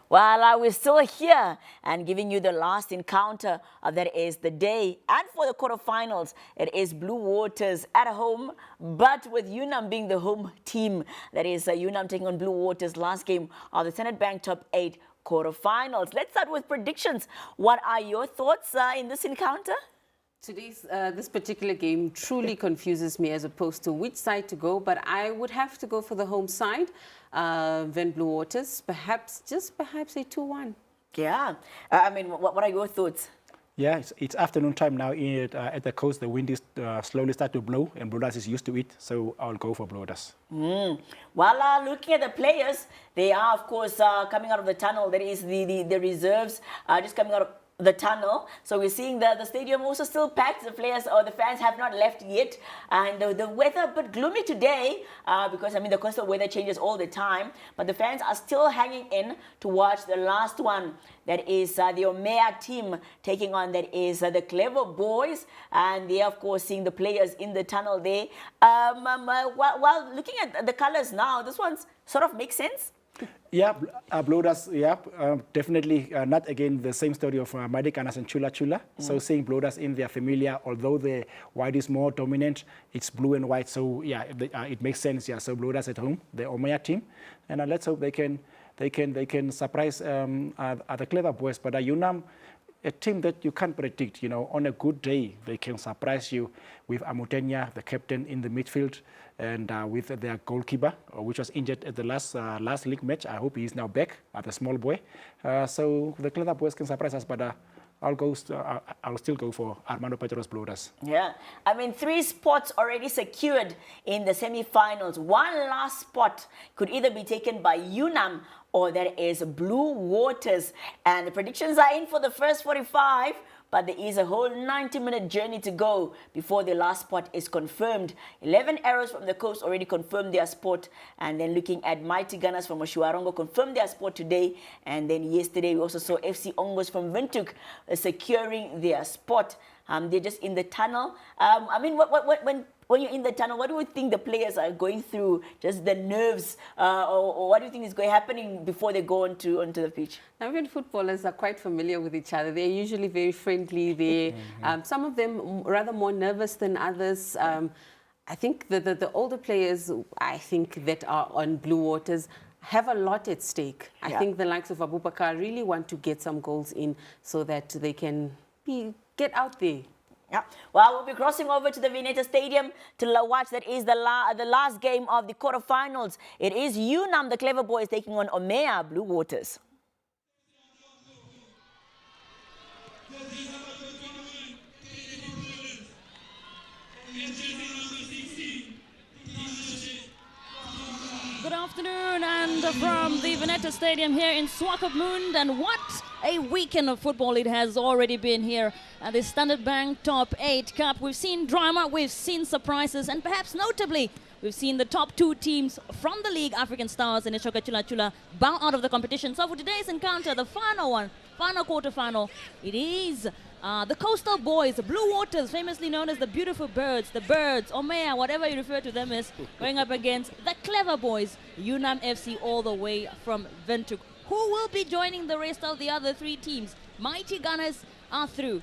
Well, we're still here and giving you the last encounter that is the day. And for the quarterfinals, it is Blue Waters at home, but with UNAM being the home team. That is UNAM taking on Blue Waters, last game of the Standard Bank Top 8 quarterfinals. Let's start with predictions. What are your thoughts in this encounter? This particular game truly confuses me as opposed to which side to go, but I would have to go for the home side, then Blue Waters, perhaps a 2-1. Yeah, I mean, what are your thoughts? Yeah, it's afternoon time now at the coast. The wind is slowly start to blow, and Blue Waters is used to it, so I'll go for Blue Waters. Well, looking at the players, they are, of course, coming out of the tunnel. There is the reserves just coming out of the tunnel. So we're seeing the stadium also still packed. The players or the fans have not left yet. And the weather a bit gloomy today because, I mean, the coastal weather changes all the time. But the fans are still hanging in to watch the last one. That is the Omea team taking on, that is the Clever Boys. And they are, of course, seeing the players in the tunnel there. While looking at the colors now, this one sort of makes sense. Yeah, Blue Waters, yeah, definitely not again the same story of Mighty Gunners and Chula Chula. So seeing Blue Waters in their familiar, although the white is more dominant, it's blue and white. So yeah, it makes sense. Yeah, so Blue Waters at home, the Omea team, and let's hope they can surprise the Clever Boys. But UNAM, a team that you can't predict. You know, on a good day they can surprise you with Amutenya, the captain, in the midfield. And with their goalkeeper, which was injured at the last league match. I hope he is now back, the small boy. So the Clever Boys can surprise us, but I'll still go for Armando Pedro's Blue Waters. Yeah, I mean, 3 spots already secured in the semi-finals. One last spot could either be taken by UNAM or that is Blue Waters. And the predictions are in for the first 45. But there is a whole 90-minute journey to go before the last spot is confirmed. 11 arrows from the coast already confirmed their spot. And then looking at Mighty Gunners from Oshuarongo confirmed their spot today. And then yesterday we also saw FC Ongos from Windhoek securing their spot. They're just in the tunnel. I mean, when you're in the tunnel, what do you think the players are going through? Just the nerves, or what do you think is happening before they go onto the pitch? Namibian footballers are quite familiar with each other. They're usually very friendly. They, some of them rather more nervous than others. I think the older players, I think, that are on Blue Waters have a lot at stake. I think the likes of Abubakar really want to get some goals in so that they can get out there. Yeah. Well, we'll be crossing over to the Veneta Stadium to watch. That is the last game of the quarterfinals. It is UNAM, the Clever Boys, taking on Omea, Blue Waters. Good afternoon, and from the Veneta Stadium here in Swakopmund, and what a weekend of football it has already been here at the Standard Bank Top 8 Cup. We've seen drama, we've seen surprises, and perhaps notably, we've seen the top 2 teams from the league, African Stars and Ishoka Chula Chula, bow out of the competition. So for today's encounter, the final quarterfinal, it is the Coastal Boys, Blue Waters, famously known as the Beautiful Birds, Omea, whatever you refer to them as, going up against the Clever Boys, UNAM FC, all the way from Windhoek. Who will be joining the rest of the other 3 teams? Mighty Gunners are through.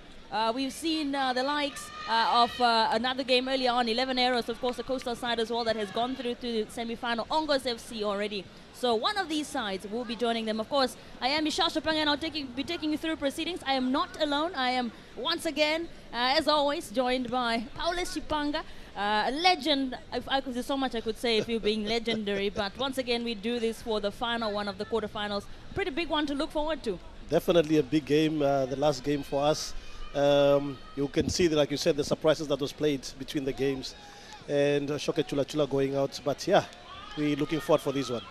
We've seen the likes of another game earlier on, 11 arrows, of course, the coastal side as well, that has gone through to the semi-final. Ongos FC already. So one of these sides will be joining them. Of course, I am Isha Shapanga, and I'll be taking you through proceedings. I am not alone. I am once again, as always, joined by Paulus Shipanga, a legend. There's so much I could say if you're being legendary, but once again, we do this for the final one of the quarterfinals. Pretty big one to look forward to. Definitely a big game, the last game for us. You can see, like you said, the surprises that was played between the games, and Shoke Chula Chula going out. But yeah, we're looking forward for this one.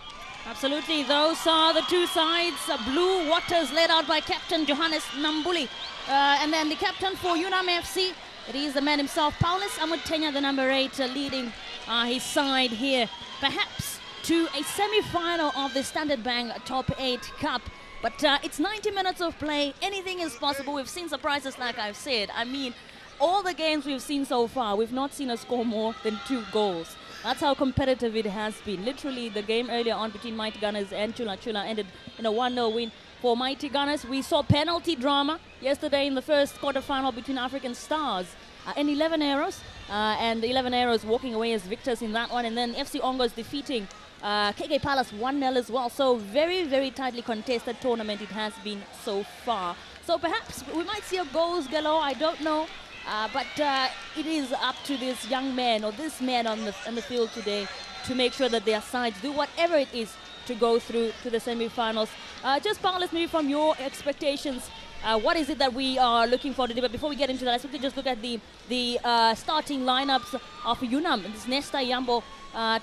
Absolutely, those are the 2 sides. Blue Waters led out by Captain Johannes Nambuli. And then the captain for UNAM FC, it is the man himself, Paulus Amutenya, the number 8, leading his side here, perhaps to a semi-final of the Standard Bank Top 8 Cup. But it's 90 minutes of play. Anything is possible. We've seen surprises, like I've said. I mean, all the games we've seen so far, we've not seen a score more than 2 goals. That's how competitive it has been. Literally, the game earlier on between Mighty Gunners and Chula Chula ended in a 1-0 win. for Mighty Gunners. We saw penalty drama yesterday in the first quarterfinal between African Stars and 11 Arrows. And the 11 Arrows walking away as victors in that one. And then FC Ongos defeating KK Palace 1-0 as well. So very, very tightly contested tournament it has been so far. So perhaps we might see a goals galore, I don't know. But it is up to this young man or this man on the field today to make sure that their sides do whatever it is to go through to the semi-finals. Just Paulus, maybe from your expectations, what is it that we are looking for today? But before we get into that, let's quickly just look at the starting lineups of UNAM. This is Nesta Yambo,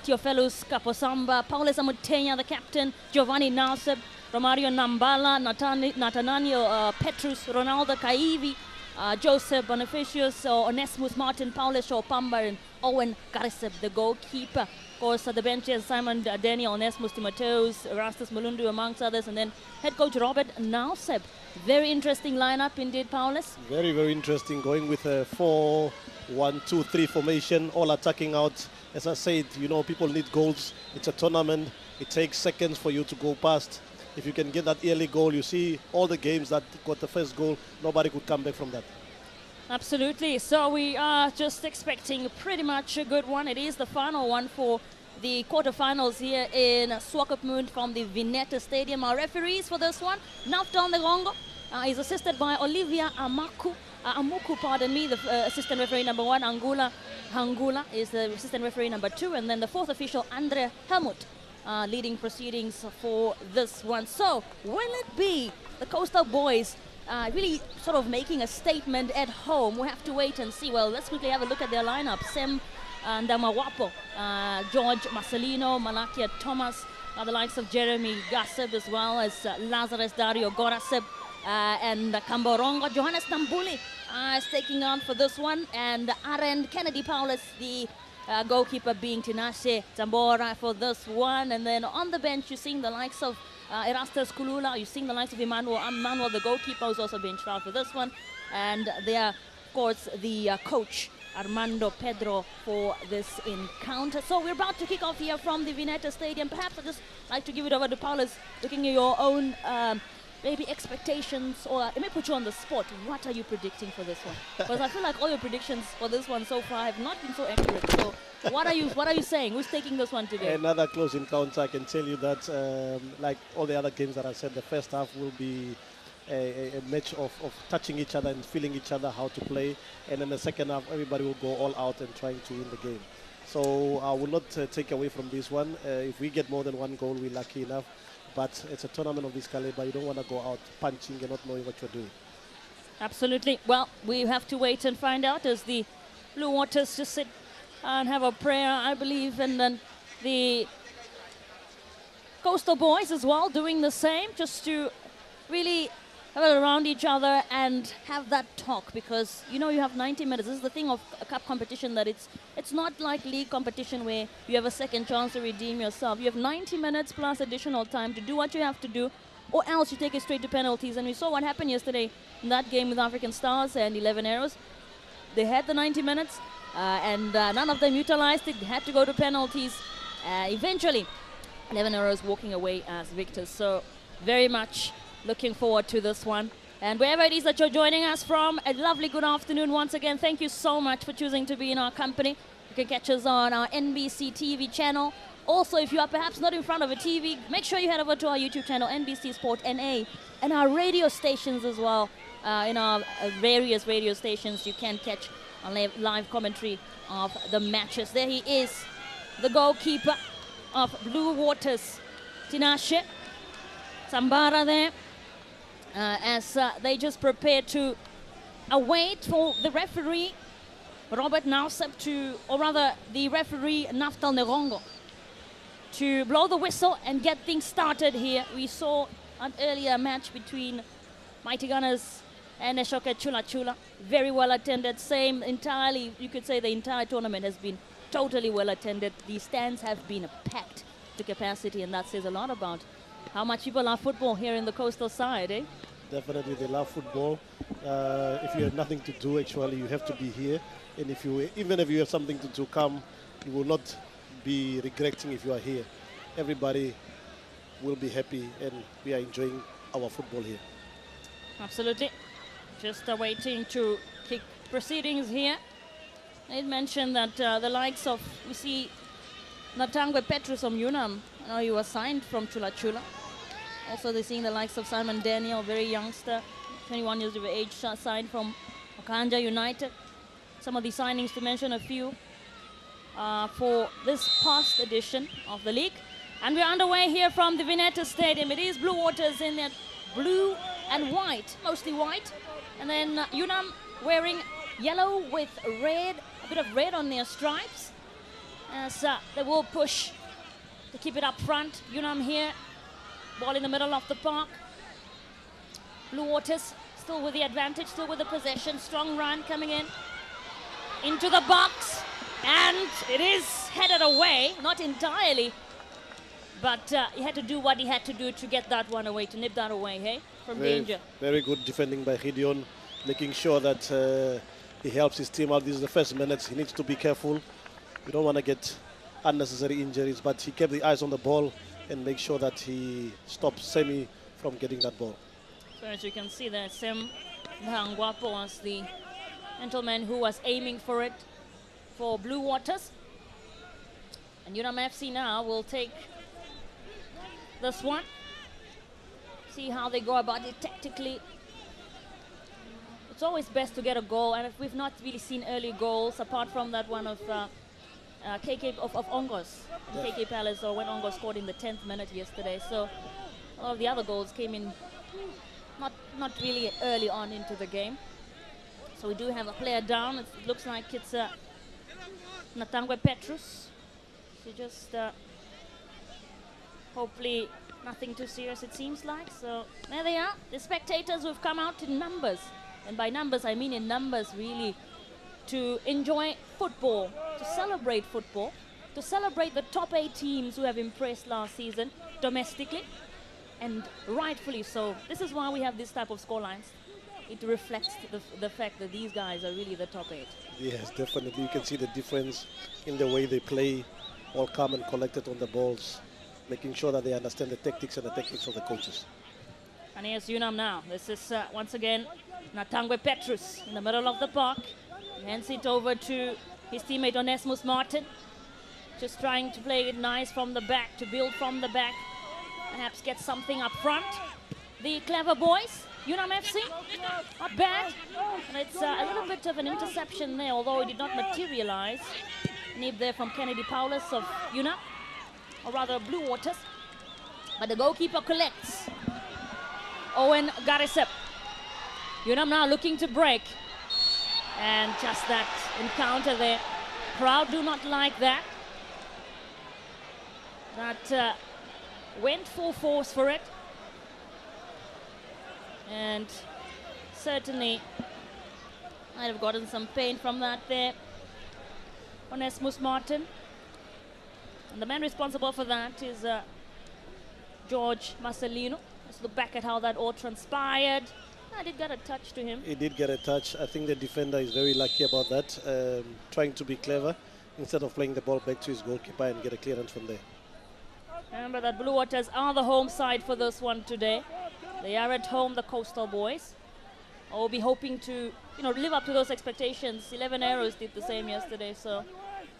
Theophilus Kaposamba, Paulus Amutenya, the captain, Giovanni Nasib, Romario Nambala, Nathaniel Petrus, Ronaldo Kaivi, Joseph Bonifacius, Onesimus Martin, Paulus Shopamba, and Owen Kariseb, the goalkeeper. Of course, at the benches, Simon Daniel, Onesimus Timoteus, Erastus Mulundu, amongst others, and then head coach Robert Nauseb. Very interesting lineup indeed, Paulus. Very, very interesting. Going with a 4-1-2-3 formation, all attacking out. As I said, you know, people need goals. It's a tournament. It takes seconds for you to go past. If you can get that early goal, you see all the games that got the first goal, nobody could come back from that. Absolutely. So we are just expecting pretty much a good one. It is the final one for the quarterfinals here in Swakopmund from the Vineta Stadium. Our referees for this one, Naftal Negongo, is assisted by Olivia Amuku, pardon me, the assistant referee number 1. Hangula is the assistant referee number 2. And then the fourth official, Andre Helmut, leading proceedings for this one. So will it be the Coastal Boys really sort of making a statement at home? We have to wait and see. Well, let's quickly have a look at their lineup. Sem Ndamawapo, George Marcelino, Malakia Thomas, the likes of Jeremy Gasseb, as well as Lazarus Dario Goraseb, and Kamborongo. Johannes Tambuli is taking on for this one, and Aren Kennedy Paulus, the goalkeeper, being Tinashe Tambora for this one. And then on the bench, you're seeing the likes of Erastus Kulula, you're seeing the likes of Emmanuel, the goalkeeper, who's also benched out for this one. And there, of course, the coach, Armando Pedro, for this encounter. So we're about to kick off here from the Vineta Stadium. Perhaps I'd just like to give it over to Paulus, looking at your own maybe expectations, or let me put you on the spot. What are you predicting for this one? Because I feel like all your predictions for this one so far have not been so accurate. So what are you saying? Who's taking this one today? Another close encounter. I can tell you that, like all the other games that I said, the first half will be a match of touching each other and feeling each other how to play. And then the second half, everybody will go all out and trying to win the game. So I will not take away from this one. If we get more than one goal, we're lucky enough. But it's a tournament of this caliber. You don't want to go out punching and not knowing what you're doing. Absolutely. Well, we have to wait and find out as the Blue Waters just sit and have a prayer, I believe. And then the Coastal Boys as well doing the same, just to really have it around each other and have that talk, because you know you have 90 minutes. This is the thing of a cup competition, that it's not like league competition where you have a second chance to redeem yourself. You have 90 minutes plus additional time to do what you have to do, or else you take it straight to penalties. And we saw what happened yesterday in that game with African Stars and 11 Arrows. They had the 90 minutes and none of them utilized it. They had to go to penalties. Eventually 11 Arrows walking away as victors. So very much looking forward to this one. And wherever it is that you're joining us from, a lovely good afternoon once again. Thank you so much for choosing to be in our company. You can catch us on our NBC TV channel. Also, if you are perhaps not in front of a TV, make sure you head over to our YouTube channel, NBC Sport NA, and our radio stations as well. In our various radio stations, you can catch a live commentary of the matches. There he is, the goalkeeper of Blue Waters, Tinashe Sambara there. As they just prepare to await for the referee, Robert Nauseb, or rather the referee, Naftal Negongo, to blow the whistle and get things started here. We saw an earlier match between Mighty Gunners and Ashoka Chula Chula. Very well attended. Same entirely, you could say the entire tournament has been totally well attended. The stands have been packed to capacity, and that says a lot about how much people love football here in the coastal side, eh? Definitely, they love football. If you have nothing to do, actually, you have to be here. And even if you have something to do, come, you will not be regretting if you are here. Everybody will be happy, and we are enjoying our football here. Absolutely. Just waiting to kick proceedings here. I mentioned that the likes of, we see Natangwe Petrus from UNAM, he was signed from Chula Chula. Also they're seeing the likes of Simon Daniel, very youngster, 21 years of age, signed from Okanja United. Some of the signings, to mention a few, for this past edition of the league. And we're underway here from the Vineta Stadium. It is Blue Waters in that blue and white, mostly white. And then UNAM wearing yellow with red, a bit of red on their stripes. As they will push to keep it up front. UNAM here, ball in the middle of the park. Blue Waters still with the advantage, still with the possession. Strong run coming in into the box. And it is headed away, not entirely. But he had to do what he had to do to get that one away, to nip that away, hey, from danger. Very good defending by Gideon, making sure that he helps his team out. This is the first minutes. He needs to be careful. We don't want to get unnecessary injuries, but he kept the eyes on the ball and make sure that he stops Semi from getting that ball. So as you can see there, Sem Nhangwapo was the gentleman who was aiming for it for Blue Waters. And UNAM FC now will take this one. See how they go about it tactically. It's always best to get a goal, and if we've not really seen early goals, apart from that one of KK of Ongos, KK Palace, or when Ongos scored in the 10th minute yesterday. So a lot of the other goals came in not really early on into the game. So we do have a player down. It looks like it's Natangwe Petrus. So just hopefully nothing too serious, it seems like. So there they are, the spectators who've come out in numbers. And by numbers, I mean in numbers really, to enjoy football, to celebrate football, to celebrate the top 8 teams who have impressed last season domestically, and rightfully so. This is why we have this type of scorelines. It reflects the fact that these guys are really the top 8. Yes, definitely. You can see the difference in the way they play, all calm and collected on the balls, making sure that they understand the tactics and the techniques of the coaches. And here's UNAM now. This is once again Natangwe Petrus in the middle of the park. He hands it over to his teammate Onesmus Martin. Just trying to play it nice from the back, to build from the back. Perhaps get something up front. The clever boys, UNAM FC, not bad. And it's a little bit of an interception there, although it did not materialize. Nib there from Kennedy Paulus of UNAM, or rather Blue Waters. But the goalkeeper collects. Owen Garisep. UNAM now looking to break. And just that encounter there. Crowd do not like that. That went full force for it. And certainly might have gotten some pain from that there. Onesmus Martin. And the man responsible for that is George Marcelino. Let's look back at how that all transpired. I did get a touch to him. He did get a touch. I think the defender is very lucky about that, trying to be clever instead of playing the ball back to his goalkeeper and get a clearance from there. Remember that Blue Waters are the home side for this one today. They are at home, the Coastal Boys. I'll be hoping to, live up to those expectations. 11 Arrows did the same yesterday, so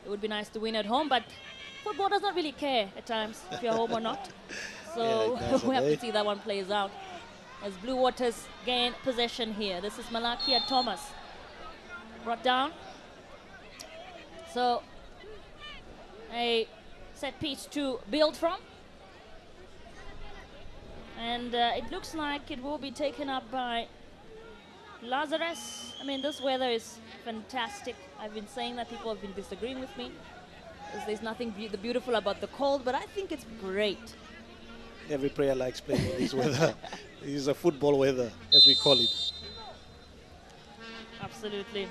it would be nice to win at home. But football does not really care at times if you're home or not. So yeah, we have to see that one plays out. As Blue Waters gain possession here. This is Malakia Thomas. Brought down. So a set piece to build from. And it looks like it will be taken up by Lazarus. I mean, this weather is fantastic. I've been saying that, people have been disagreeing with me. There's nothing beautiful about the cold, but I think it's great. Every player likes playing in this weather. It's a football weather, as we call it. Absolutely.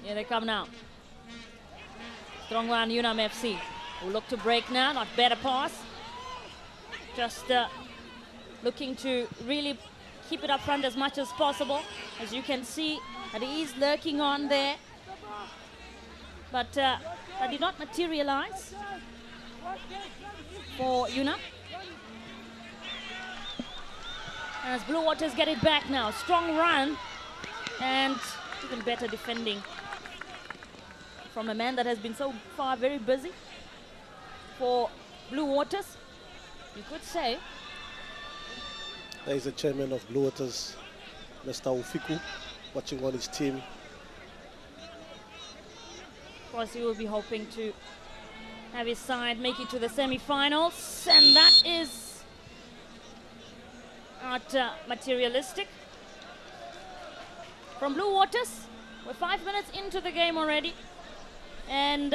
Here they come now. Strong one, UNAM FC. Who look to break now, not better pass. Just looking to really keep it up front as much as possible. As you can see, that he is lurking on there. But that did not materialize for UNAM. as Blue Waters get it back now. Strong run and even better defending from a man that has been so far very busy for Blue Waters, you could say. There is the chairman of Blue Waters, Mr. Ufiku, watching on his team. Of course, he will be hoping to have his side make it to the semi-finals, and that is not materialistic. From Blue Waters, we're 5 minutes into the game already, and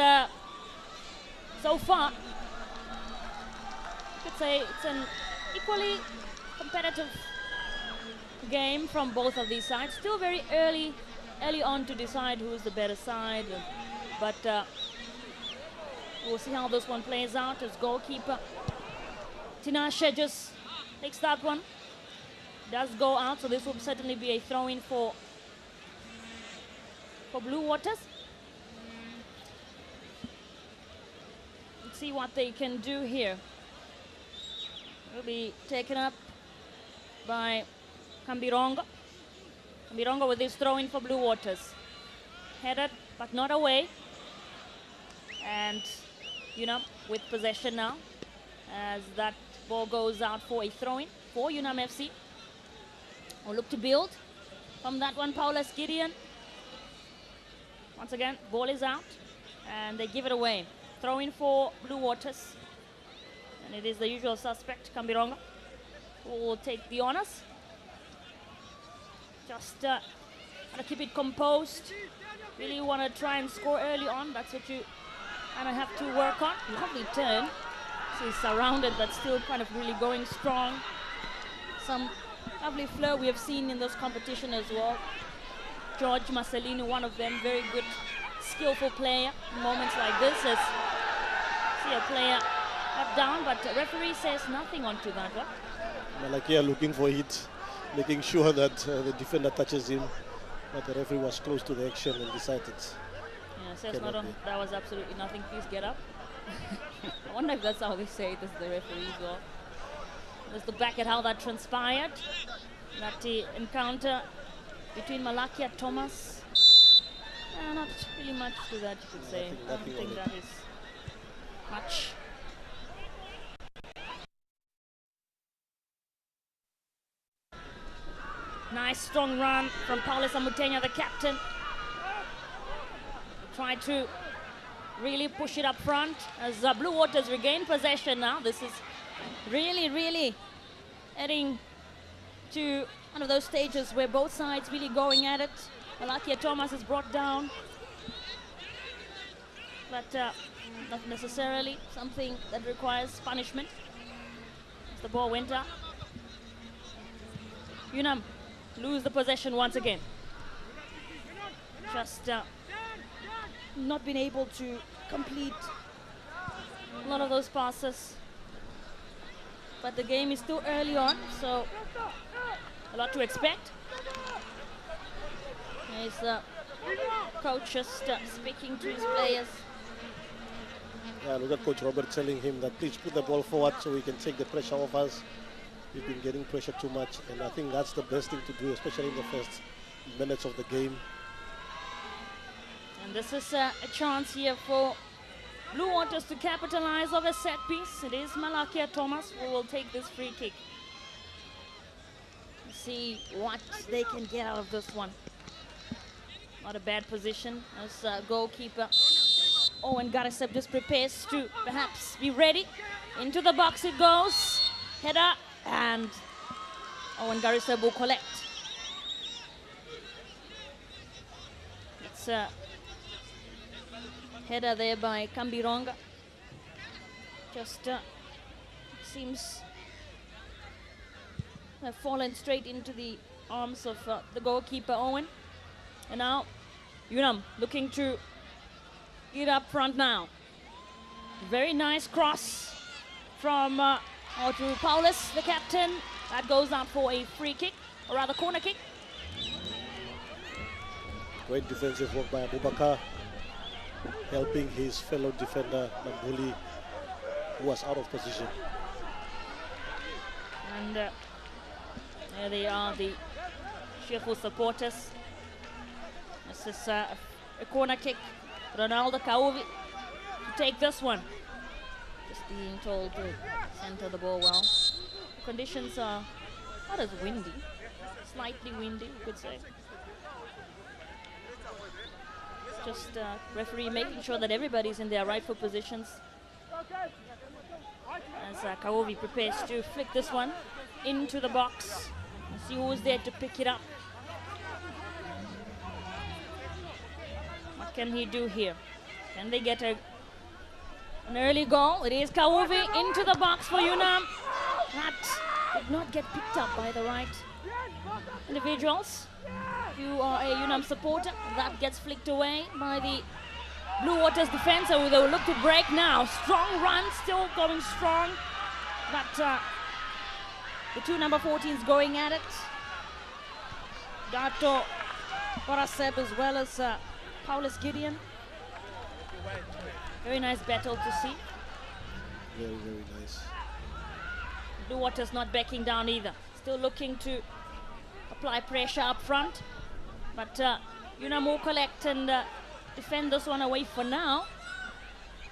so far, I could say it's an equally competitive game from both of these sides. Still very early on to decide who's the better side, but we'll see how this one plays out as goalkeeper Tinashe just takes that one. Does go out, so this will certainly be a throw-in for Blue Waters. Let's see what they can do here. Will be taken up by Kambironga. Kambironga with his throw-in for Blue Waters. Headed, but not away. And UNAM with possession now, as that ball goes out for a throw-in for UNAM FC. Will look to build from that one, Paulus Gideon. Once again, ball is out, and they give it away. Throw-in for Blue Waters. And it is the usual suspect, Kambironga, who will take the honors. Just want to keep it composed. Really want to try and score early on. That's what you kind of have to work on. Lovely turn. So he's surrounded, but still kind of really going strong. Some lovely flair we have seen in this competition as well. George Marcelino, one of them, very good, skillful player. In moments like this, as see a player up down, but the referee says nothing onto that one. Malakia looking for it, making sure that the defender touches him, but the referee was close to the action and decided. Yeah, says not on. That was absolutely nothing. Please get up. I wonder if that's how they say it as the referee as well. Let's look back at how that transpired. That encounter between Malakia Thomas. Not really much to that, you could say. I don't think that is much. Nice strong run from Paulus Amutenya, the captain. Try to really push it up front as Blue Waters regain possession now. This is really heading to one of those stages where both sides really going at it. Malakia Thomas is brought down, but not necessarily something that requires punishment. As the ball went up, UNAM lose the possession once again. Just not been able to complete a lot of those passes. But the game is still early on, so a lot to expect. Here's the coach just speaking to his players. Yeah, look at Coach Robert telling him that please put the ball forward so we can take the pressure off us. We've been getting pressure too much, and I think that's the best thing to do, especially in the first minutes of the game. And this is a chance here for Blue Waters to capitalize on a set piece. It is Malakia Thomas who will take this free kick. Let's see what they can get out of this one. Not a bad position as goalkeeper Owen Garisep just prepares to perhaps be ready. Into the box it goes. Header, and Owen Garisep will collect. It's a header there by Kambironga. Just seems to have fallen straight into the arms of the goalkeeper Owen. And now UNAM looking to get up front now. Very nice cross from to Paulus, the captain. That goes out for a free kick, or rather corner kick. Great defensive work by Abubakar, helping his fellow defender Nambuli, who was out of position. And There they are, the cheerful supporters. This is a corner kick. Ronaldo Kauvi to take this one. Just being told to center the ball well. The conditions are not as windy, slightly windy, you could say. Just referee making sure that everybody's in their rightful positions. As Kauvi prepares to flick this one into the box. See who's there to pick it up. What can he do here? Can they get an early goal? It is Kauvi into the box for UNAM. That did not get picked up by the right individuals. If you are a UNAM supporter, that gets flicked away by the Blue Waters defender, who they will look to break now. Strong run, still going strong. But the two number 14s going at it. Dato Koraseb as well as Paulus Gideon. Very nice battle to see. Very, very nice. Blue Waters not backing down either. Still looking to apply pressure up front. But UNAM will collect and defend this one away for now.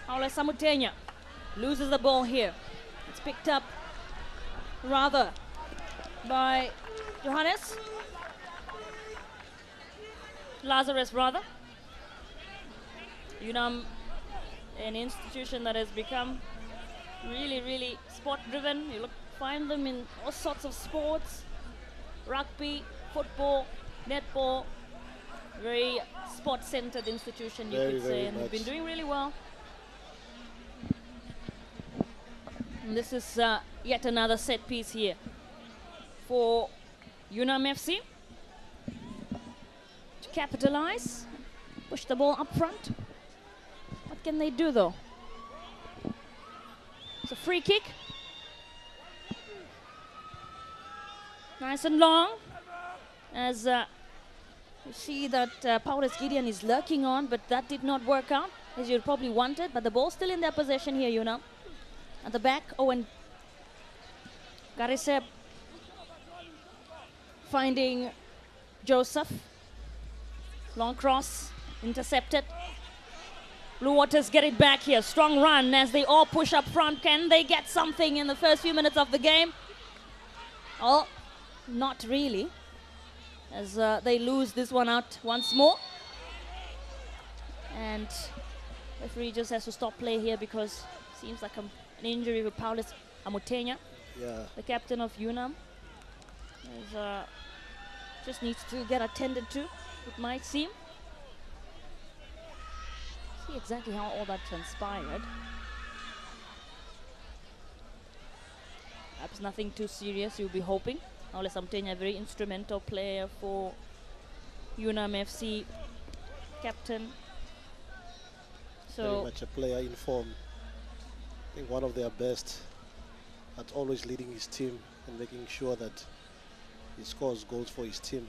Paulus Samutenya loses the ball here. It's picked up rather by Johannes. Lazarus rather. UNAM, an institution that has become really, really sport driven. You find them in all sorts of sports. Rugby, football, netball. Very sport centered institution, you could say, and they've been doing really well. And this is yet another set piece here for UNAM FC to capitalize, push the ball up front. What can they do though? It's a free kick. Nice and long, as you see that Paulus Gideon is lurking on, but that did not work out as you'd probably wanted. But the ball's still in their possession here, UNAM. At the back, Owen Gariseb finding Joseph. Long cross, intercepted. Blue Waters get it back here. Strong run as they all push up front. Can they get something in the first few minutes of the game? Oh, not really. As they lose this one out once more. And referee just has to stop play here because it seems like an injury with Paulus Amutenya, the captain of UNAM. Just needs to get attended to, it might seem. See exactly how all that transpired. Perhaps nothing too serious, you'll be hoping. Paulus Amutenya, a very instrumental player for UNAM FC, captain. So very much a player in form. I think one of their best at always leading his team and making sure that he scores goals for his team.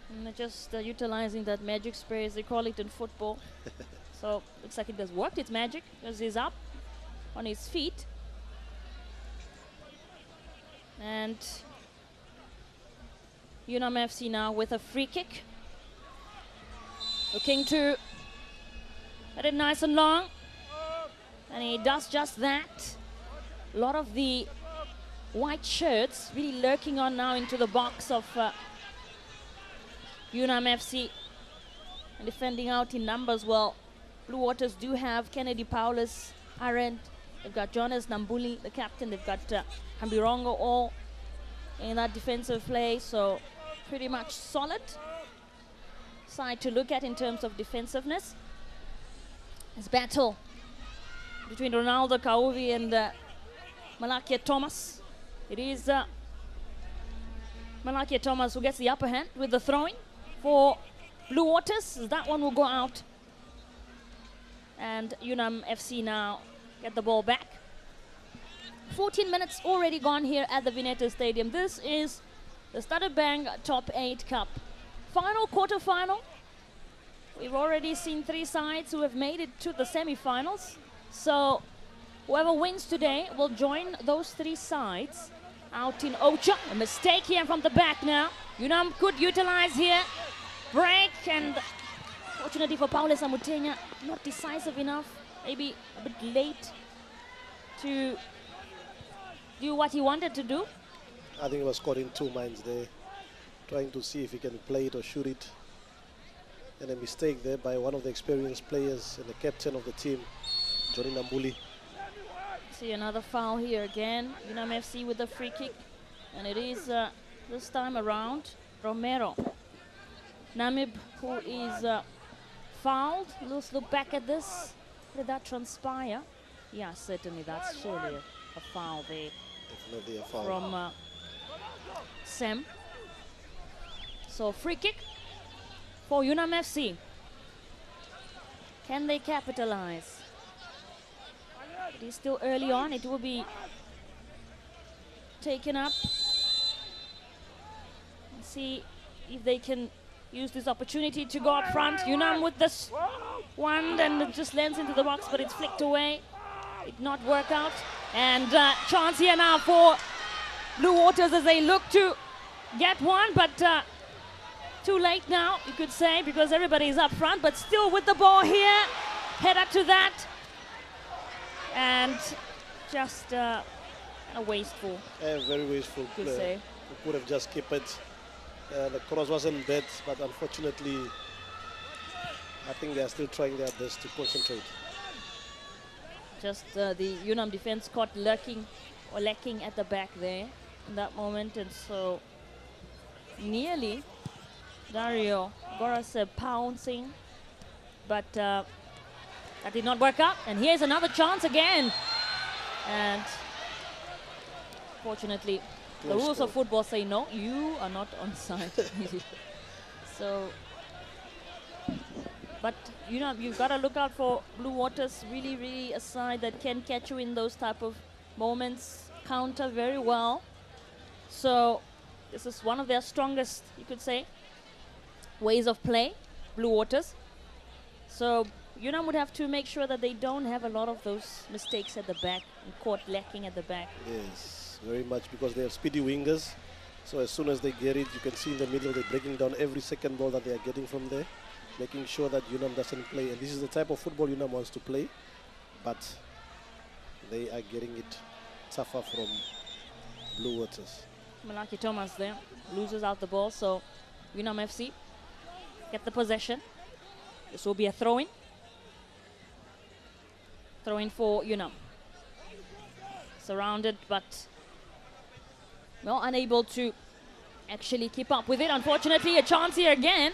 And just utilizing that magic spray, as they call it in football. So looks like it has worked. It's magic because he's up on his feet. And UNAM FC now with a free kick. Looking to get it nice and long. And he does just that. A lot of the white shirts really lurking on now into the box of UNAM FC. And defending out in numbers well. Blue Waters do have Kennedy Paulus, Arendt. They've got Jonas Nambuli, the captain. They've got Hambirongo all in that defensive play. So pretty much solid side to look at in terms of defensiveness. This battle between Ronaldo Kauvi and Malakia Thomas. It is Malakia Thomas who gets the upper hand with the throwing for Blue Waters. That one will go out. And UNAM FC now get the ball back. 14 minutes already gone here at the Vineta Stadium. This is the Standard Bank Top 8 Cup. Final quarter-final. We've already seen 3 sides who have made it to the semi-finals. So whoever wins today will join those 3 sides out in Ocha. A mistake here from the back now. UNAM could utilize here. Break, and fortunately for Paulo Samutenya, not decisive enough. Maybe a bit late to do what he wanted to do. I think he was caught in two minds there, trying to see if he can play it or shoot it. And a mistake there by one of the experienced players and the captain of the team, Johnny Nambuli. See another foul here again. UNAM FC with the free kick. And it is this time around Romero. Namib, who is fouled. Let's look back at this. Did that transpire? Yeah, certainly. That's surely a foul there. Definitely a foul. From Sam. So free kick for UNAM FC. Can they capitalize? It is still early on. It will be taken up. Let's see if they can use this opportunity to go up front. UNAM with this one, and it just lands into the box, but it's flicked away. It did not work out. And chance here now for Blue Waters as they look to get one, but too late now, you could say, because everybody is up front, but still with the ball here. Header to that. And just kind of wasteful. Very wasteful Could play. say. We could have just kept it. The cross wasn't bad, but unfortunately, I think they are still trying their best to concentrate. Just the UNAM defense caught lacking at the back there in that moment, and so nearly Dario Gorase pouncing, but that did not work out. And here's another chance again, and fortunately the rules of football say no, you are not onside. So, but you know, you've got to look out for Blue Waters, really a side that can catch you in those type of moments, counter very well. So this is one of their strongest, you could say, ways of play, Blue Waters. So UNAM would have to make sure that they don't have a lot of those mistakes at the back and caught lacking at the back. Yes, very much, because they have speedy wingers. So as soon as they get it, you can see in the middle they're breaking down every second ball that they are getting from there, making sure that UNAM doesn't play. And this is the type of football UNAM wants to play, but they are getting it tougher from Blue Waters. Malaki Thomas there loses out the ball, so UNAM FC get the possession. This will be a throw-in. Throw-in for UNAM. Surrounded, but well, unable to actually keep up with it. Unfortunately, a chance here again.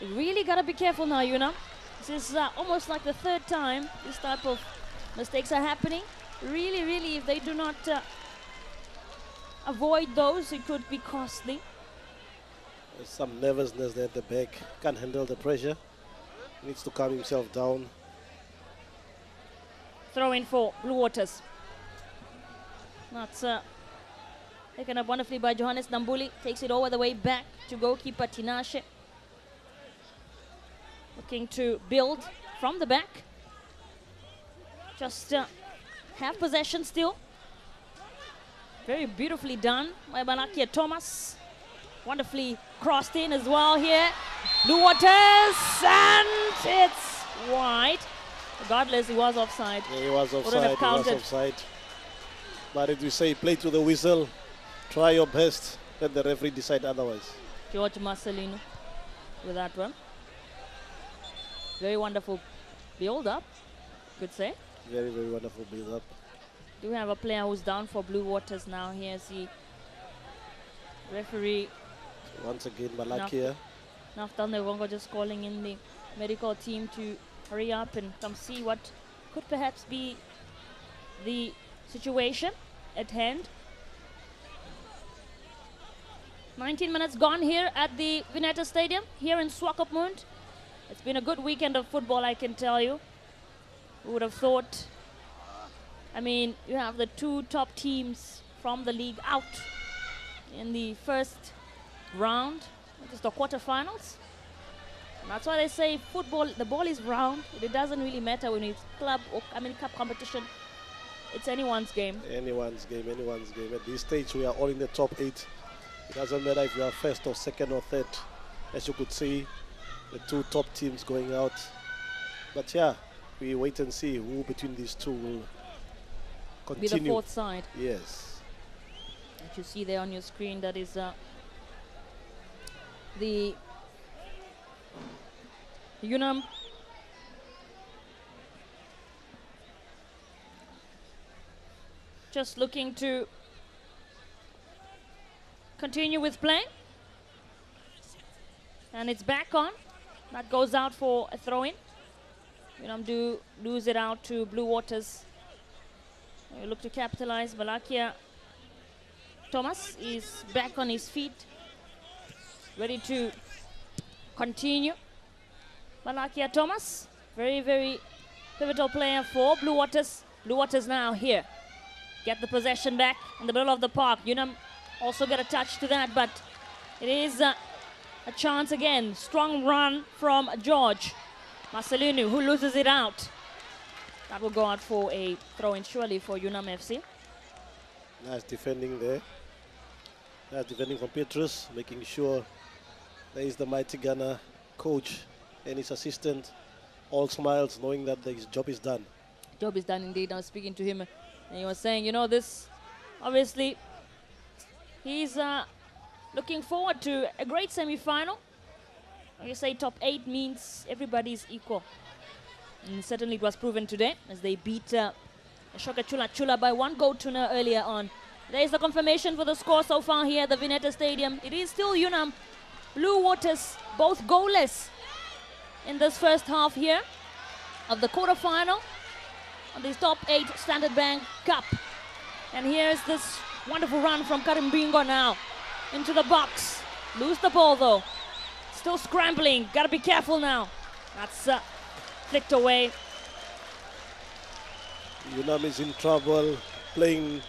You really got to be careful now, UNAM. This is almost like the third time this type of mistakes are happening. Really, if they do not avoid those, it could be costly. There's some nervousness there at the back. Can't handle the pressure. Needs to calm himself down. Throw in for Blue Waters. That's taken up wonderfully by Johannes Nambuli. Takes it all the way back to goalkeeper Tinashe. Looking to build from the back. Just have possession still. Very beautifully done by Balakia Thomas. Wonderfully crossed in as well here. Blue Waters, and it's wide. Regardless, he was offside. Yeah, he was Wouldn't have offside. He was counted. offside. But as we say, play to the whistle. Try your best. Let the referee decide otherwise. George Marcelino with that one. Very wonderful build-up, could say. Very wonderful build-up. Do we have a player who's down for Blue Waters now? Here's the referee. Once again, Malakia. Naftal Nevongo just calling in the medical team to hurry up and come see what could perhaps be the situation at hand. 19 minutes gone here at the Vineta Stadium, here in Swakopmund. It's been a good weekend of football, I can tell you. Who would have thought? I mean, you have the two top teams from the league out in the first round, which is the quarterfinals. And that's why they say football, the ball is round. It doesn't really matter when it's club or cup competition. it's anyone's game. Anyone's game, anyone's game. At this stage, we are all in the top 8. It doesn't matter if you are first or second or third. As you could see, the 2 top teams going out. But yeah, we wait and see who between these 2 will continue. Be the 4th side. Yes. That you see there on your screen, that is the UNAM just looking to continue with play. And it's back on. That goes out for a throw-in. UNAM do lose it out to Blue Waters. We look to capitalize. Balakia Thomas is back on his feet, ready to continue. Balakia Thomas, very, very pivotal player for Blue Waters. Blue Waters now here. Get the possession back in the middle of the park. UNAM also get a touch to that, but it is a chance again. Strong run from George Marcelino, who loses it out. That will go out for a throw-in surely for UNAM FC. Nice defending there. Nice defending from Petrus, making sure there is the mighty Ghana coach and his assistant, all smiles, knowing that his job is done. Job is done indeed. I was speaking to him and he was saying, you know, this, obviously, he's looking forward to a great semi-final. Like you say, top 8 means everybody's equal. And certainly it was proven today as they beat Ashoka Chula Chula by 1 goal to nil earlier on. There is the confirmation for the score so far here at the Vineta Stadium. It is still UNAM. Blue Waters, both goalless in this first half here of the quarterfinal of this top 8 Standard Bank Cup. And here's this wonderful run from Karim Bingo now into the box. Lose the ball though. Still scrambling. Gotta be careful now. That's flicked away. UNAM is in trouble, playing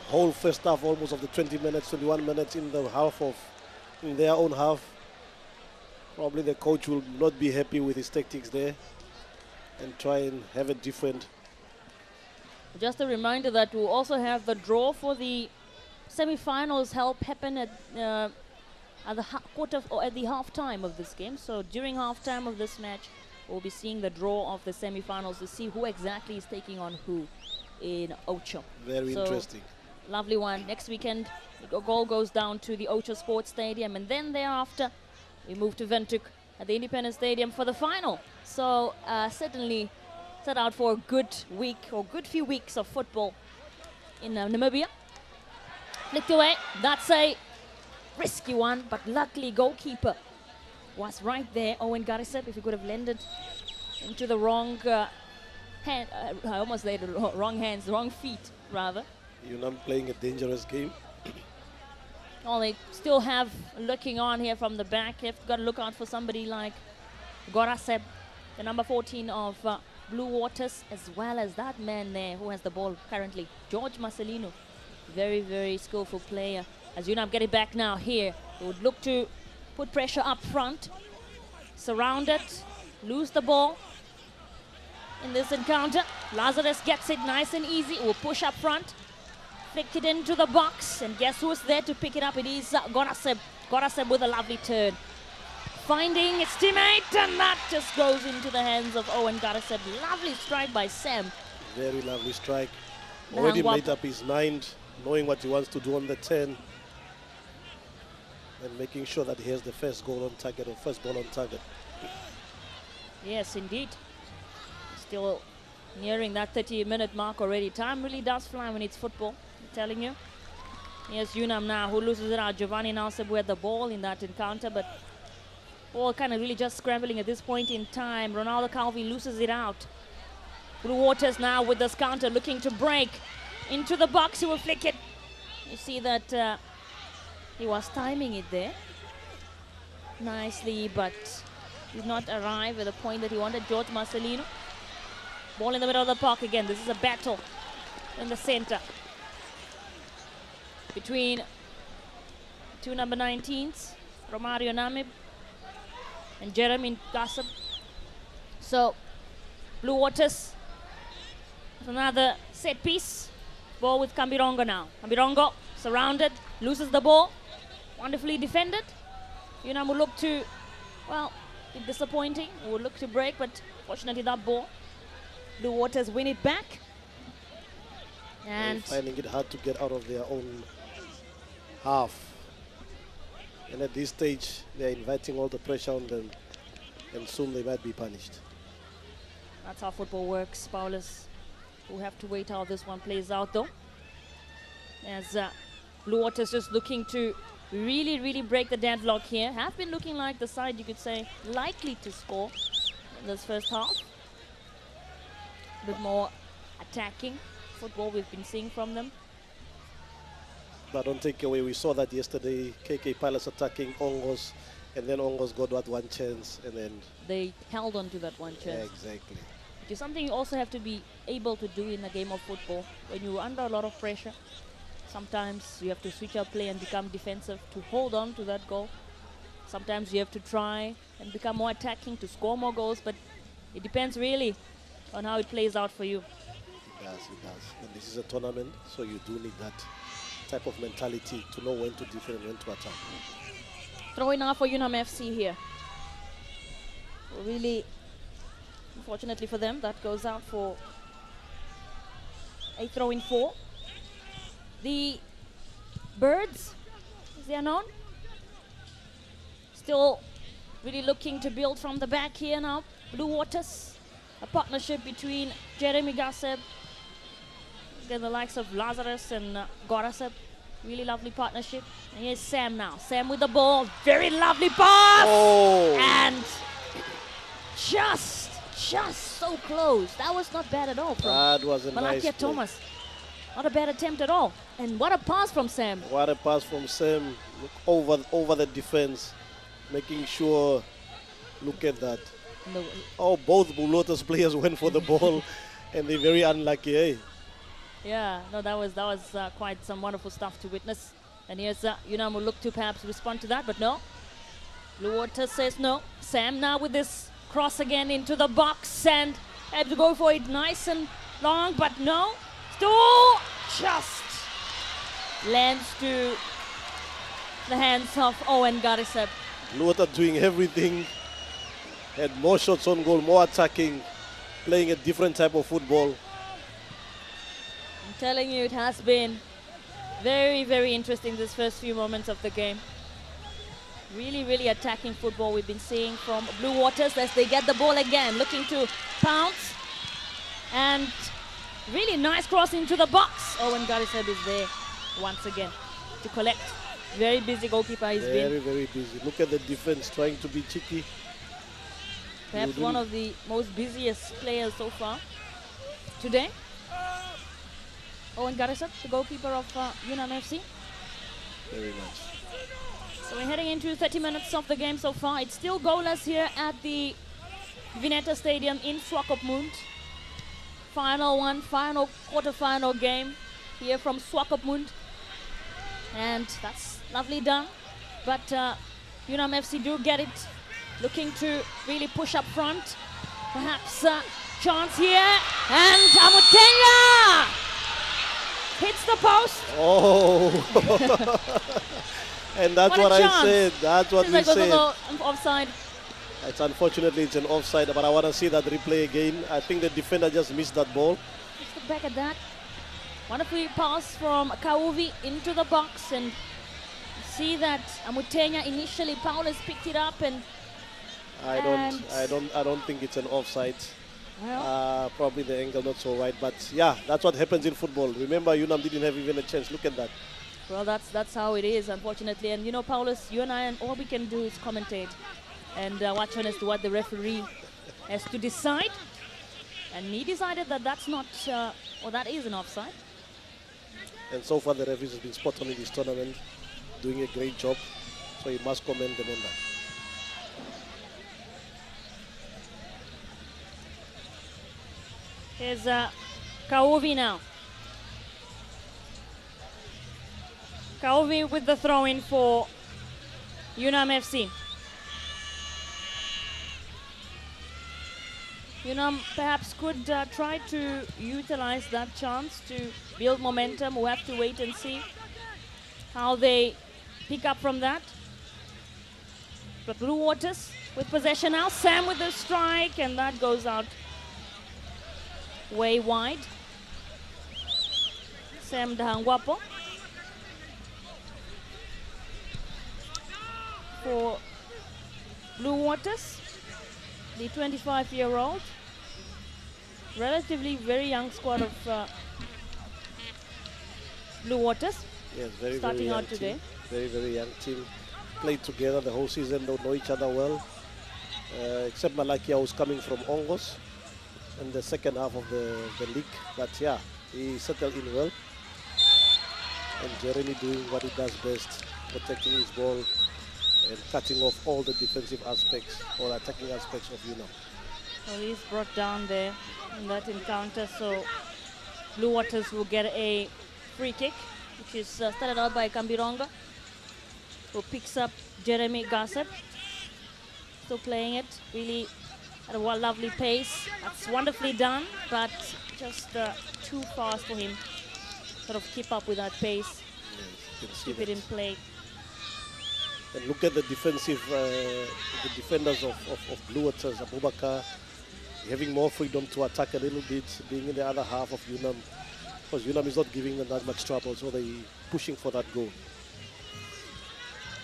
whole first half almost of the 20 minutes, 21 minutes in their own half. Probably the coach will not be happy with his tactics there and try and have it different. Just a reminder that we'll also have the draw for the semi-finals happen at the quarter or at the half time of this game. So during half time of this match, we'll be seeing the draw of the semi-finals to see who exactly is taking on who in Ocho. Very interesting. Lovely one. Next weekend, the goal goes down to the Ocho Sports Stadium, and then thereafter, we move to Windhoek at the Independence Stadium for the final. So certainly set out for a good week or good few weeks of football in Namibia. Flicked away. That's a risky one, but luckily goalkeeper was right there. Owen Garisep, if he could have landed into the wrong hand, I almost laid the wrong hands, wrong feet rather. UNAM playing a dangerous game. Oh, they still have looking on here from the back. You've got to look out for somebody like Goraseb, the number 14 of Blue Waters, as well as that man there who has the ball currently, George Marcelino. Very, very skillful player. As UNAM get it back now here, they would look to put pressure up front. Surrounded, lose the ball in this encounter. Lazarus gets it nice and easy. Will push up front. Flick it into the box, and guess who's there to pick it up? It is Goraseb. Goraseb with a lovely turn. Finding his teammate, and that just goes into the hands of Owen Goraseb. Lovely strike by Sam. Very lovely strike. Already made up his mind, knowing what he wants to do on the 10, and making sure that he has the first goal on target or first ball on target. Yes, indeed. Still nearing that 30-minute mark already. Time really does fly when it's football. Telling you. Here's UNAM now, who loses it out. Giovanni Nauseb had the ball in that encounter, but all kind of really just scrambling at this point in time. Ronaldo Calvi loses it out. Blue Waters now with this counter, looking to break into the box. He will flick it. You see that he was timing it there nicely, but did not arrive at the point that he wanted. George Marcelino. Ball in the middle of the park again. This is a battle in the center between 2 number 19s, Romario Namib and Jeremy Gassab. So, Blue Waters Another set piece. Ball with Kambirongo now. Kambirongo surrounded, loses the ball. Wonderfully defended. UNAM will look to, well, it's disappointing. Will look to break, but fortunately that ball, Blue Waters win it back. And they're finding it hard to get out of their own half. And at this stage, they're inviting all the pressure on them, and soon they might be punished. that's how football works, Paulus. We'll have to wait how this one plays out, though. As Blue Waters just looking to really break the deadlock here. Have been looking like the side, you could say, likely to score in this first half. A bit more attacking football we've been seeing from them. But don't take away, we saw that yesterday, KK Pilots attacking Ongos, and then Ongos got that one chance, and then... They held on to that one chance. Yeah, exactly. Which is something you also have to be able to do in a game of football. When you're under a lot of pressure, sometimes you have to switch up play and become defensive to hold on to that goal. Sometimes you have to try and become more attacking to score more goals, but it depends really on how it plays out for you. It does. And this is a tournament, so you do need that type of mentality to know when to defend and when to attack. Throw in now for UNAM FC here. Really, unfortunately for them, that goes out for a throw in 4. The Birds, as they are known, still really looking to build from the back here now. Blue Waters, a partnership between Jeremy Gaseb, again the likes of Lazarus and Goraseb. Really lovely partnership. And here's Sam now. Sam with the ball. Very lovely pass. Oh. And just so close. That was not bad at all from That was a nice Malakia play. Thomas. Not a bad attempt at all. And what a pass from Sam. What a pass from Sam. Look over the defense, making sure. Look at that. Oh, both Blue Lotus players went for the ball, and they're very unlucky, eh? Yeah, no, that was quite some wonderful stuff to witness. And here's UNAM will look to perhaps respond to that, but no. Blue Water says no. Sam now with this cross again into the box and had to go for it nice and long, but no. Still just lands to the hands of Owen Garisep. Blue Water doing everything. Had more shots on goal, more attacking, playing a different type of football. I'm telling you, it has been very interesting this first few moments of the game. Really attacking football we've been seeing from Blue Waters as they get the ball again, looking to pounce. And really nice cross into the box. Owen Gariseb is there once again to collect. Very busy goalkeeper he's been. Very busy. Look at the defense trying to be cheeky. Perhaps one of the most busiest players so far today. Owen Garisep, the goalkeeper of UNAM FC. Very much. So we're heading into 30 minutes of the game so far. It's still goalless here at the Vineta Stadium in Swakopmund. Final quarter-final game here from Swakopmund. And that's lovely done. But UNAM FC do get it. Looking to really push up front. Perhaps chance here. And Amutenya hits the post. Oh. And that's what I said. That's what we said. Offside. It's unfortunately it's an offside, but I want to see that replay again. I think the defender just missed that ball. Let's look back at that. Wonderful pass from Kauvi into the box, and see that Amutenya initially Paulus picked it up, and I don't think it's an offside. well, Probably the angle not so right, but yeah, that's what happens in football. Remember, UNAM didn't have even a chance. Look at that. well, that's how it is, unfortunately. And you know, Paulus, you and I, and all we can do is commentate and watch on as to what the referee has to decide. And he decided that that's not, or that is an offside. And so far, the referees has been spot on in this tournament, doing a great job. So you must commend them on that. Here's Kauvi now. Kauvi with the throw-in for UNAM FC. UNAM perhaps could try to utilize that chance to build momentum. We'll have to wait and see how they pick up from that. But Blue Waters with possession now. Sam with the strike, and that goes out way wide. Sam Dahangwapo for Blue Waters, the 25-year-old, relatively very young squad of Blue Waters. Yes, very, starting very young out today. Team. Very, very young team. Played together the whole season, don't know each other well. Except Malakia, who's coming from Ongos in the second half of the league. But yeah, he settled in well. And Jeremy doing what he does best, protecting his ball and cutting off all the defensive aspects or attacking aspects of UNAM. So he's brought down there in that encounter. So Blue Waters will get a free kick, which is started out by Kambironga, who picks up Jeremy Gossett. Still playing it really at a lovely pace. That's wonderfully done, but just too fast for him. Sort of keep up with that pace, keep it in play. And look at the defensive, the defenders of Blue Waters, Abubakar, having more freedom to attack a little bit, being in the other half of UNAM. Because UNAM is not giving them that much trouble, so they're pushing for that goal.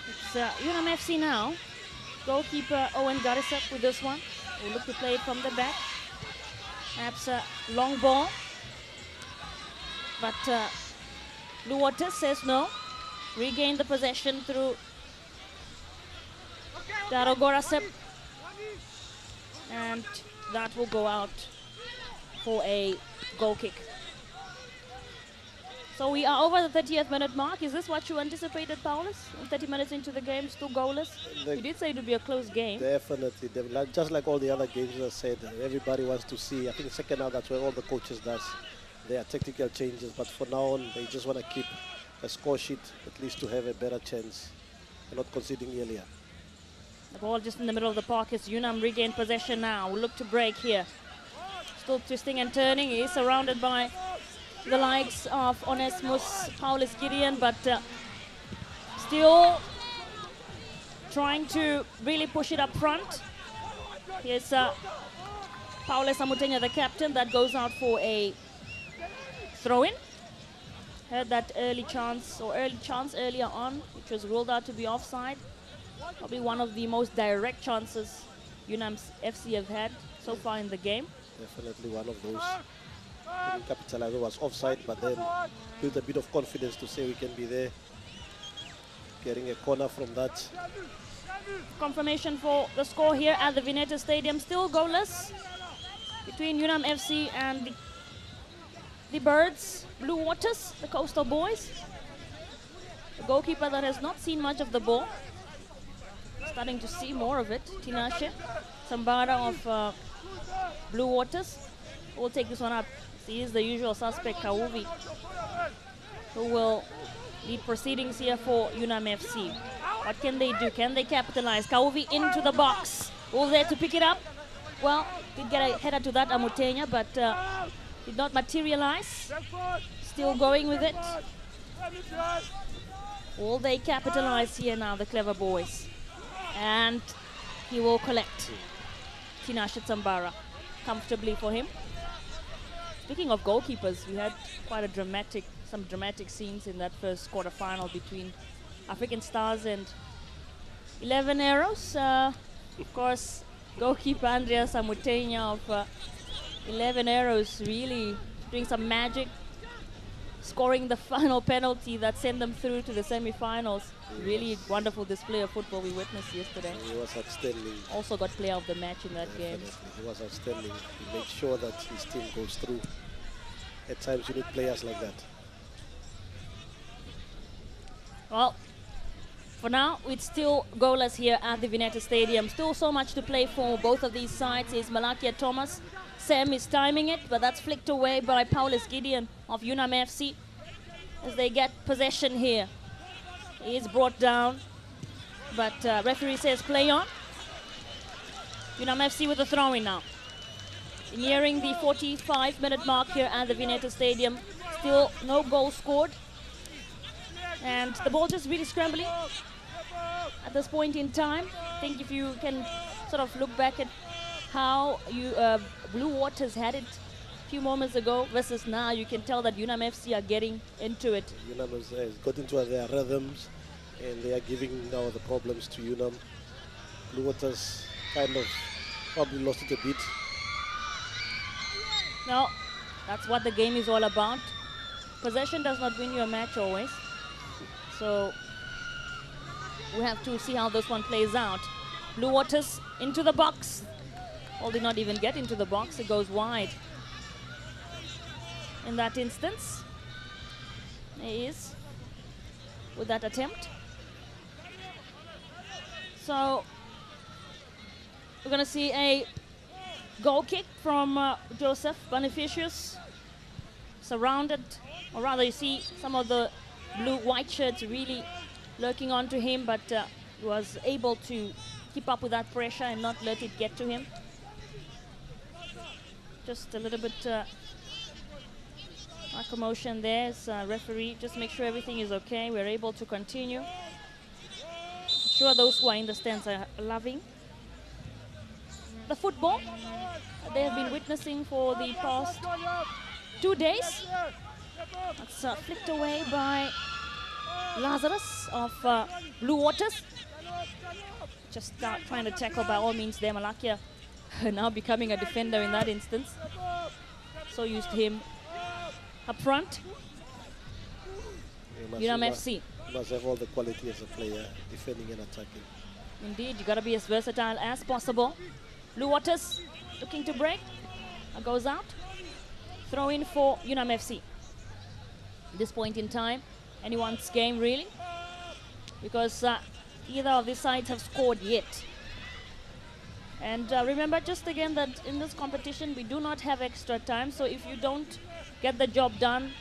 It's UNAM FC now. Goalkeeper Owen Garisap with this one. Will look to play it from the back. Perhaps a long ball. But Blue Waters says no. Regain the possession through Daro Gorasep. And that will go out for a goal kick. So we are over the 30th minute mark. Is this what you anticipated, Paulus? 30 minutes into the game, still goalless? You did say it would be a close game. Definitely. Just like all the other games, as I said, everybody wants to see. I think second half, that's where all the coaches does their tactical changes. But for now on, they just want to keep a score sheet, at least to have a better chance and not conceding earlier. The ball just in the middle of the park as UNAM regain possession now. We'll look to break here. Still twisting and turning. He's surrounded by the likes of Onesmus Paulus Gideon, but still trying to really push it up front. Here's Paulus Amutenya, the captain. That goes out for a throw-in. Had that early chance earlier on, which was ruled out to be offside. Probably one of the most direct chances UNAM FC have had so far in the game. Definitely one of those. Capitalize was offside, but then built a bit of confidence to say we can be there. Getting a corner from that. Confirmation for the score here at the Vineta Stadium. Still goalless between UNAM FC and the Birds, Blue Waters, the Coastal Boys. The goalkeeper that has not seen much of the ball. Starting to see more of it. Tinashe Sambara of Blue Waters will take this one up. He is the usual suspect, Kauvi, who will lead proceedings here for UNAM FC. What can they do? Can they capitalize? Kauvi into the box. All there to pick it up. Well, did get a header to that Amutenya, but did not materialize. Still going with it. Will they capitalize here now, the clever boys? And he will collect. Tinashe Tsambara comfortably for him. Speaking of goalkeepers, we had quite some dramatic scenes in that first quarter-final between African Stars and 11 Arrows. Of course, goalkeeper Andreas Amutenya of 11 Arrows really doing some magic, scoring the final penalty that sent them through to the semi-finals. Really wonderful display of football we witnessed yesterday. He was outstanding. Also got player of the match in that game. He was outstanding. He made sure that his team goes through. At times you need players like that. Well, for now, it's still goalless here at the Vineta Stadium. Still so much to play for both of these sides. Is Malakia Thomas. Sam is timing it, but that's flicked away by Paulus Gideon of UNAM FC as they get possession here. He is brought down, but referee says play on. UNAM FC with a throw-in now. Nearing the 45-minute mark here at the Vineta Stadium. Still no goal scored. And the ball just really scrambling at this point in time. I think if you can sort of look back at how Blue Waters had it a few moments ago versus now, you can tell that UNAM FC are getting into it. UNAM has got into their rhythms, and they are giving now the problems to UNAM. Blue Waters kind of probably lost it a bit. No, that's what the game is all about. Possession does not win you a match always. So we have to see how this one plays out. Blue Waters into the box. Well, did not even get into the box. It goes wide. In that instance, he is with that attempt. So we're going to see a goal kick from Joseph Beneficius. Surrounded, or rather you see some of the blue-white shirts really lurking onto him, but was able to keep up with that pressure and not let it get to him. Just a little bit commotion there as referee, just make sure everything is okay. We're able to continue. I'm sure those who are in the stands are loving the football they have been witnessing for the past 2 days. That's flicked away by Lazarus of Blue Waters. Just trying to tackle by all means there. Malakia now becoming a defender in that instance. So used him up front. UNAM FC. Must have all the quality as a player, defending and attacking. Indeed, you got to be as versatile as possible. Blue Waters looking to break. Goes out. Throw in for UNAM FC. At this point in time, anyone's game really, because either of these sides have scored yet. And remember just again that in this competition we do not have extra time, so if you don't get the job done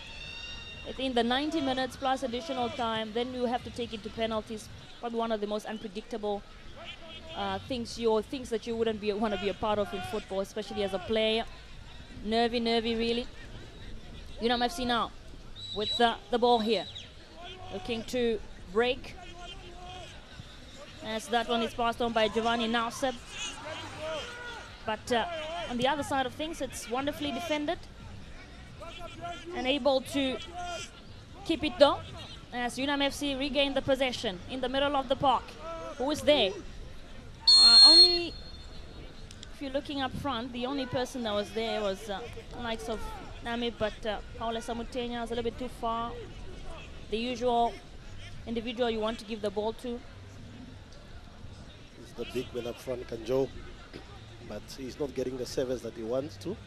within the 90 minutes plus additional time, then you have to take it to penalties. Probably one of the most unpredictable things that you wouldn't want to be a part of in football, especially as a player. Nervy really. UNAM FC now with the ball here, looking to break, as that one is passed on by Giovanni Nauseb. But on the other side of things, it's wonderfully defended and able to keep it though, as UNAM FC regain the possession in the middle of the park. Who is there? Only, if you're looking up front, the only person that was there was the likes of Nami, but Paula Samutenya is a little bit too far. The usual individual you want to give the ball to. He's the big man up front, Kanjo, but he's not getting the service that he wants to.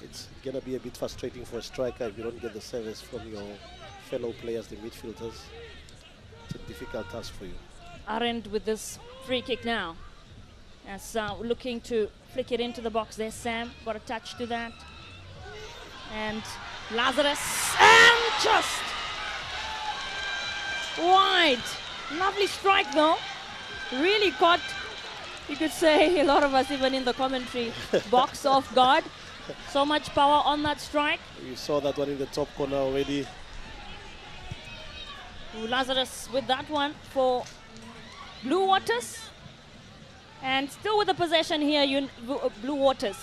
It's going to be a bit frustrating for a striker if you don't get the service from your fellow players, the midfielders. It's a difficult task for you. Arendt with this free kick now, as looking to flick it into the box. There's Sam, got a touch to that. And Lazarus, and just wide. Lovely strike though. Really caught, you could say, a lot of us even in the commentary box off guard. So much power on that strike. You saw that one in the top corner already. Lazarus with that one for Blue Waters. And still with the possession here, Blue Waters.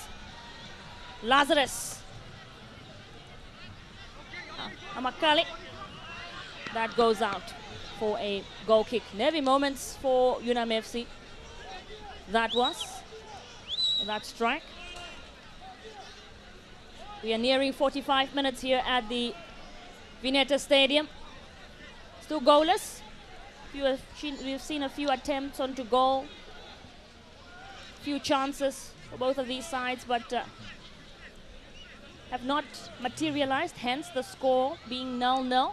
Lazarus. Amakali. That goes out for a goal kick. Nervy moments for UNAM FC. That was that strike. We are nearing 45 minutes here at the Vineta Stadium. Still goalless. We've seen a few attempts onto goal. Few chances for both of these sides, but have not materialized, hence the score being 0-0.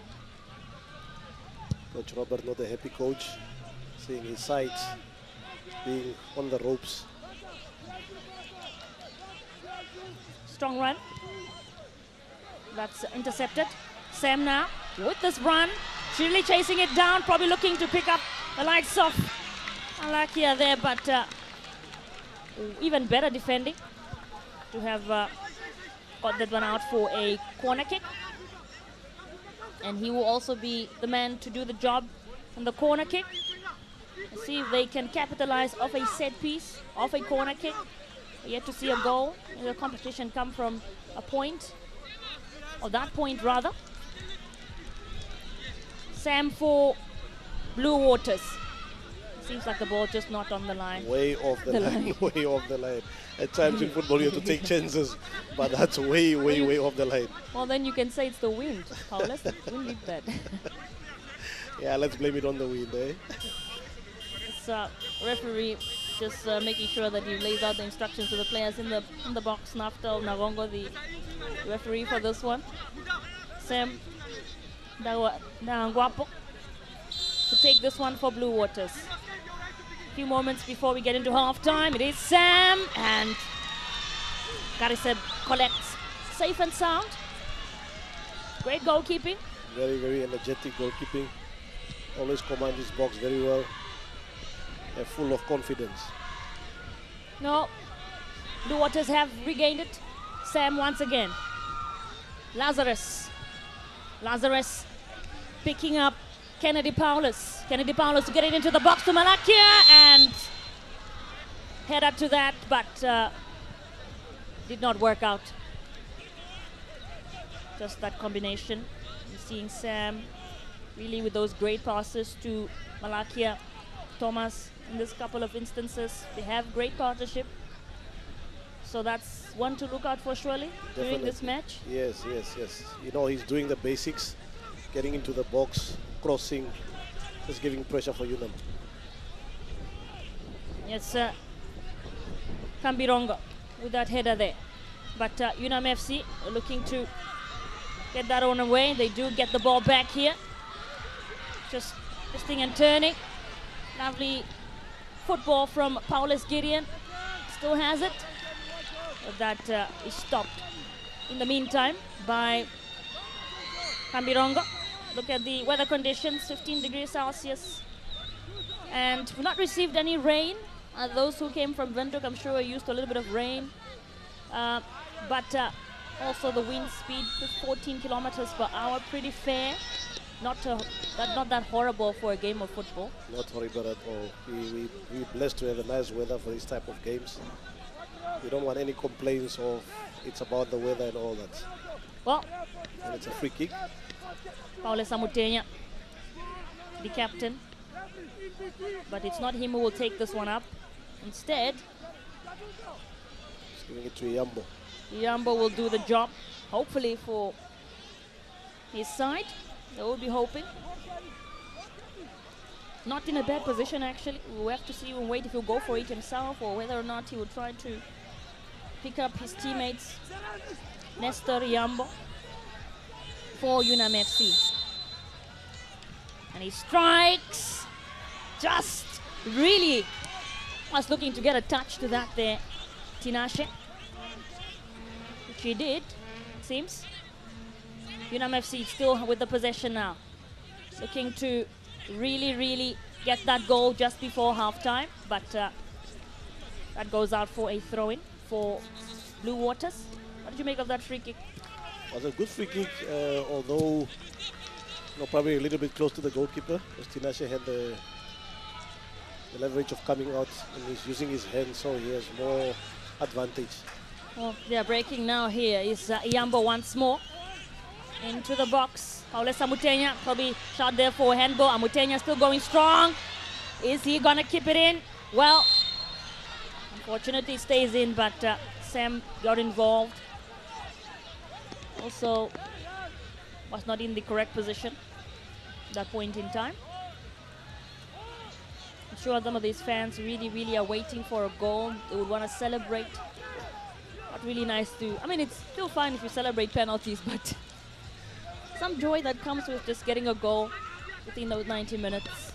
Coach Robert, not a happy coach, seeing his side being on the ropes. Strong run. That's intercepted. Sam now with this run, really chasing it down, probably looking to pick up the likes of Alakia there, but even better defending. to have got that one out for a corner kick. And he will also be the man to do the job on the corner kick. Let's see if they can capitalize off a set piece, off a corner kick. Yet to see a goal in the competition come from a point, or that point rather. Sam for Blue Waters. Seems like the ball just not on the line. Way off the line, way off the line. At times in football you have to take chances, but that's way off the line. Well, then you can say it's the wind, Paulus. The wind did that. Yeah, let's blame it on the wind, eh? This referee just making sure that he lays out the instructions to the players in the box. Naftal Navongo, the referee for this one. Sam Nangwapo to take this one for Blue Waters. A few moments before we get into half-time, it is Sam, and Kariseb collects safe and sound. Great goalkeeping. Very energetic goalkeeping. Always command his box very well. And full of confidence. No, Blue Waters have regained it. Sam once again. Lazarus picking up Kennedy Paulus to get it into the box to Malakia, and header to that, but did not work out. Just that combination. You're seeing Sam really with those great passes to Malakia, Thomas. In this couple of instances, they have great partnership. So that's one to look out for surely during this match. Yes. You know, he's doing the basics, getting into the box, crossing, just giving pressure for UNAM. Yes, Kambirongo with that header there. But UNAM FC are looking to get that on away. They do get the ball back here. Just twisting and turning. Lovely football from Paulus Gideon. Still has it. But that is stopped in the meantime by Kambirongo. Look at the weather conditions, 15 degrees Celsius. And we've not received any rain. Those who came from Windhoek, I'm sure, are used to a little bit of rain. But also the wind speed, 14 kilometers per hour, pretty fair. Not that horrible for a game of football. Not horrible at all. We're blessed to have a nice weather for this type of games. We don't want any complaints of it's about the weather and all that. Well, and it's a free kick. Paulus Amutenya, the captain. But it's not him who will take this one up. Instead, he's giving it to Iyambo. Iyambo will do the job, hopefully for his side. They will be hoping. Not in a bad position, actually. We'll have to see and wait if he'll go for it himself or whether or not he will try to pick up his teammates. Nestor Iyambo for UNAM FC. And he strikes. Just really was looking to get a touch to that there, Tinashe. Which he did, it seems. UNAM FC still with the possession now. Looking to really get that goal just before halftime, but that goes out for a throw-in for Blue Waters. What did you make of that free kick? It was a good free kick, although probably a little bit close to the goalkeeper, because Tinashe had the leverage of coming out and he's using his hands, so he has more advantage. Well, they are breaking now. Here is Iyambo once more into the box. Paulus Amutenya probably shot there for handball. Amutenya still going strong. Is he gonna keep it in? Well, unfortunately it stays in, but Sam got involved. Also was not in the correct position at that point in time. I'm sure some of these fans really are waiting for a goal. They would want to celebrate. Not really nice to, I mean, it's still fine if you celebrate penalties, but some joy that comes with just getting a goal within those 90 minutes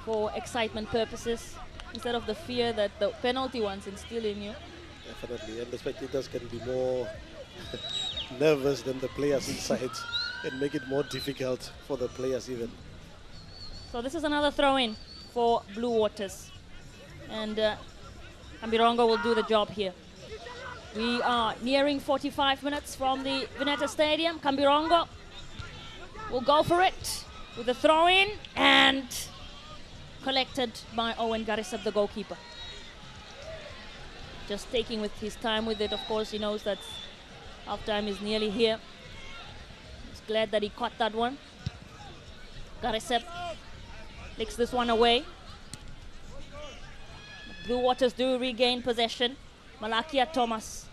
for excitement purposes, instead of the fear that the penalty ones instill in you. Definitely, and the spectators can be more nervous than the players inside and make it more difficult for the players even. So this is another throw-in for Blue Waters, and Kambirongo will do the job here. We are nearing 45 minutes from the Vineta Stadium. Kambirongo will go for it with a throw-in and collected by Owen Garisab, the goalkeeper. Just taking with his time with it. Of course, he knows that half-time is nearly here. He's glad that he caught that one. Garisab licks this one away. Blue Waters do regain possession. Malakia Thomas.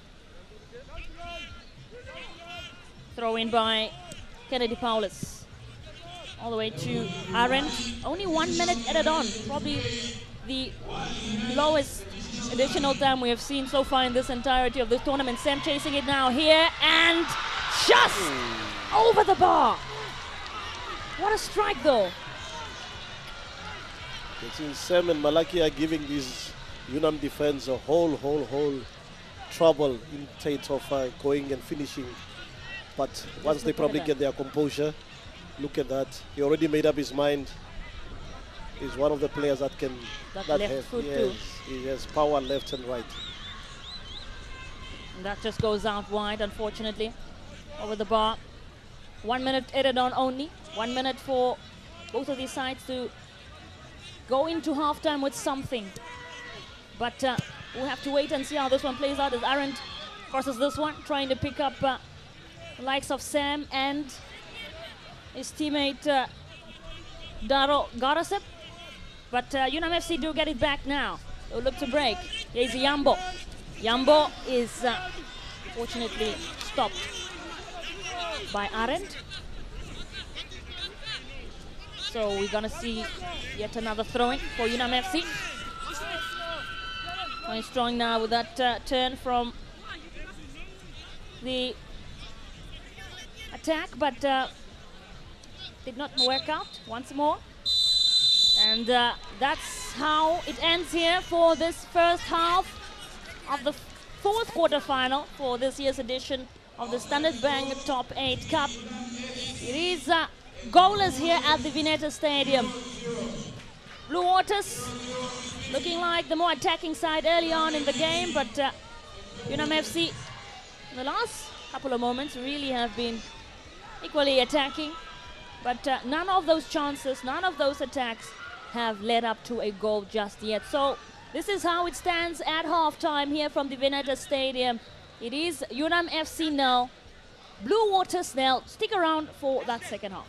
Throw in by Kennedy Paulus. All the way to Arendt. Only 1 minute added on. Probably the lowest additional time we have seen so far in this entirety of this tournament. Sam chasing it now here and just over the bar. What a strike though. You see Sam and Malaki are giving this UNAM defense a whole trouble in terms of going and finishing. But once they probably get their composure, look at that. He already made up his mind. He's one of the players that can left foot too. He has power left and right. And that just goes out wide, unfortunately, over the bar. 1 minute added on only. 1 minute for both of these sides to go into halftime with something. But we'll have to wait and see how this one plays out as Arendt crosses this one, trying to pick up the likes of Sam and his teammate Daro Garasep. But UNAM FC do get it back now. They'll look to break. Here's Yambo. Yambo is fortunately stopped by Arendt. So we're going to see yet another throw-in for UNAM FC. Going strong now with that turn from the attack, but did not work out once more. And that's how it ends here for this first half of the fourth quarterfinal for this year's edition of the Standard Bank Top 8 Cup. It is goalless here at the Vineta Stadium. Blue Waters looking like the more attacking side early on in the game, but UNAM FC in the last couple of moments really have been equally attacking. But none of those chances, none of those attacks have led up to a goal just yet. So this is how it stands at halftime here from the Vineta Stadium. It is UNAM FC 0, Blue Waters 0. Stick around for that second half.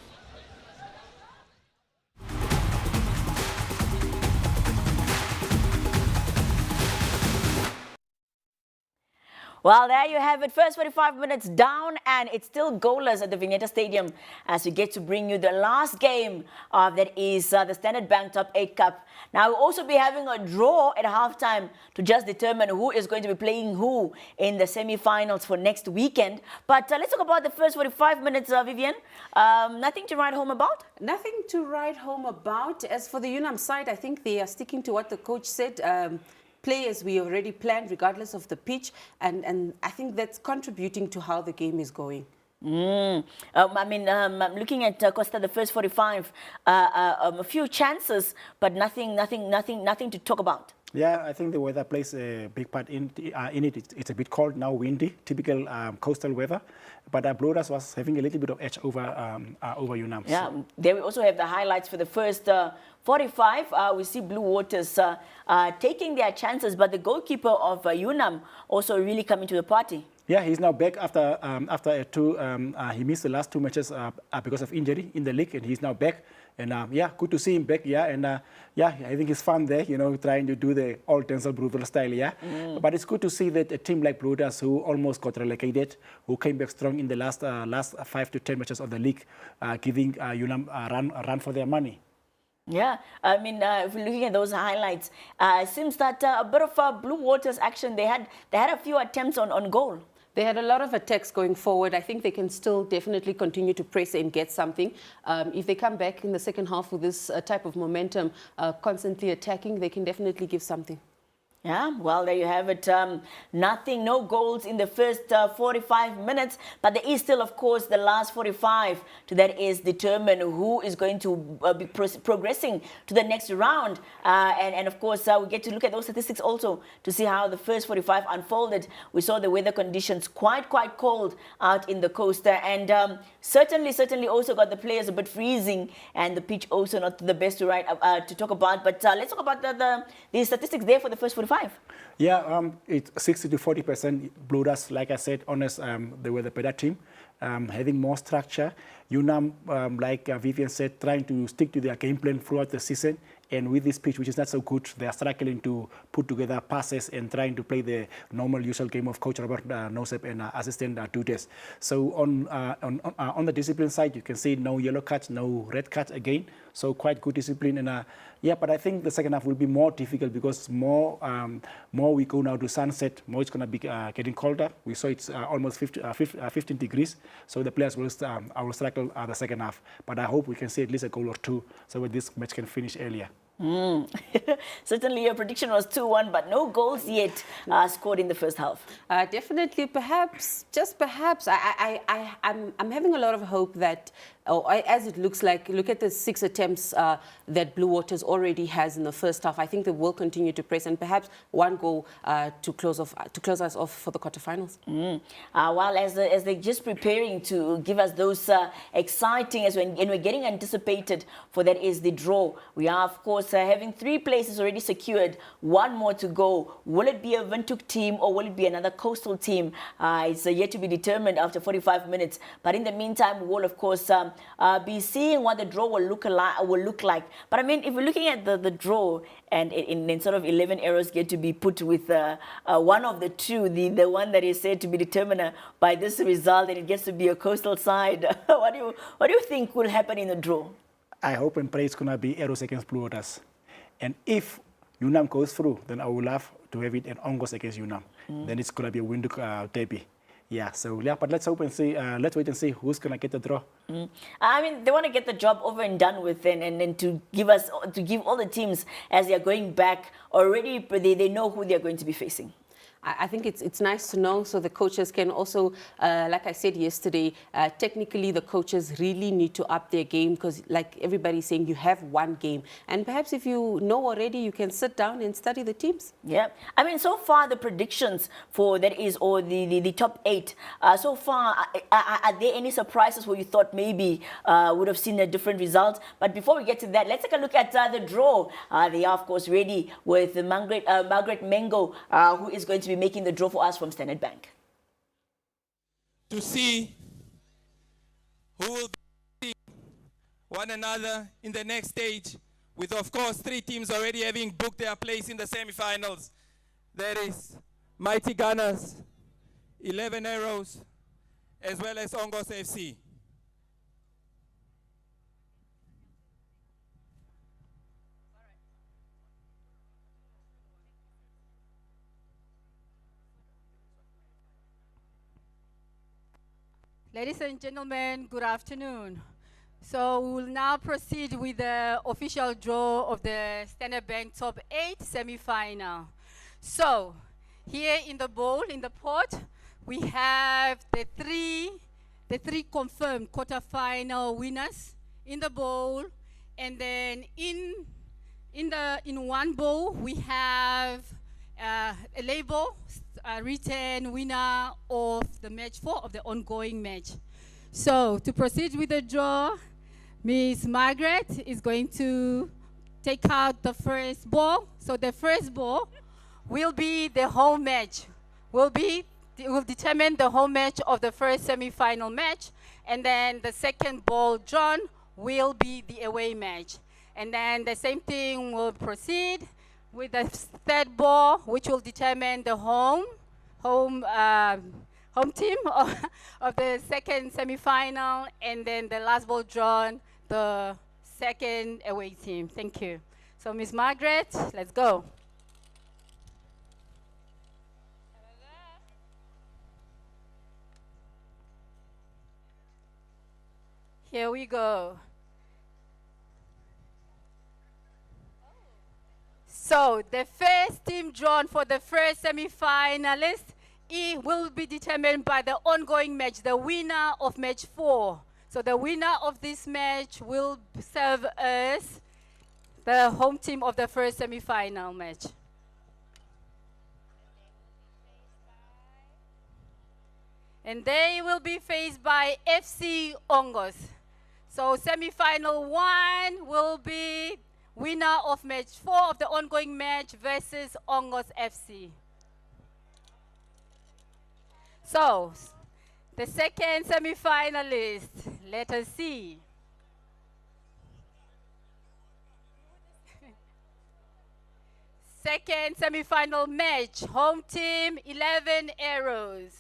Well, there you have it. First 45 minutes down, and it's still goalless at the Vineta Stadium as we get to bring you the last game that is the Standard Bank Top 8 Cup. Now, we'll also be having a draw at halftime to just determine who is going to be playing who in the semi-finals for next weekend. But let's talk about the first 45 minutes, Vivian. Nothing to write home about? Nothing to write home about. As for the UNAM side, I think they are sticking to what the coach said. Players we already planned regardless of the pitch, and I think that's contributing to how the game is going. Looking at Costa, the first 45, a few chances, but nothing to talk about. Yeah, I think the weather plays a big part in it. It's a bit cold now, windy, typical coastal weather. But Blue Waters was having a little bit of edge over UNAM. Yeah, so. There we also have the highlights for the first 45. We see Blue Waters taking their chances, but the goalkeeper of UNAM also really coming to the party. Yeah, he's now back after he missed the last 2 matches because of injury in the league, and he's now back. And yeah, good to see him back. Yeah, and yeah, I think it's fun there, trying to do the old Denzel Brutal style. Yeah, but it's good to see that a team like Blue Waters, who almost got relegated, who came back strong in the last 5 to 10 matches of the league, giving UNAM a run for their money. Yeah, if we're looking at those highlights, it seems that a bit of Blue Waters action. They had a few attempts on goal. They had a lot of attacks going forward. I think they can still definitely continue to press and get something. If they come back in the second half with this type of momentum, constantly attacking, they can definitely give something. Yeah, well, there you have it. Nothing, no goals in the first 45 minutes, but there is still, of course, the last 45 to that is determine who is going to be progressing to the next round. And of course, we get to look at those statistics also to see how the first 45 unfolded. We saw the weather conditions quite cold out in the coast, and certainly also got the players a bit freezing, and the pitch also not the best to talk about. But let's talk about the statistics there for the first 45. Yeah, it's 60 to 40% Blue Dust. Like I said, honest, they were the better team, having more structure. UNAM, like Vivian said, trying to stick to their game plan throughout the season. And with this pitch, which is not so good, they are struggling to put together passes and trying to play the normal, usual game of Coach Robert Nosep and assistant tutors. So on the discipline side, you can see no yellow cards, no red cards again. So quite good discipline. And yeah, but I think the second half will be more difficult because more we go now to sunset, more it's going to be getting colder. We saw it's almost 15 degrees. So the players will struggle the second half. But I hope we can see at least a goal or two so that this match can finish earlier. Certainly your prediction was 2-1, but no goals yet scored in the first half. Definitely, perhaps, just perhaps, I'm having a lot of hope that, as it looks like, look at the 6 attempts that Blue Waters already has in the first half. I think they will continue to press, and perhaps one goal to close us off for the quarterfinals. While as they're just preparing to give us those exciting, and we're getting anticipated for that is the draw. We are, of course, having 3 places already secured, 1 more to go. Will it be a Windhoek team or will it be another coastal team? It's yet to be determined after 45 minutes. But in the meantime, we will, of course, be seeing what the draw will look like. But I mean, if we're looking at the draw, and in sort of 11 arrows get to be put with one of the two, the one that is said to be determined by this result, and it gets to be a coastal side. What do you think will happen in the draw? I hope and pray it's going to be arrows against Blue Waters. And if UNAM goes through, then I would love to have it an Ongos against UNAM. Then it's going to be a Windhoek derby. Yeah, so yeah, but let's hope and see. Let's wait and see who's going to get the draw. I mean, they want to get the job over and done with, and to give all the teams as they are going back already, they know who they are going to be facing. I think it's nice to know so the coaches can also, like I said yesterday, technically the coaches really need to up their game because like everybody's saying, you have one game. And perhaps if you know already, you can sit down and study the teams. Yeah. I mean, so far the predictions for the top 8, so far, are there any surprises where you thought maybe would have seen a different result? But before we get to that, let's take a look at the draw. They are, of course, ready with Margaret Mengo, who is going to be making the draw for us from Standard Bank. To see who will be one another in the next stage, with of course 3 teams already having booked their place in the semi-finals. There is Mighty Gunners, 11 Arrows, as well as Ongos FC. Ladies and gentlemen, good afternoon. So we will now proceed with the official draw of the Standard Bank Top 8 semi-final. So here in the bowl, in the pot, we have the three confirmed quarterfinal winners in the bowl, and then in one bowl we have a label written winner of the match 4 of the ongoing match. So to proceed with the draw, Miss Margaret is going to take out the first ball. So the first ball will be the home match. Will determine the home match of the first semi-final match, and then the second ball drawn will be the away match. And then the same thing will proceed with the third ball, which will determine the home team of the second semi-final, and then the last ball drawn, the second away team. Thank you. So Miss Margaret, let's go. Here we go. So the first team drawn for the first semi-finalist will be determined by the ongoing match, the winner of match 4. So the winner of this match will serve as the home team of the first semi-final match. And they will be faced by FC Ongos. So semi-final 1 will be winner of match 4 of the ongoing match versus Ongos FC. So, the second semi-finalist, let us see. Second semi-final match, home team 11 Arrows.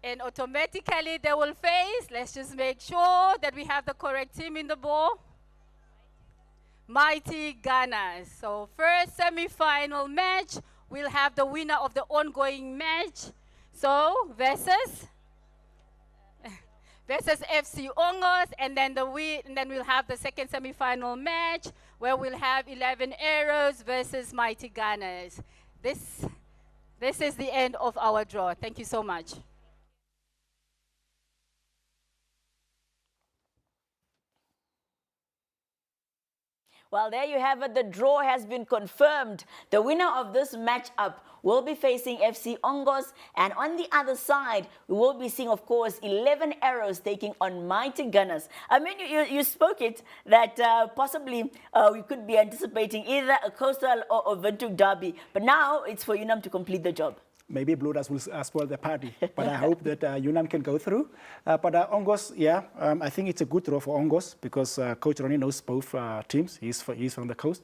And automatically they will face, let's just make sure that we have the correct team in the ball. Mighty Gunners. So first semi-final match, we'll have the winner of the ongoing match. So versus FC Ongos, and then we'll have the second semi-final match where we'll have 11 Arrows versus Mighty Gunners. This is the end of our draw. Thank you so much. Well, there you have it. The draw has been confirmed. The winner of this matchup will be facing FC Ongos. And on the other side, we will be seeing, of course, 11 Arrows taking on Mighty Gunners. I mean, you spoke it that possibly we could be anticipating either a Coastal or a Windhoek derby. But now it's for UNAM to complete the job. Maybe Blue Dust will spoil the party, but I hope that UNAM can go through. But Ongos, yeah, I think it's a good draw for Ongos because Coach Ronnie knows both teams. He's from the coast,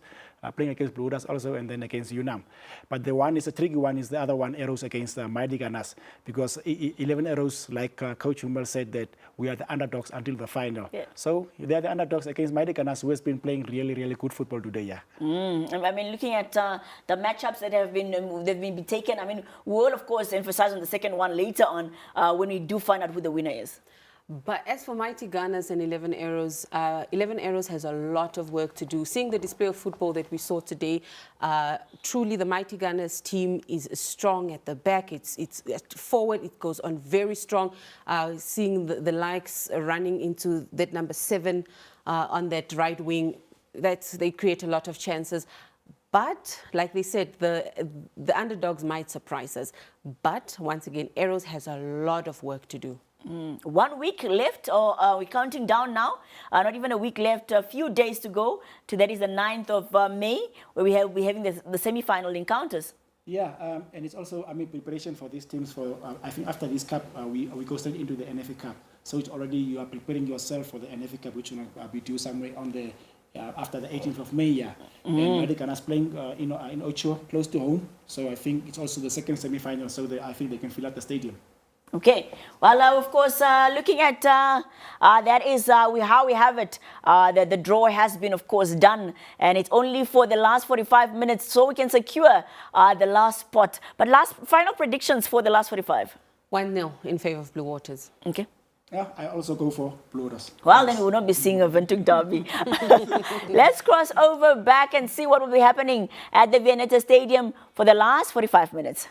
playing against Blue Dust also and then against UNAM. But the one is a tricky one is the other one, Arrows against Mighty Gunners, because 11 Arrows, like Coach Hummel said, that we are the underdogs until the final. Yeah. So they're the underdogs against Mighty Gunners, who has been playing really, really good football today, yeah. I mean, looking at the matchups that have been taken, I mean, we'll of course emphasize on the second one later on when we do find out who the winner is. But as for Mighty Gunners and 11 Arrows, 11 Arrows has a lot of work to do. Seeing the display of football that we saw today, truly the Mighty Gunners team is strong at the back. It's forward, it goes on very strong. Seeing the likes running into that number 7 on that right wing, they create a lot of chances. But, like they said, the underdogs might surprise us. But, once again, Arrows has a lot of work to do. 1 week left, or are we counting down now? Not even a week left, a few days to go. That is the 9th of May, where we're having the semi-final encounters. Yeah, and it's also, I mean, preparation for these teams for, I think after this cup, we go straight into the NFA Cup. So it's already, you are preparing yourself for the NFA Cup, which will be due somewhere on the after the 18th of May, yeah. And Mighty Gunners playing in Ocho, close to home. So I think it's also the second semi-final, so I think they can fill up the stadium. Okay. Well, of course, looking at that is how we have it. The draw has been, of course, done. And it's only for the last 45 minutes so we can secure the last spot. But final predictions for the last 45. 1-0 in favor of Blue Waters. Okay. Yeah, I also go for Blue Dust. Well, then we will not be seeing a Windhoek derby. Let's cross over back and see what will be happening at the Vianetta Stadium for the last 45 minutes.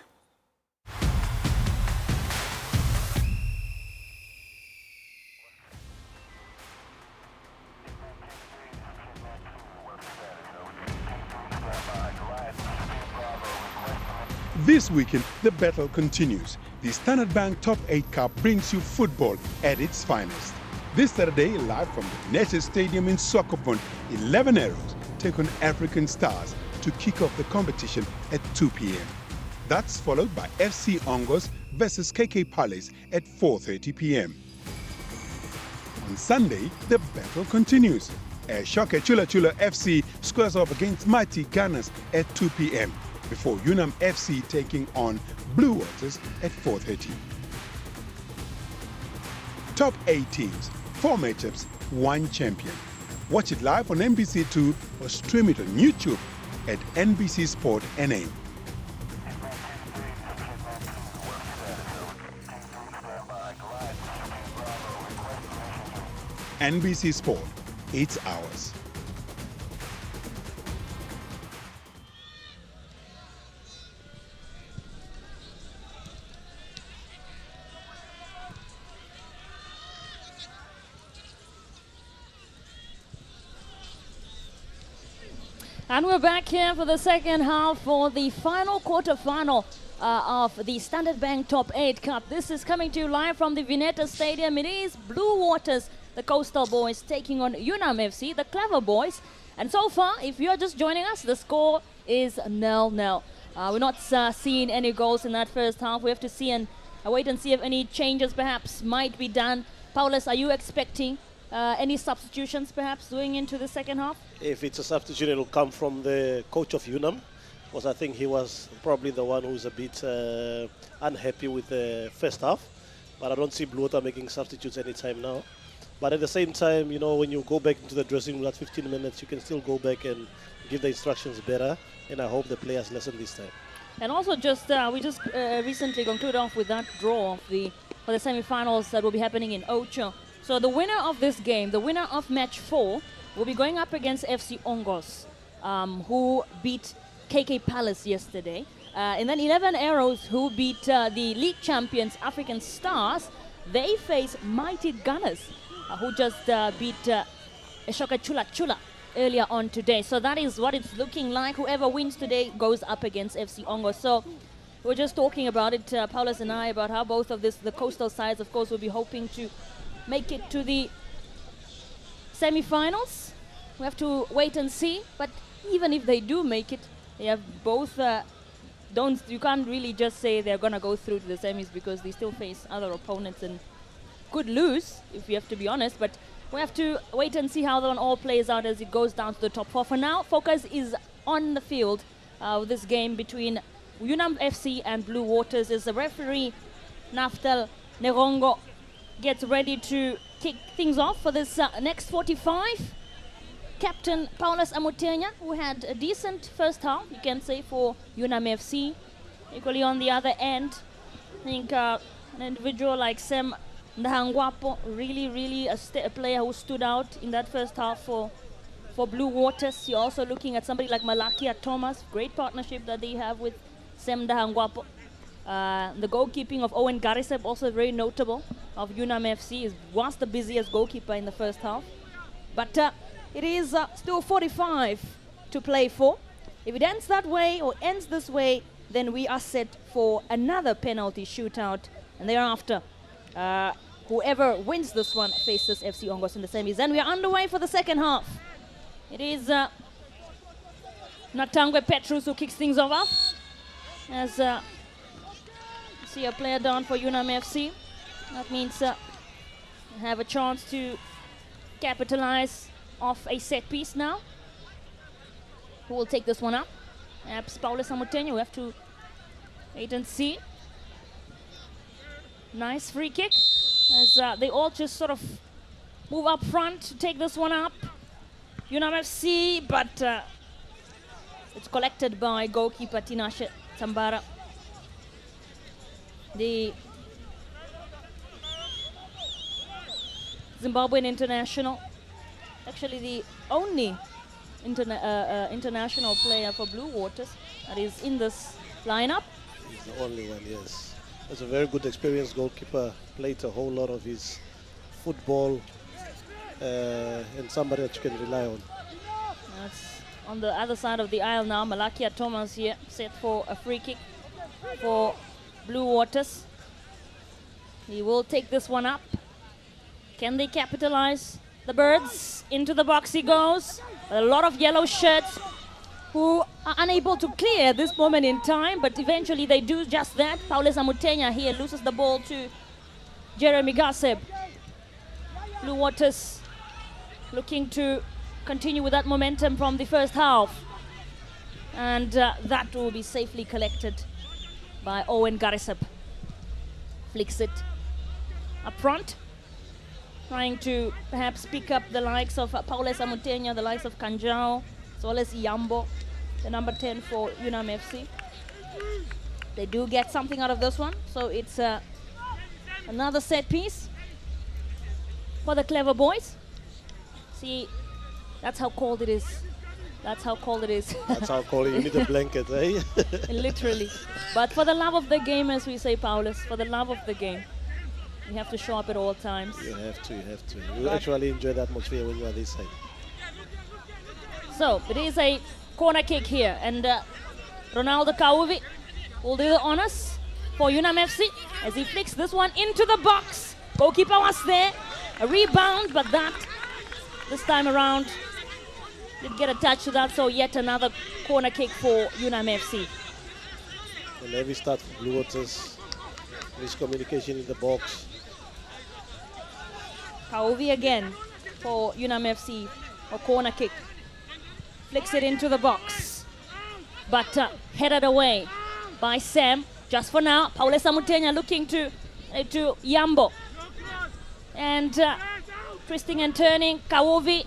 This weekend, the battle continues. The Standard Bank Top 8 Cup brings you football at its finest. This Saturday, live from the Vianetta Stadium in Swakopmund, 11 Arrows take on African Stars to kick off the competition at 2 p.m. That's followed by FC Ongos versus KK Palace at 4:30 p.m. On Sunday, the battle continues. Shoke Chula Chula FC squares off against Mighty Gunners at 2 p.m. before UNAM FC taking on Blue Waters at 4:30. Top 8 teams, 4 matchups, 1 champion. Watch it live on NBC2 or stream it on YouTube at NBC Sport NA. NBC Sport, it's ours. And we're back here for the second half for the final quarter-final of the Standard Bank Top 8 Cup. This is coming to you live from the Vineta Stadium. It is Blue Waters, the Coastal Boys, taking on UNAM FC, the Clever Boys. And so far, if you're just joining us, the score is 0-0. We're not seeing any goals in that first half. We have to see and wait and see if any changes perhaps might be done. Paulus, are you expecting any substitutions perhaps going into the second half? If it's a substitution, it will come from the coach of UNAM, because I think he was probably the one who's a bit unhappy with the first half. But I don't see Blue Water making substitutes anytime now. But at the same time, you know, when you go back into the dressing room at 15 minutes, you can still go back and give the instructions better. And I hope the players listen this time. And also we just recently concluded off with that draw for the semi-finals that will be happening in Ocho. So the winner of this game, the winner of match 4, will be going up against FC Ongos, who beat KK Palace yesterday. And then 11 Arrows, who beat the league champions African Stars. They face Mighty Gunners, who just beat Eshoka Chula Chula earlier on today. So that is what it's looking like. Whoever wins today goes up against FC Ongos. So we're just talking about it, Paulus and I, about how both of the coastal sides, of course, will be hoping to make it to the semi-finals. We have to wait and see. But even if they do make it, they have both. You can't really just say they're gonna go through to the semis, because they still face other opponents and could lose, if you have to be honest. But we have to wait and see how that one all plays out as it goes down to the top 4. For now, focus is on the field with this game between UNAM FC and Blue Waters, as the referee Naftal Nerongo gets ready to kick things off for this next 45. Captain Paulus Amutenya, who had a decent first half, you can say, for UNAM FC. Equally on the other end, I think an individual like Sem Ndahangwapo, really a player who stood out in that first half for Blue Waters. You're also looking at somebody like Malakia Thomas, great partnership that they have with Sem Ndahangwapo. The goalkeeping of Owen Gariseb, also very notable, of UNAM FC, was the busiest goalkeeper in the first half. But it is still 45 to play for. If it ends that way or ends this way, then we are set for another penalty shootout. And thereafter, whoever wins this one faces FC Ongos in the semis. And we are underway for the second half. It is Natangwe Petrus who kicks things off. As see a player down for UNAM FC. That means have a chance to capitalize off a set piece now. Who will take this one up? Perhaps Paulus Amutenya. We have to wait and see. Nice free kick as they all just sort of move up front to take this one up. UNAM FC, but it's collected by goalkeeper Tinashe Tambara. The Zimbabwean international, actually the only international player for Blue Waters that is in this lineup. He's the only one, yes. He's a very good experienced goalkeeper, played a whole lot of his football, and somebody that you can rely on. That's on the other side of the aisle now. Malakia Thomas here, set for a free kick for Blue Waters. He will take this one up. Can they capitalize? The Birds, into the box he goes. A lot of yellow shirts who are unable to clear at this moment in time, but eventually they do just that. Paulus Amutenya here loses the ball to Jeremy Gaseb. Blue Waters looking to continue with that momentum from the first half. And that will be safely collected by Owen Gariseb. Flicks it up front, trying to perhaps pick up the likes of Paulus Amutenya, the likes of Kanjao, as well as Iambo, the number 10 for UNAM FC. They do get something out of this one, so it's another set piece for the Clever Boys. See, that's how cold it is. That's how cold it is. That's how cold it is. You need a blanket, eh? Literally. But for the love of the game, as we say, Paulus, for the love of the game, you have to show up at all times. You have to. You actually enjoy the atmosphere when you are this side. So it is a corner kick here. And Ronaldo Kauvi will do the honors for UNAM FC as he flicks this one into the box. Goalkeeper was there. A rebound, but that this time around did get a touch to that, so yet another corner kick for UNAM FC. And every start for Blue Waters, miscommunication in the box. Kauvi again for UNAM FC, a corner kick. Flicks it into the box, but headed away by Sam. Just for now, Paule Samutenya looking to Yambo. And twisting and turning, Kauvi.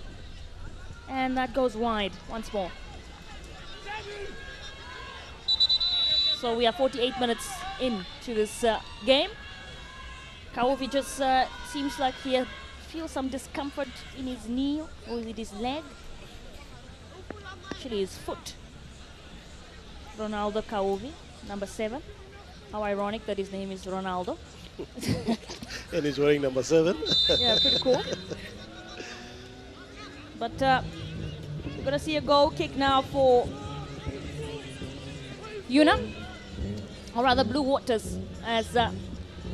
And that goes wide once more. So we are 48 minutes into this game. Kauvi just seems like he feels some discomfort in his knee, or is it his leg? Actually his foot. Ronaldo Kauvi, number 7. How ironic that his name is Ronaldo. And he's wearing number 7. Yeah, pretty cool. But we're going to see a goal kick now for UNAM, or rather Blue Waters, as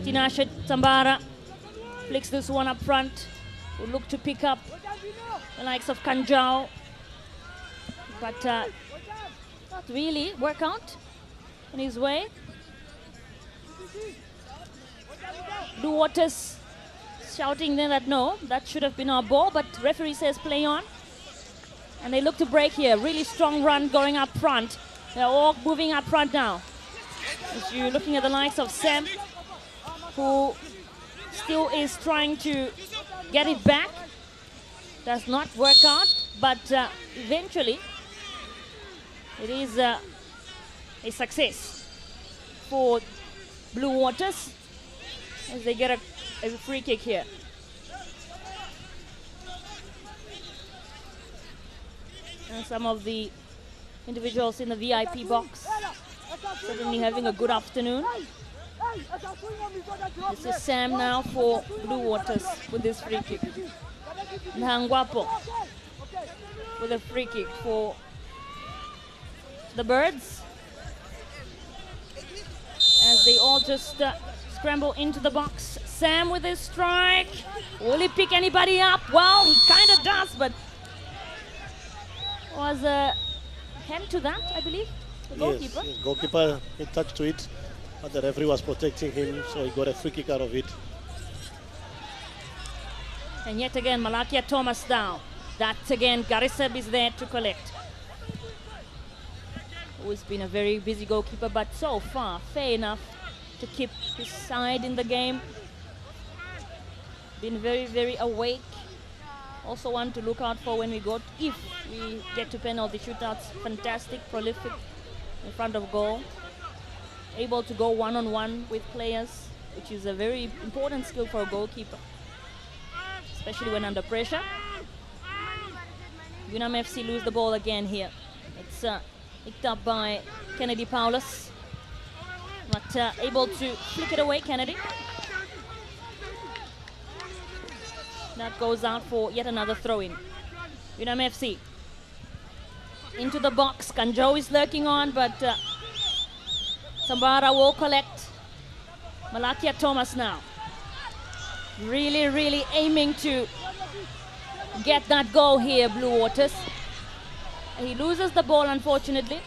Tinashe Tambara flicks this one up front. Will look to pick up the likes of Kanjao, but not really work out in his way. Blue Waters shouting then that no, that should have been our ball, but referee says play on. And they look to break here. Really strong run going up front. They're all moving up front now. As you're looking at the likes of Sam, who still is trying to get it back. Does not work out, but eventually it is a success for Blue Waters as they get a free kick here. And some of the individuals in the VIP box certainly having a good afternoon. This is Sam now for Blue Waters with this free kick. Nhangwapo with a free kick for the Birds, as they all just scramble into the box. Sam with his strike. Will he pick anybody up? Well, he kind of does, but was a hand to that, I believe, the goalkeeper. Yes, goalkeeper, he touched to it, but the referee was protecting him, so he got a free kick out of it. And yet again, Malakia Thomas down. That again, Gariseb is there to collect. Who's been a very busy goalkeeper, but so far, fair enough to keep his side in the game. Been very, very awake. Also one to look out for when we go, if we get to penalty shootouts. Fantastic, prolific in front of goal. Able to go one-on-one with players, which is a very important skill for a goalkeeper, especially when under pressure. UNAM FC lose the ball again here. It's picked up by Kennedy Paulus, but able to flick it away, Kennedy. That goes out for yet another throw-in. UNAM FC into the box. Kanjo is lurking on, but Tambara will collect. Malakia Thomas now. Really, really aiming to get that goal here, Blue Waters. He loses the ball, unfortunately.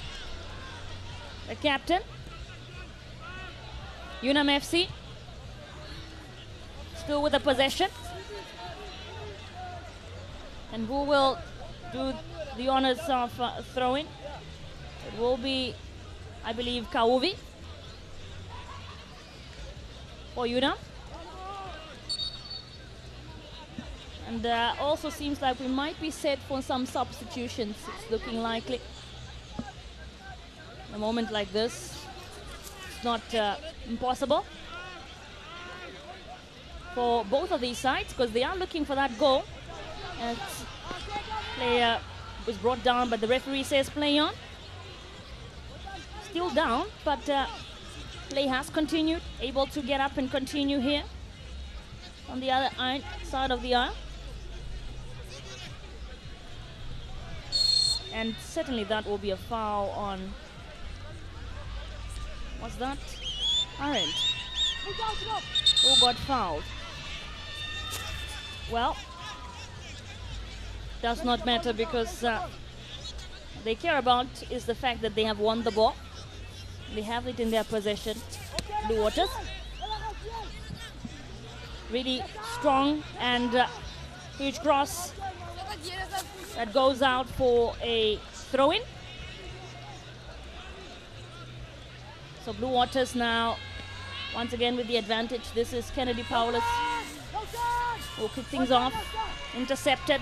The captain. UNAM FC still with the possession. And who will do the honors of throwing? It will be, I believe, Kauvi for UNAM. And also seems like we might be set for some substitutions. It's looking likely. In a moment like this, it's not impossible for both of these sides, because they are looking for that goal. And player was brought down, but the referee says play on. Still down, but play has continued. Able to get up and continue here on the other side of the aisle. And certainly that will be a foul on, what's that? Arendt. Who got fouled? Well, does not matter because they care about is the fact that they have won the ball. They have it in their possession. Blue Waters. Really strong and huge cross that goes out for a throw-in. So Blue Waters now once again with the advantage. This is Kennedy Paulus who kick things off. Intercepted.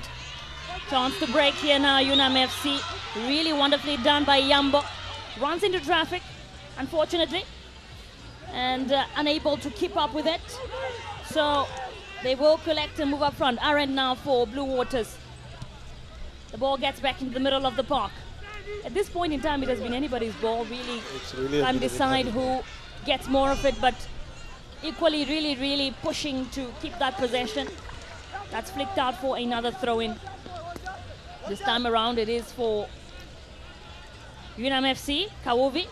Chance to break here now, UNAM FC. Really wonderfully done by Yambo. Runs into traffic, unfortunately, and unable to keep up with it. So they will collect and move up front. Arendt now for Blue Waters. The ball gets back into the middle of the park. At this point in time, it has been anybody's ball. Really can't decide who gets more of it, but equally really pushing to keep that possession. That's flicked out for another throw-in. This time around it is for UNAM FC, Kawovi.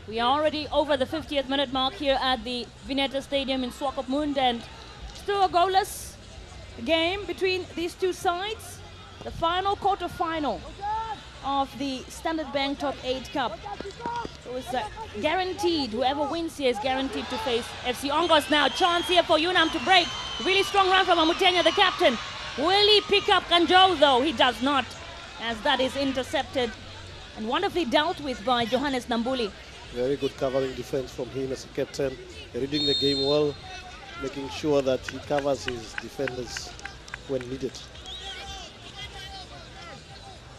We are already over the 50th minute mark here at the Vineta Stadium in Swakopmund, and still a goalless game between these two sides. The final quarter-final of the Standard Bank Top 8 Cup. So it's guaranteed, whoever wins here is guaranteed to face FC Ongos now. Chance here for UNAM to break. Really strong run from Amutenya, the captain. Will he pick up Kanjou though? He does not, as that is intercepted and wonderfully dealt with by Johannes Nambuli. Very good covering defense from him as a captain. Reading the game well, making sure that he covers his defenders when needed.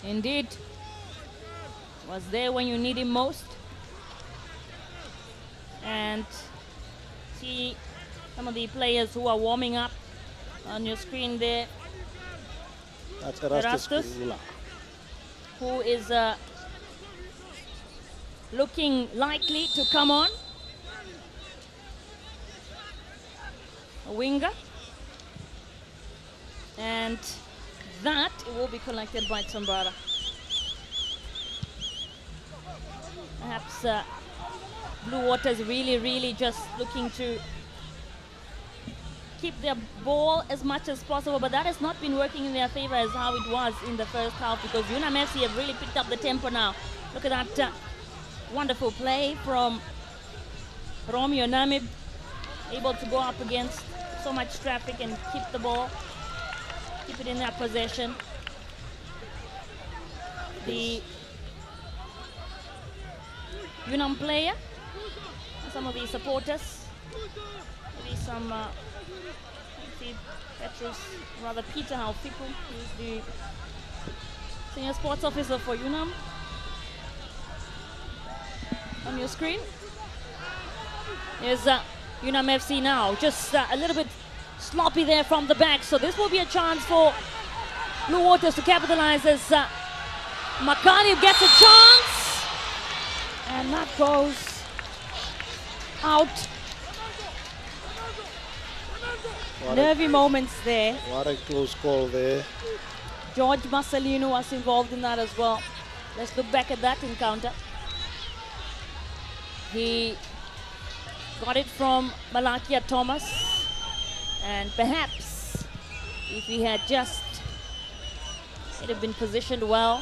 Indeed. Was there when you need him most. And see some of the players who are warming up on your screen there. That's Erastus, who is looking likely to come on. A winger. And that will be collected by Tambara. Perhaps Blue Waters really just looking to keep their ball as much as possible, but that has not been working in their favor as how it was in the first half, because UNAM FC have really picked up the tempo now. Look at that wonderful play from Romeo Namib, able to go up against so much traffic and keep the ball, keep it in their possession. The UNAM player, some of the supporters, maybe some Petrus, rather Peter Halfiku, who is the senior sports officer for UNAM. On your screen is UNAM FC now, just a little bit sloppy there from the back, so this will be a chance for Blue Waters to capitalize as Makani gets a chance, and that goes out. Nervy moments there. What a close call there. George Marcelino was involved in that as well. Let's look back at that encounter. He got it from Malakia Thomas, and perhaps if he had just, it had been positioned well,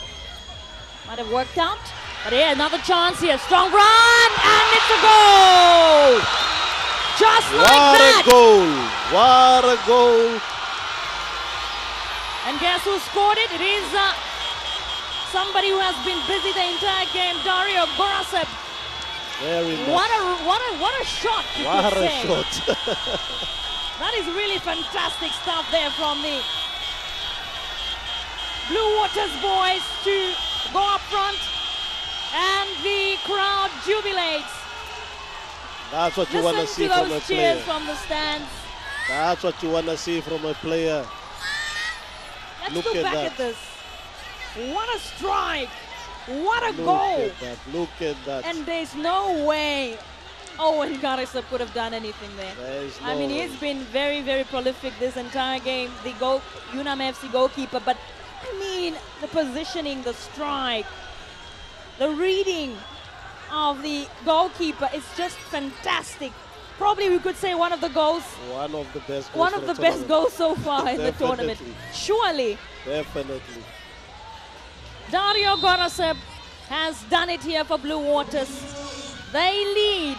might have worked out. But yeah, another chance here, strong run, and it's a goal! Just like that! What a goal! What a goal! And guess who scored it? It is somebody who has been busy the entire game, Dario Borasep. Very nice. What a shot! What a shot! That is really fantastic stuff there from the Blue Waters boys to go up front, and the crowd jubilates. That's what you want to see Listen from to a those cheers player. from the stands. That's what you want to see from a player. Let's Look look at back that. at this. What a strike! What a Look goal! at that. Look at that. And there's no way Owen Garissa could have done anything there. There's I mean, no he's way. been very prolific this entire game, the UNAM FC goalkeeper, but I mean, the positioning, the strike, the reading of the goalkeeper is just fantastic. Probably we could say one of the goals. One of the best goals. One of the best goals so far in the tournament. Surely. Definitely. Dario Gorosep has done it here for Blue Waters. They lead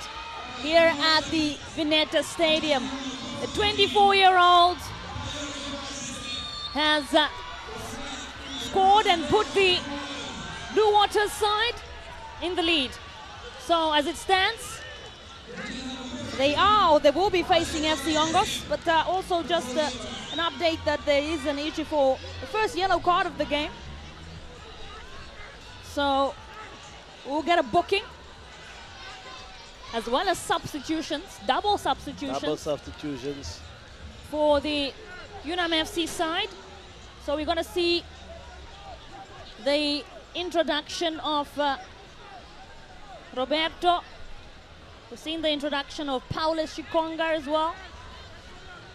here at the Vineta Stadium. The 24-year-old has scored and put the Blue Waters side in the lead. So as it stands, they will be facing FC Ongos, but also just an update that there is an issue for the first yellow card of the game. So we'll get a booking as well as substitutions, double substitutions for the UNAM FC side. So we're going to see the introduction of Roberto. We've seen the introduction of Paulus Shikonga as well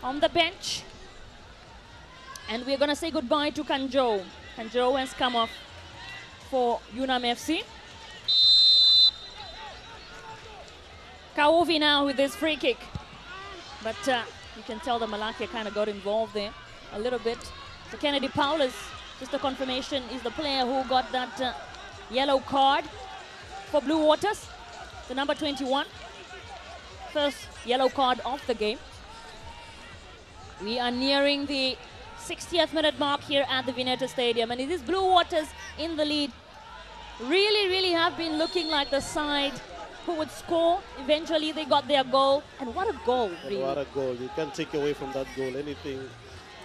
on the bench. And we're going to say goodbye to Kanjo. Kanjo has come off for UNAM FC. Kauvi now with this free kick. But you can tell the Malakia kind of got involved there a little bit. So Kennedy Paulus, just a confirmation, is the player who got that yellow card for Blue Waters. The number 21. First yellow card of the game. We are nearing the 60th minute mark here at the Vineta Stadium, and it is Blue Waters in the lead. Really have been looking like the side who would score. Eventually they got their goal, and what a goal, really. What a goal. You can't take away from that goal anything.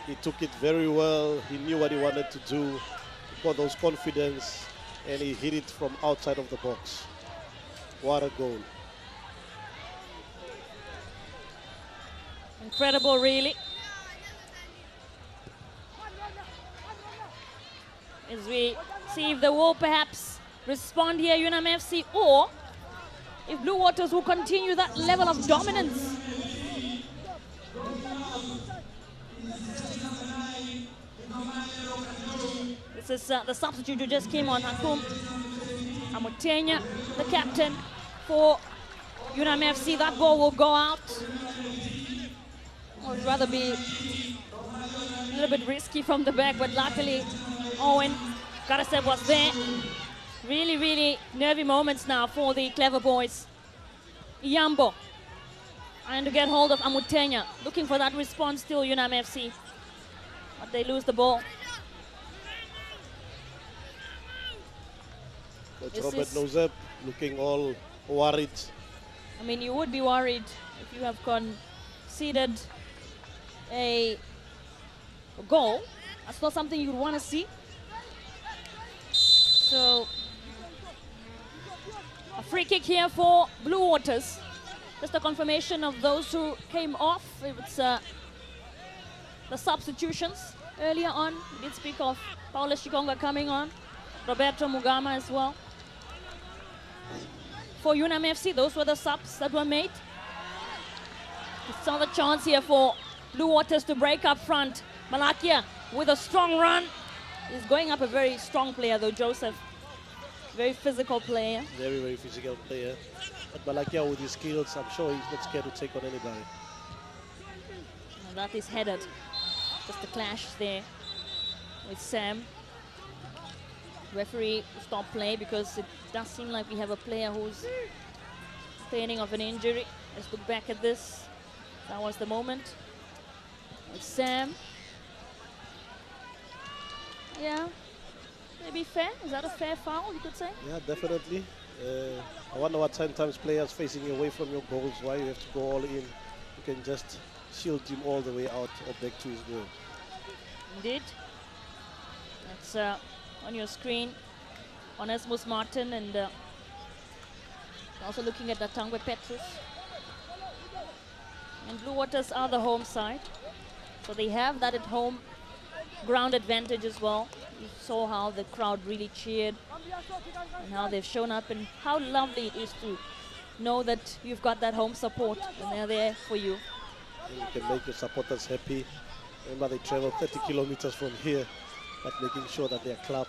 He took it very well. He knew what he wanted to do. He got those confidence, and he hit it from outside of the box. What a goal. Incredible, really. As we see if they will perhaps respond here, UNAM FC, or if Blue Waters will continue that level of dominance. This is the substitute who just came on, Hakum Amutenya, the captain for UNAM FC. That ball will go out. It would rather be a little bit risky from the back, but luckily Owen Karaseb was there. Really nervy moments now for the clever boys. Iyambo trying to get hold of Amutenya, looking for that response still, UNAM FC, but they lose the ball. Coach Robert Nozep looking all worried. I mean, you would be worried if you have conceded a goal. That's not something you'd want to see. So, a free kick here for Blue Waters. Just a confirmation of those who came off. It's the substitutions earlier on. We did speak of Paulus Shikonga coming on, Roberto Mugama as well. For UNAM FC, those were the subs that were made. It's another chance here for Blue Waters to break up front. Malakia with a strong run. He's going up a very strong player though, Joseph. Very physical player. Very physical player. But Malakia with his skills, I'm sure he's not scared to take on anybody. And that is headed. Just a clash there with Sam. Referee stopped play because it does seem like we have a player who's complaining of an injury. Let's look back at this. That was the moment. With Sam. Yeah, maybe fair. Is that a fair foul, you could say? Yeah, definitely. I wonder what sometimes players facing away from your goals, why you have to go all in. You can just shield him all the way out or back to his goal. Indeed. That's on your screen, Onesmus Martin, and also looking at the Tangwe Petrus. And Blue Waters are the home side, so they have that at home ground advantage as well. You saw how the crowd really cheered and how they've shown up, and how lovely it is to know that you've got that home support and they're there for you. And you can make your supporters happy. Remember, they travel 30 kilometers from here but making sure that their club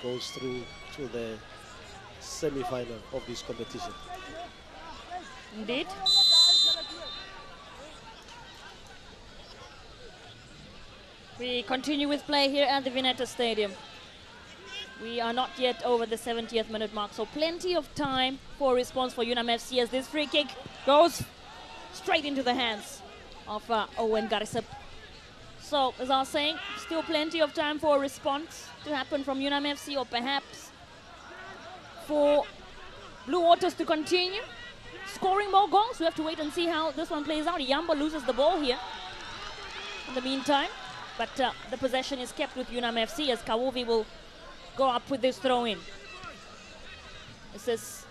goes through to the semi-final of this competition. Indeed. We continue with play here at the Vineta Stadium. We are not yet over the 70th minute mark, so plenty of time for response for UNAM FC as this free kick goes straight into the hands of Owen Garisep. So, as I was saying, still plenty of time for a response to happen from UNAM FC, or perhaps for Blue Waters to continue scoring more goals. We have to wait and see how this one plays out. Yamba loses the ball here in the meantime, but the possession is kept with UNAM FC as Kawovi will go up with this throw-in. This is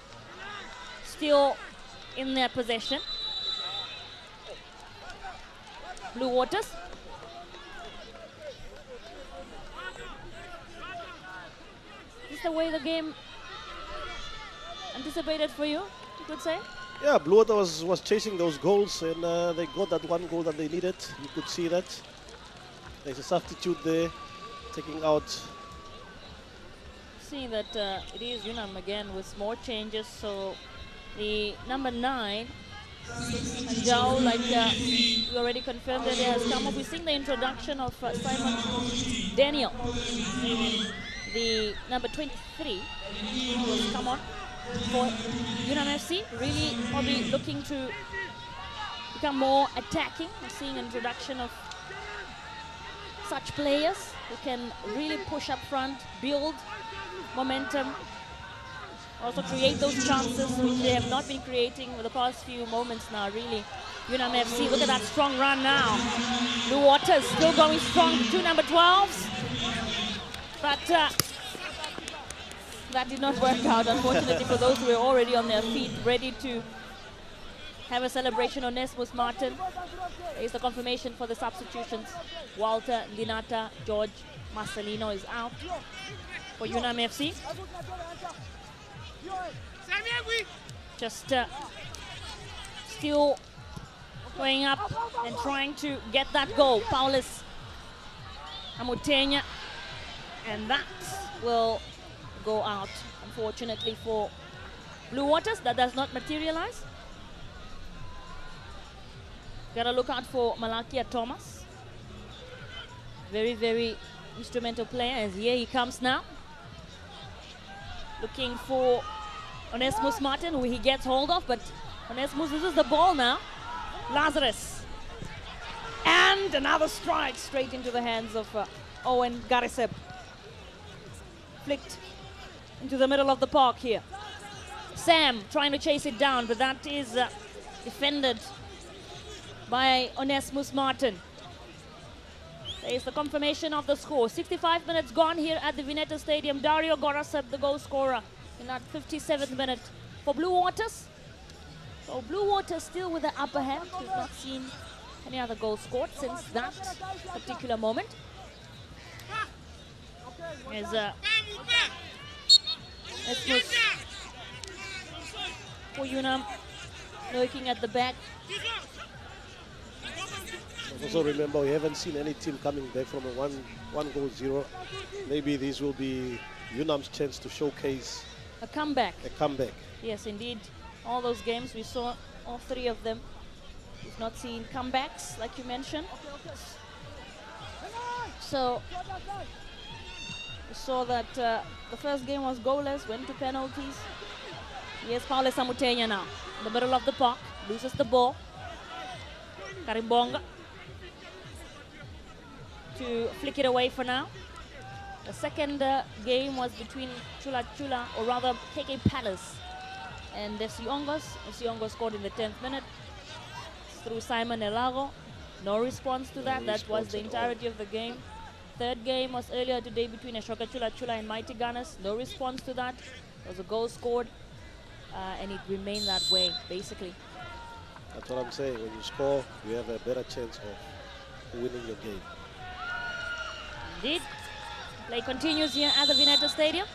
still in their possession. Blue Waters. Is this the way the game anticipated for you could say? Yeah, Blue Water was chasing those goals, and they got that one goal that they needed. You could see that. There's a substitute there, taking out. Seeing that it is UNAM again with more changes, so the number 9, Jao, like we already confirmed that it has come up. We've seen the introduction of Simon Daniel, the number 23, who has come on for UNAM FC, really probably looking to become more attacking. We're seeing introduction of such players who can really push up front, build momentum, also create those chances which they have not been creating for the past few moments now, really. UNAM FC, look at that strong run now. Blue Waters still going strong, 2 number 12s. But that did not work out, unfortunately, for those who were already on their feet, ready to have a celebration. Onesmus Martin is the confirmation for the substitutions. Walter, Linata, George Marcelino is out for UNAM FC. Just still going up and trying to get that goal. Paulus Amutenya, and that will go out, unfortunately, for Blue Waters. That does not materialize. Gotta look out for Malakia Thomas. Very, very instrumental player, as here he comes now. Looking for Onesmus Martin, who he gets hold of, but Onesmus loses the ball now. Lazarus. And another strike straight into the hands of Owen Garisep. Flicked into the middle of the park here. Sam trying to chase it down, but that is defended by Onesmus Martin. There is the confirmation of the score. 65 minutes gone here at the Vineta Stadium. Dario Gorasep, the goal scorer, in that 57th minute for Blue Waters. So Blue Waters still with the upper hand. We've not seen any other goal scored since that particular moment. As Esmus for UNAM looking at the back. Also remember, we haven't seen any team coming back from a 1-0. Maybe this will be UNAM's chance to showcase a comeback. A comeback. Yes, indeed. All those games, we saw all 3 of them. We've not seen comebacks, like you mentioned. So, we saw that the first game was goalless, went to penalties. Here's Paulus Amutenya now, in the middle of the park, loses the ball. Karimbonga to flick it away for now. The second game was between Chula Chula, or rather KK Palace, and FC Ongos. FC Ongos scored in the 10th minute through Simon Elago. No response to that. That was the entirety of the game. Third game was earlier today between Ashoka Chula Chula and Mighty Gunners. No response to that. There was a goal scored, and it remained that way, basically. That's what I'm saying. When you score, you have a better chance of winning your game. Indeed. Play continues here at the Vineta Stadium.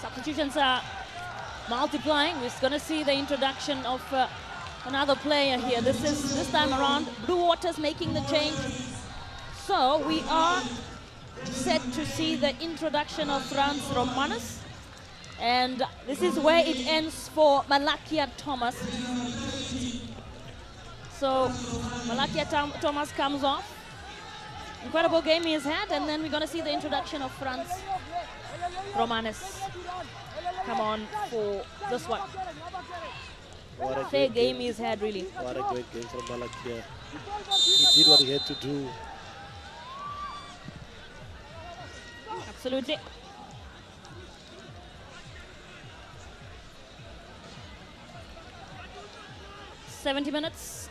Substitutions are multiplying. We're going to see the introduction of another player here. This time around, Blue Waters making the change. So we are set to see the introduction of Franz Romanus. And this is where it ends for Malakia Thomas. So Malakia Thomas comes off. Incredible game he has had, and then we're going to see the introduction of Franz Romanus come on for this one. What a Fair great game he's had, really. What a great game from Malakia. He did what he had to do. Absolutely. "70 minutes.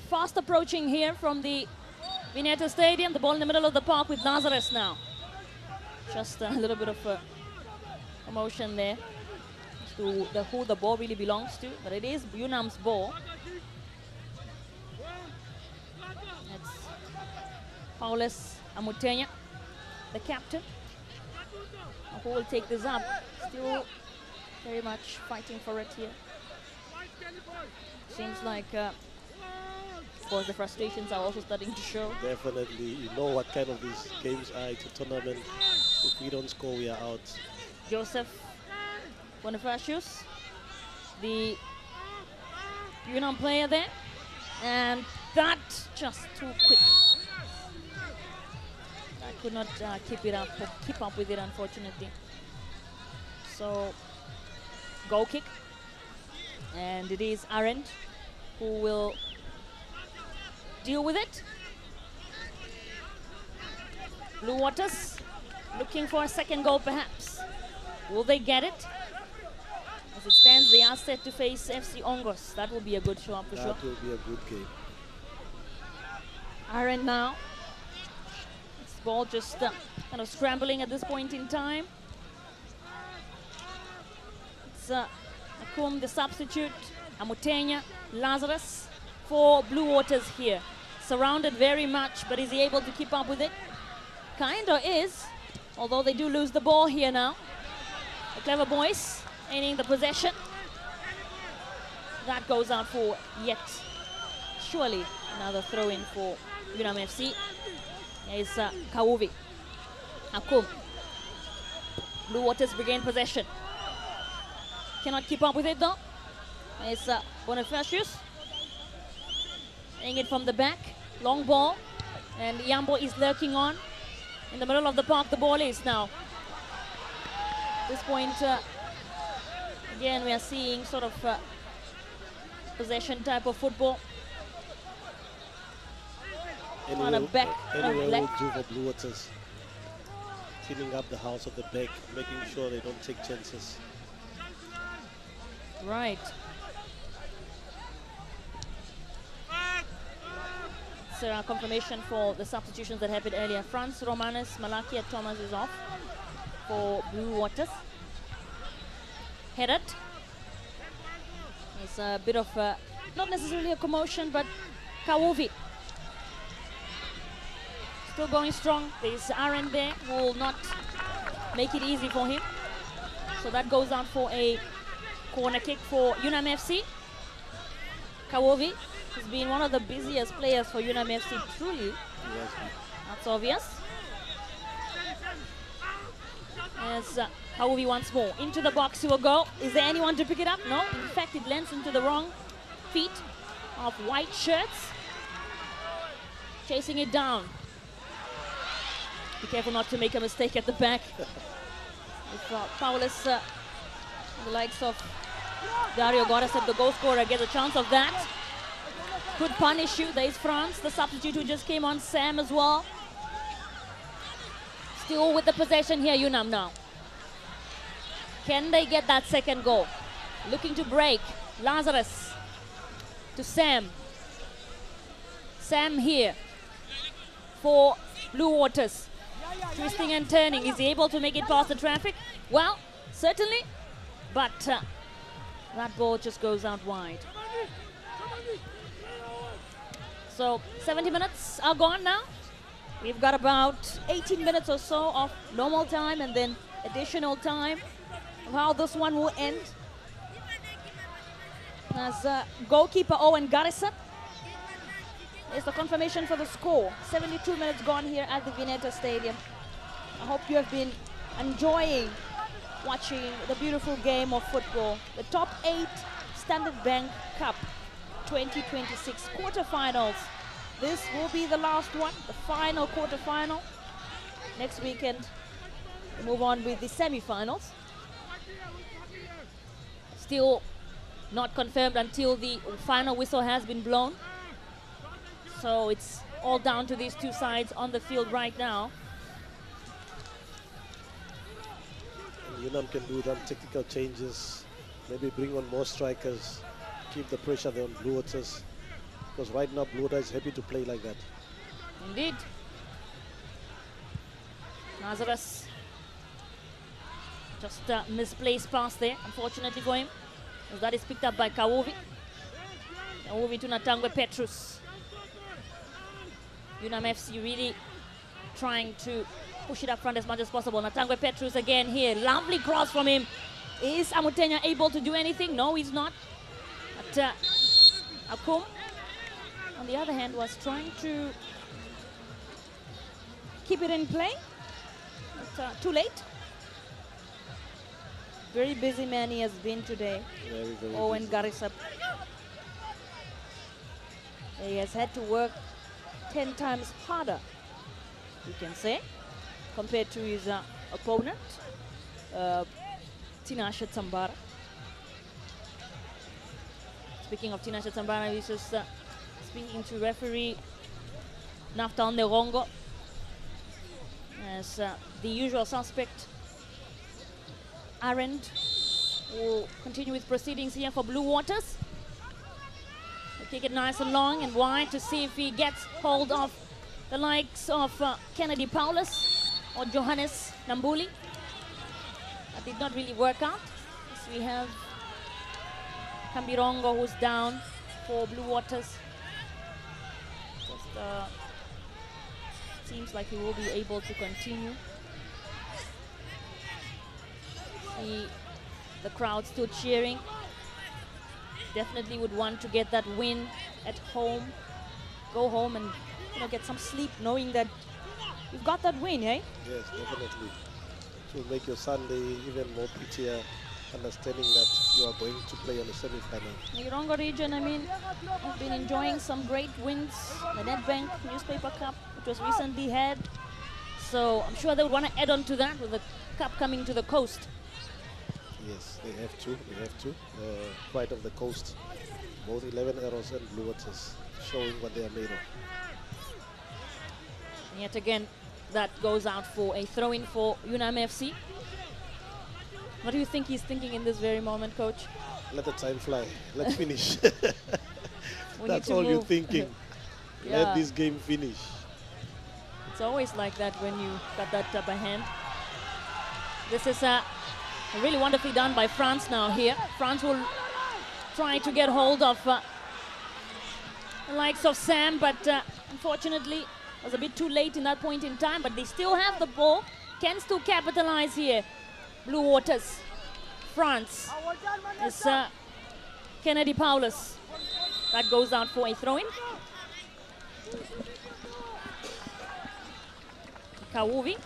Fast approaching here from the Vineta Stadium. The ball in the middle of the park with Lazarus now. Just a little bit of a emotion there to who the ball really belongs to, but it is UNAM's ball. That's Paulus Amutenya, the captain, who will take this up. Still very much fighting for it here. Seems like, of course, the frustrations are also starting to show. Definitely. You know what kind of these games are. It's a tournament. If we don't score, we are out. Joseph Bonifacius, the UNAM player there, and that just too quick. I could not keep up with it, unfortunately. So, goal kick, and it is Arendt who will deal with it. Blue Waters looking for a second goal, perhaps. Will they get it? As it stands, they are set to face FC Ongos. That will be a good show up for sure. That will be a good game. Arendt now. This ball just kind of scrambling at this point in time. It's Akum, the substitute, Amutenya, Lazarus for Blue Waters here. Surrounded very much, but is he able to keep up with it? Kinda is, although they do lose the ball here now. The Clever Boys gaining the possession. That goes out for yet surely another throw-in for UNAM FC. Here's Kawuvi. Akum. Blue Waters regain possession. Cannot keep up with it though. Here's Bonifacius. Playing it from the back. Long ball. And Yambo is lurking on. In the middle of the park the ball is now. At this point, again, we are seeing sort of possession type of football. On a back Anyway, left. we'll do for Blue Waters. Cleaning up the house at the back, making sure they don't take chances. Right. So confirmation for the substitutions that happened earlier. Franz Romanus, Malakia Thomas is off for Blue Waters. Headed. It's a bit of not necessarily a commotion, but Kawuvi still going strong. There's Aaron there who will not make it easy for him. So that goes out for a corner kick for UNAM FC. Kawuvi has been one of the busiest players for UNAM FC, truly. Yes. That's obvious. As Kawuvi once more. Into the box he will go. Is there anyone to pick it up? No. In fact, it lands into the wrong feet of white shirts. Chasing it down. Be careful not to make a mistake at the back. If Paulus, the likes of Dario Gorasev, the goal scorer, gets a chance of that. Could punish you. There is France, the substitute who just came on, Sam as well. Still with the possession here, UNAM now. Can they get that second goal? Looking to break. Lazarus to Sam. Sam here for Blue Waters. Twisting and turning. Is he able to make it past the traffic? Well, certainly. But that ball just goes out wide. So 70 minutes are gone now. We've got about 18 minutes or so of normal time and then additional time of how this one will end. As goalkeeper Owen Garrison It's the confirmation for the score. 72 minutes gone here at the Vineta Stadium. I hope you have been enjoying watching the beautiful game of football. The top 8 Standard Bank Cup 2026 quarterfinals. This will be the last one, the final quarterfinal. Next weekend, we move on with the semi-finals. Still not confirmed until the final whistle has been blown. So it's all down to these two sides on the field right now. UNAM can do some technical changes, maybe bring on more strikers, keep the pressure there on Blue Waters, because right now Blue Water is happy to play like that. Indeed. Nazareth, just a misplaced pass there, unfortunately for him, as that is picked up by Kawuvi. Kawuvi to Natangwe Petrus. UNAM FC really trying to push it up front as much as possible. Natangwe Petrus again here. Lovely cross from him. Is Amutenya able to do anything? No, he's not. But Akum, on the other hand, was trying to keep it in play. But too late. Very busy man he has been today. Very Owen Garisap. He has had to work 10 times harder, you can say, compared to his opponent, Tinashe Tsambara. Speaking of Tinashe Tsambara, he's just speaking to referee Naftan Nerongo as the usual suspect, Arend, will continue with proceedings here for Blue Waters. They kick it nice and long and wide to see if he gets hold of the likes of Kennedy Paulus or Johannes Nambuli. That did not really work out. So we have Kambirongo who's down for Blue Waters. Just seems like he will be able to continue. See the crowd still cheering. Definitely would want to get that win at home. Go home and get some sleep knowing that you've got that win, eh? Yes, definitely. It will make your Sunday even more prettier, understanding that you are going to play on the semi-final. The Irongo region, I mean, have been enjoying some great wins. The NetBank Newspaper Cup, which was recently had. So I'm sure they would want to add on to that with the cup coming to the coast. Yes, they have to. They have to. Pride of the coast, both 11 Arrows and Blue Waters, showing what they are made of. And yet again, that goes out for a throw-in for UNAM FC. What do you think he's thinking in this very moment, Coach? Let the time fly. Let's finish. We That's need to all you're move. thinking. Yeah. Let this game finish. It's always like that when you got that upper hand. This is really wonderfully done by France now here. France will try to get hold of the likes of Sam, but unfortunately was a bit too late in that point in time, but they still have the ball. Can still capitalize here. Blue Waters. France. It's Kennedy Paulus. That goes out for a throw-in. Kawuvi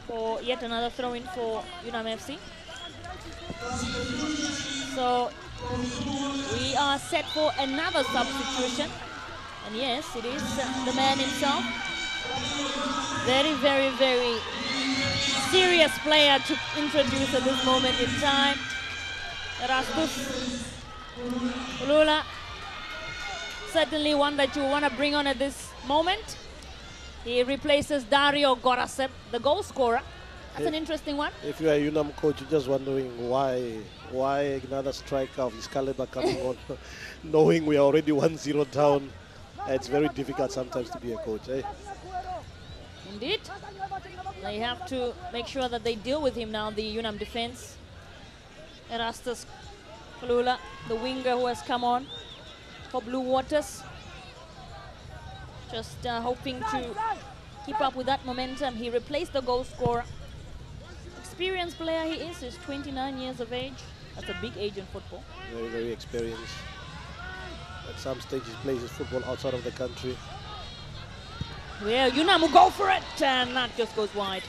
for yet another throw-in for UNAM FC. So we are set for another substitution. And yes, it is the man himself. Very, very, very serious player to introduce at this moment in time. Erastus Ulula. Certainly one that you want to bring on at this moment. He replaces Dario Gorasep, the goal scorer. That's an interesting one. If you are a UNAM coach, you're just wondering why another striker of his caliber coming on, knowing we are already 1-0 down. It's very difficult sometimes to be a coach, eh? Indeed. They have to make sure that they deal with him now, the UNAM defense. Erastus Kulula, the winger who has come on for Blue Waters. Just hoping to keep up with that momentum. He replaced the goal scorer. Experienced player he is. He's 29 years of age. That's a big age in football. Very, very experienced. At some stage he plays his football outside of the country. Well, UNAM will go for it, and that just goes wide.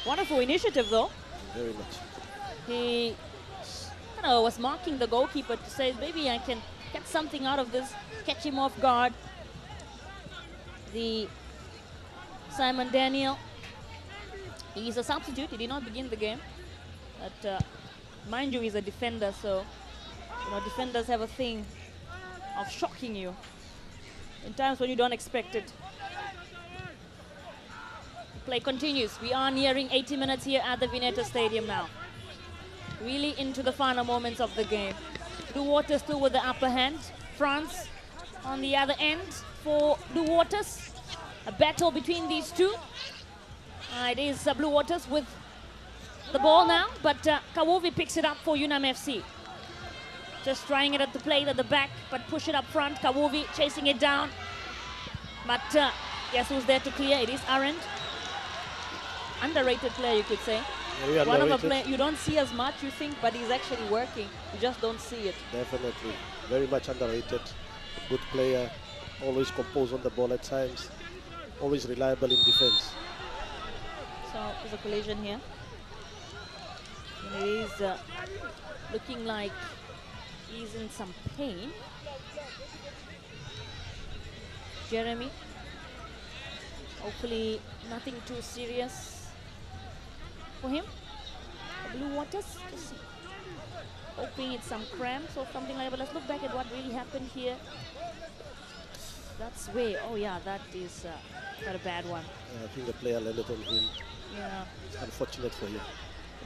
Wonderful initiative, though. Very much. He was marking the goalkeeper to say, maybe I can get something out of this, catch him off guard. The Simon Daniel, he's a substitute, he did not begin the game. But mind you, he's a defender, so defenders have a thing of shocking you in times when you don't expect it. The play continues. We are nearing 80 minutes here at the Vineta Stadium now. Really into the final moments of the game. Blue Waters still with the upper hand. France on the other end for Blue Waters. A battle between these two. It is Blue Waters with the ball now, but Kawovi picks it up for UNAM FC. Just trying it at the plate at the back, but push it up front. Kawovi chasing it down. But guess who's there to clear? It is Arend. Underrated player, you could say. Very One of the underrated. players you don't see as much, you think, but he's actually working. You just don't see it. Definitely. Very much underrated. Good player. Always composed on the ball at times. Always reliable in defense. So there's a collision here. And it is looking like he's in some pain. Jeremy. Hopefully nothing too serious for him. The Blue Waters, just see. Hoping it's some cramps or something like that. But let's look back at what really happened here. That's way, oh yeah, that is quite a bad one. I think the player landed on him. Yeah. It's unfortunate for him.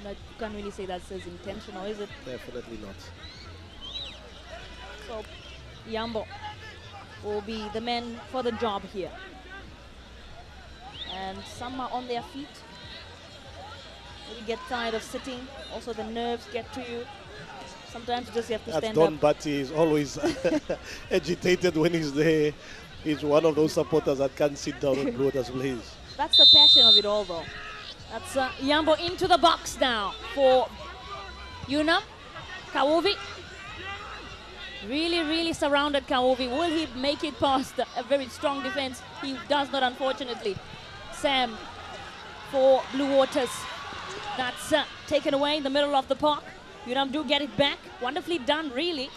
But you can't really say that's his intentional, is it? Definitely not. So Yambo will be the men for the job here. And some are on their feet. You get tired of sitting. Also the nerves get to you. Sometimes you just have to That's stand Don up. Batty is always agitated when he's there. He's one of those supporters that can't sit down when Blue Waters plays. That's the passion of it all, though. That's Yambo into the box now for UNAM. Kawovi. Really, really surrounded Kawovi. Will he make it past a very strong defense? He does not, unfortunately. Sam for Blue Waters. That's taken away in the middle of the park. UNAM do get it back. Wonderfully done, really,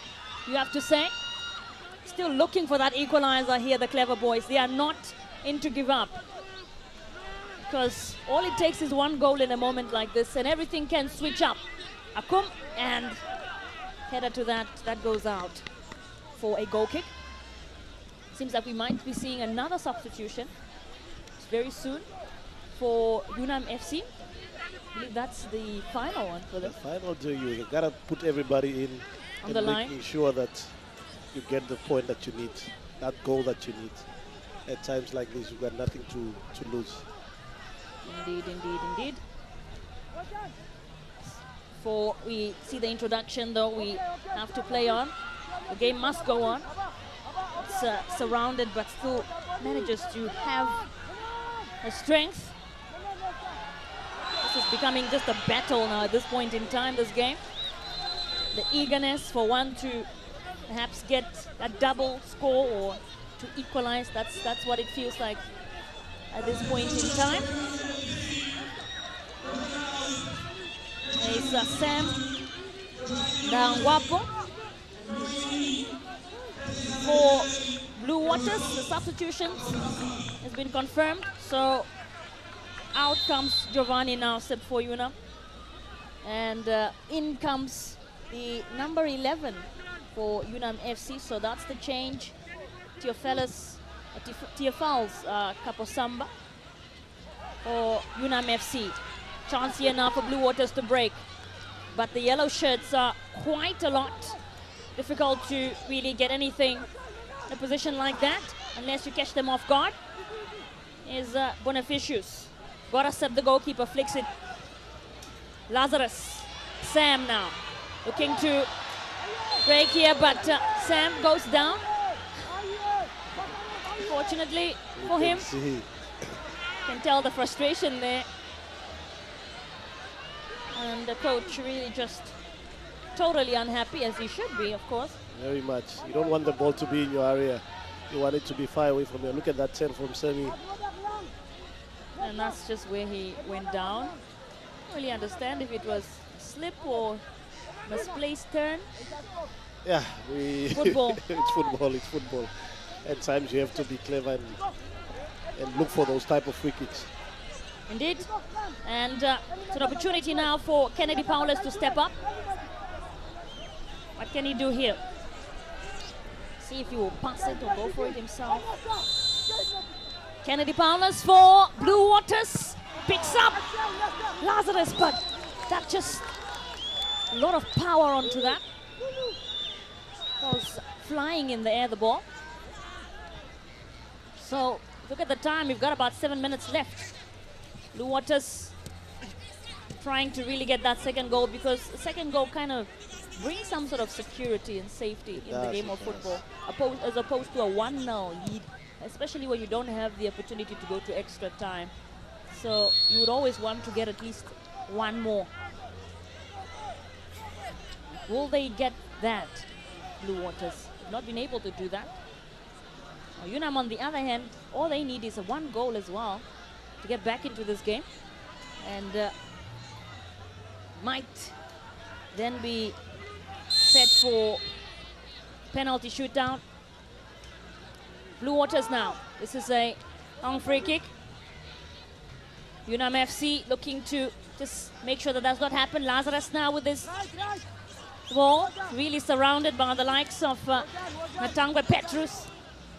you have to say. Still looking for that equalizer here, the clever boys. They are not in to give up. Because all it takes is one goal in a moment like this, and everything can switch up. Akum, and header to that goes out for a goal kick. Seems like we might be seeing another substitution very soon for UNAM FC. I believe that's the final one for them. The final do you gotta put everybody in On and the line. making sure that you get the point that you need, that goal that you need. At times like this, you've got nothing to lose. Indeed, indeed, indeed. Before we see the introduction, though, we have to play on. The game must go on. It's surrounded, but still manages to have a strength. This is becoming just a battle now at this point in time, this game. The eagerness for one to perhaps get a double score or to equalize, that's what it feels like at this point in time. There's Sam Dangwapo for Blue Waters. The substitution has been confirmed, so out comes Giovanni now, set for UNAM, and in comes the number 11 for UNAM FC. So that's the change. Teofalus Kaposamba for UNAM FC. Chance here now for Blue Waters to break, but the yellow shirts are quite a lot. Difficult to really get anything in a position like that unless you catch them off guard. Is Bonificius. Gorasep, the goalkeeper, flicks it. Lazarus. Sam now looking to break here, but Sam goes down. Unfortunately for him, can tell the frustration there. And the coach really just totally unhappy, as he should be, of course. Very much. You don't want the ball to be in your area. You want it to be far away from you. Look at that turn from Semi. And that's just where he went down. I don't really understand if it was slip or misplaced turn. Yeah, Football. It's football. It's football. At times you have to be clever and look for those type of free kicks. Indeed. And it's an opportunity now for Kennedy Paulus to step up. What can he do here? See if he will pass it or go for it himself. Kennedy Paulus for Blue Waters. Picks up Lazarus, but that just a lot of power onto that. Was flying in the air, the ball. So look at the time, we've got about 7 minutes left. Blue Waters trying to really get that second goal, because the second goal kind of brings some sort of security and safety in the game of football, as opposed to a 1-0 lead, especially when you don't have the opportunity to go to extra time. So you would always want to get at least one more. Will they get that? Blue Waters have not been able to do that. Now, UNAM, on the other hand, all they need is a 1 goal as well to get back into this game, and might then be set for penalty shootout. Blue Waters now. This is a long free kick. UNAM FC looking to just make sure that does not happen. Lazarus now with this ball, really surrounded by the likes of Matangwe Petrus,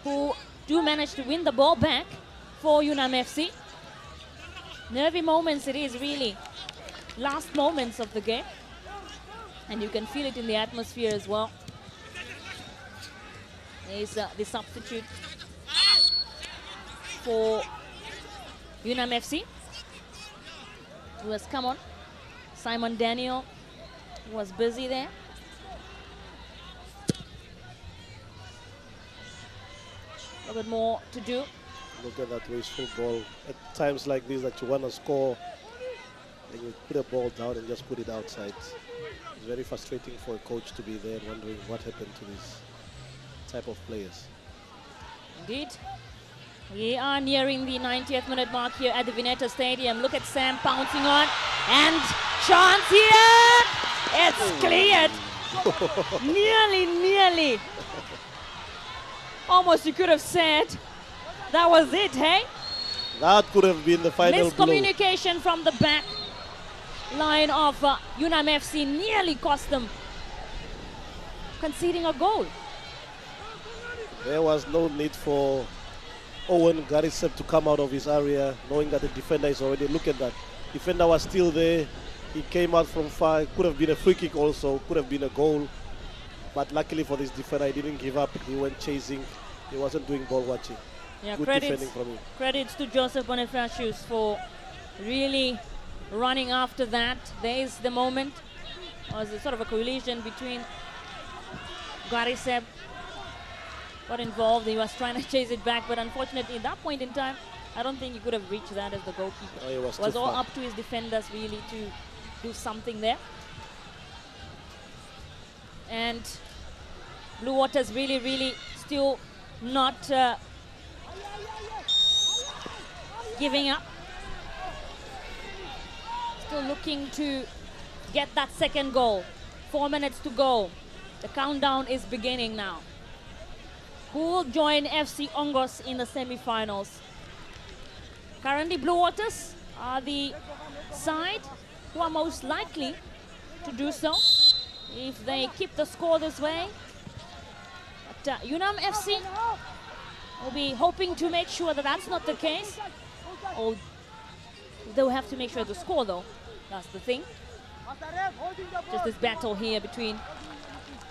who do manage to win the ball back for UNAM FC. Nervy moments it is, really. Last moments of the game. And you can feel it in the atmosphere as well. There's the substitute for UNAM FC, who has come on. Simon Daniel was busy there. A bit more to do. Look at that wasteful ball. At times like this that you want to score, and you put a ball down and just put it outside. It's very frustrating for a coach to be there wondering what happened to this type of players. Indeed. We are nearing the 90th minute mark here at the Vineta Stadium. Look at Sam pouncing on, and chance here! It's cleared! Nearly. Almost you could have said that was it, hey? That could have been the final blow. Miscommunication from the back line of UNAM FC nearly cost them conceding a goal. There was no need for Owen Garisep to come out of his area, knowing that the defender is already. Look at that. Defender was still there. He came out from far. Could have been a free kick also. Could have been a goal. But luckily for this defender, he didn't give up. He went chasing. He wasn't doing ball watching. Yeah, good defending from him. Credits to Joseph Bonifacius for really running after that. There is the moment. It was a sort of a collision between Garisep. Got involved. He was trying to chase it back, but unfortunately at that point in time, I don't think he could have reached that as the goalkeeper. Oh, it was all up to his defenders really to do something there. And Blue Waters really still not giving up. Still looking to get that second goal. 4 minutes to go. The countdown is beginning now. Who will join FC Ongos in the semi-finals? Currently, Blue Waters are the side who are most likely to do so if they keep the score this way. But UNAM FC will be hoping to make sure that that's not the case. Or they'll have to make sure to score, though. That's the thing. Just this battle here between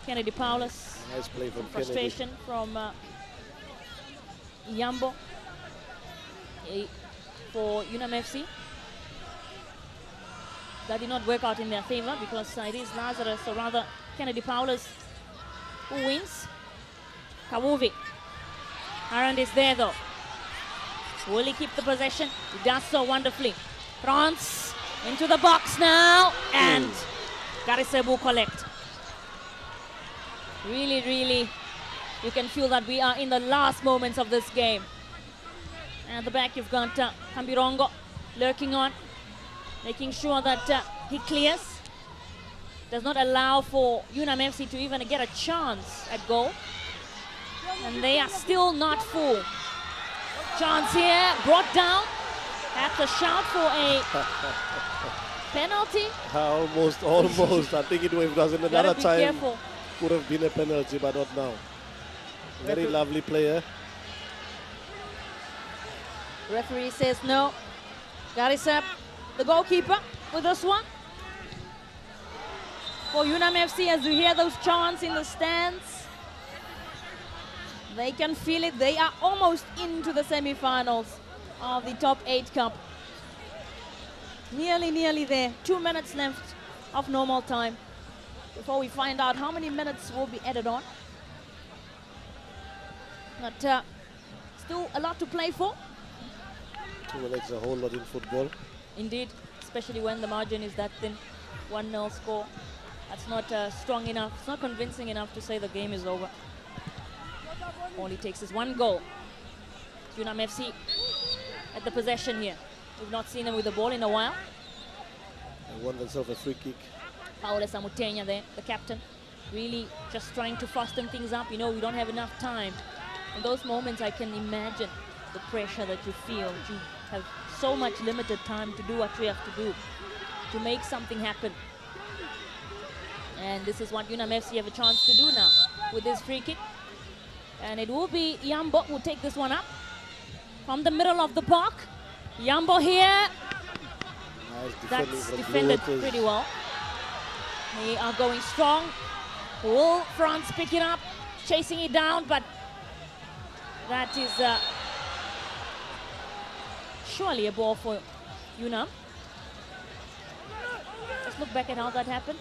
Kennedy Paulus. Nice play from frustration from Yambo for UNAM FC. That did not work out in their favor because it is Lazarus, or rather Kennedy Paulus, who wins. Kawuvi. Arand is there though. Will he keep the possession? He does so wonderfully. France into the box now, and Garisep will collect. Really, really, you can feel that we are in the last moments of this game. And at the back, you've got Kambirongo lurking on, making sure that he clears. Does not allow for UNAM FC to even get a chance at goal. And they are still not full. Chance here, brought down. That's a shout for a penalty. Almost. I think it was in another time. Careful. Could have been a penalty, but not now. Very lovely player. Referee says no. Garisep, the goalkeeper, with this one. For UNAM FC, as you hear those chants in the stands, they can feel it. They are almost into the semi-finals of the top 8 cup. Nearly there. 2 minutes left of normal time before we find out how many minutes will be added on. But still a lot to play for. 2 minutes, a whole lot in football. Indeed, especially when the margin is that thin. 1-0 score. That's not strong enough. It's not convincing enough to say the game is over. All it takes is 1 goal. UNAM FC at the possession here. We've not seen them with the ball in a while. They won themselves a free kick. Paula Samutenya there, the captain, really just trying to fasten things up. You know, we don't have enough time. In those moments, I can imagine the pressure that you feel. You have so much limited time to do what we have to do to make something happen. And this is what UNAM FC have a chance to do now with this free kick. And it will be Yambo who will take this one up from the middle of the park. Yambo here. That's defended pretty well. They are going strong. Will France pick it up, chasing it down, but that is surely a ball for UNAM. Let's look back at how that happened.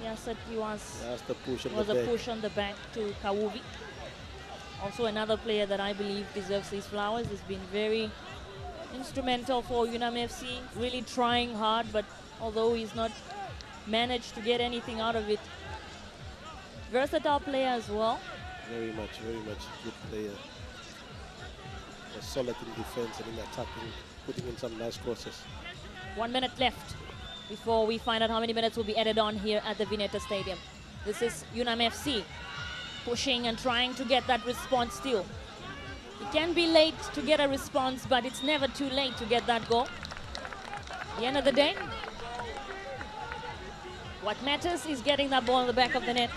Yes, it was a push on the back to Kawuvi. Also another player that I believe deserves these flowers. Has been very instrumental for UNAM FC, really trying hard, but although he's not managed to get anything out of it. Versatile player as well. Very much good player. Solid in defense and in attacking, putting in some nice crosses. 1 minute left before we find out how many minutes will be added on here at the Vineta Stadium. This is UNAM FC pushing and trying to get that response still. It can be late to get a response, but it's never too late to get that goal. At the end of the day, what matters is getting that ball in the back of the net.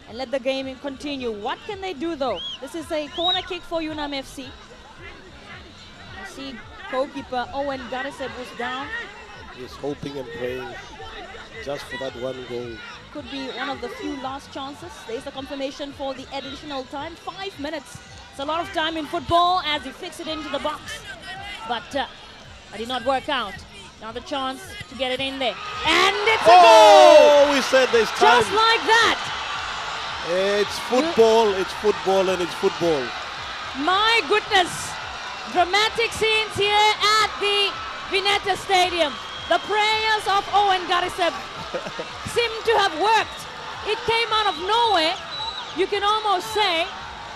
And let the game continue. What can they do though? This is a corner kick for UNAM FC. You see goalkeeper Owen Gariseb was down. He's hoping and praying just for that 1 goal. Could be one of the few last chances. There's the confirmation for the additional time. 5 minutes. It's a lot of time in football as he flicks it into the box. But that did not work out. Another chance to get it in there. And it's a goal! Oh, we said there's time. Just like that. It's football, and it's football. My goodness. Dramatic scenes here at the Vineta Stadium. The prayers of Owen Gariseb seem to have worked. It came out of nowhere, you can almost say,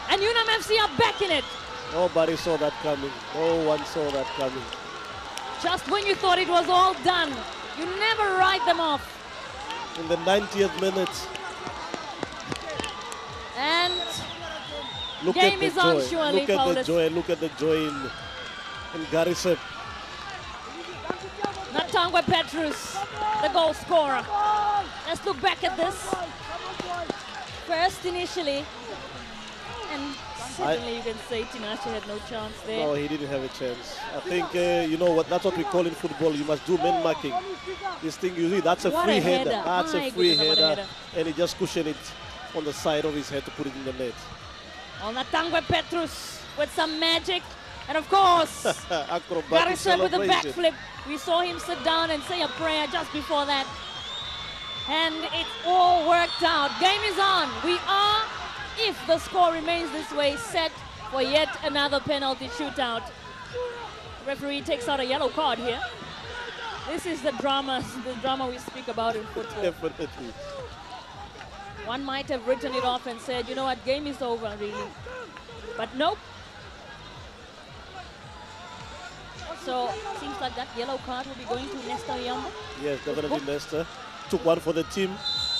and UNAM FC are back in it. Nobody saw that coming. No one saw that coming. Just when you thought it was all done, you never write them off. In the 90th minute. And look game at the is joy. on surely, Look at Paulus. the joy. Look at the joy in Gariseb. Natangwe Petrus, the goal scorer. Let's look back at this. First initially, and certainly you can say Tinashe had no chance there. No, he didn't have a chance. I think, you know what, that's what we call in football. You must do man marking. This thing, you see, that's a What free a header. header. That's My a free goodness, what a header. header. And he just cushioned it on the side of his head to put it in the net. On Natangwe Petrus with some magic. And of course, Acrobatic Gariseb with a celebration. backflip. We saw him sit down and say a prayer just before that. And it all worked out. Game is on. We are, if the score remains this way, set for yet another penalty shootout. Referee takes out a yellow card here. This is the drama we speak about in football. Definitely. One might have written it off and said, you know what, game is over, really. But nope. So, seems like that yellow card will be going to Nesta Yambo. Yes, definitely Nesta. Took one for the team.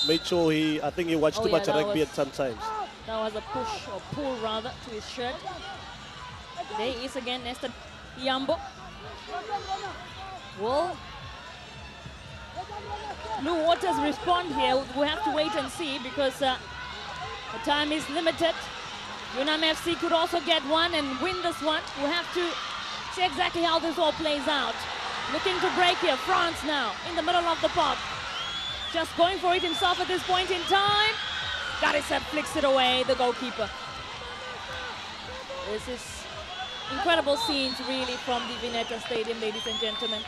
Made sure I think he watched too much rugby at sometimes. That was a push, or pull rather, to his shirt. There he is again, Nesta Yambo. Will Blue Waters respond here? We'll have to wait and see because the time is limited. UNAM FC could also get one and win this one. We'll have to see exactly how this all plays out. Looking to break here, France now in the middle of the park. Just going for it himself at this point in time. Garisep flicks it away, the goalkeeper. This is incredible scenes really from the Vineta Stadium, ladies and gentlemen.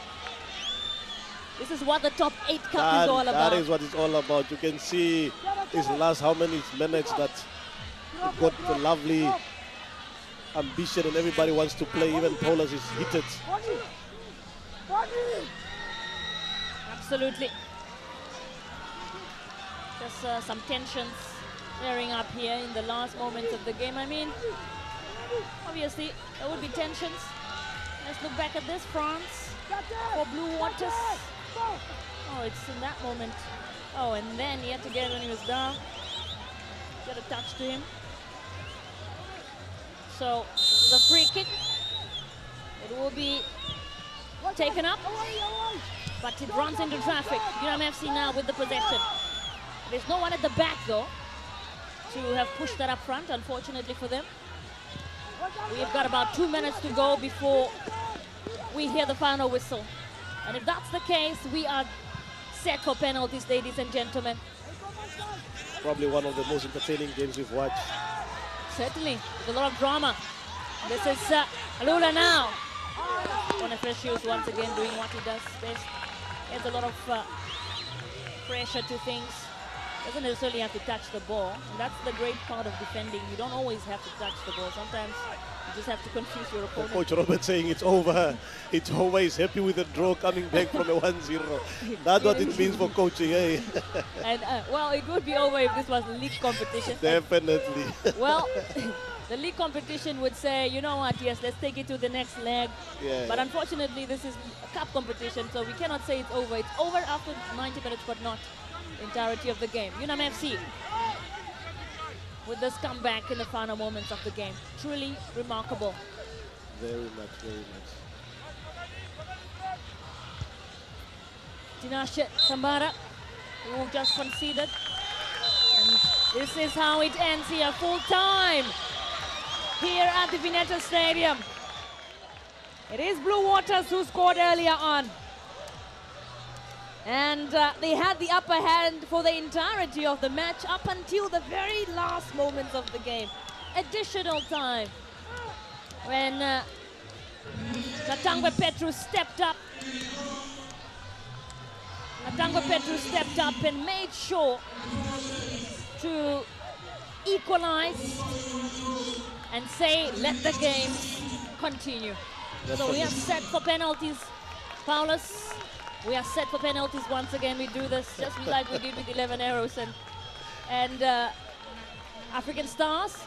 This is what the top 8 cup is all about. That is what it's all about. You can see his last how many minutes that he got the lovely ambition and everybody wants to play. Even Paulus is heated. Absolutely. Just some tensions flaring up here in the last moments of the game. I mean, obviously there would be tensions. Let's look back at this. France for Blue Waters. Oh, it's in that moment. Oh, and then yet again when he was down, get a touch to him. So this is a free kick. It will be taken up, but it runs into traffic. UNAM FC now with the possession. There's no one at the back though to have pushed that up front, unfortunately for them. We've got about 2 minutes to go before we hear the final whistle. And if that's the case, we are set for penalties, ladies and gentlemen. Probably one of the most entertaining games we've watched. Certainly, with a lot of drama. This is Alula now. Bonifacius once again doing what he does best. There's a lot of pressure to things. Doesn't necessarily have to touch the ball. And that's the great part of defending. You don't always have to touch the ball. Sometimes you just have to confuse your opponent. Coach Robert saying it's over. It's over. He's happy with the draw coming back from a 1-0. That's what it means for coaching, eh? And well, it would be over if this was league competition. Definitely. Well, the league competition would say, you know what, yes, let's take it to the next leg. Yeah, but unfortunately, this is a cup competition, so we cannot say it's over. It's over after 90 minutes, but not the entirety of the game. UNAM FC with this comeback in the final moments of the game. Truly remarkable. Very much, very much. Tinashe Tambara, who just conceded. And this is how it ends here, full time here at the Vineta Stadium. It is Blue Waters who scored earlier on. And they had the upper hand for the entirety of the match up until the very last moments of the game. Additional time when Natangwe Petru stepped up. Natangwe Petru stepped up and made sure to equalize and say, let the game continue. So we are set for penalties, Paulus. We are set for penalties once again. We do this just like we did with 11 Arrows and African Stars.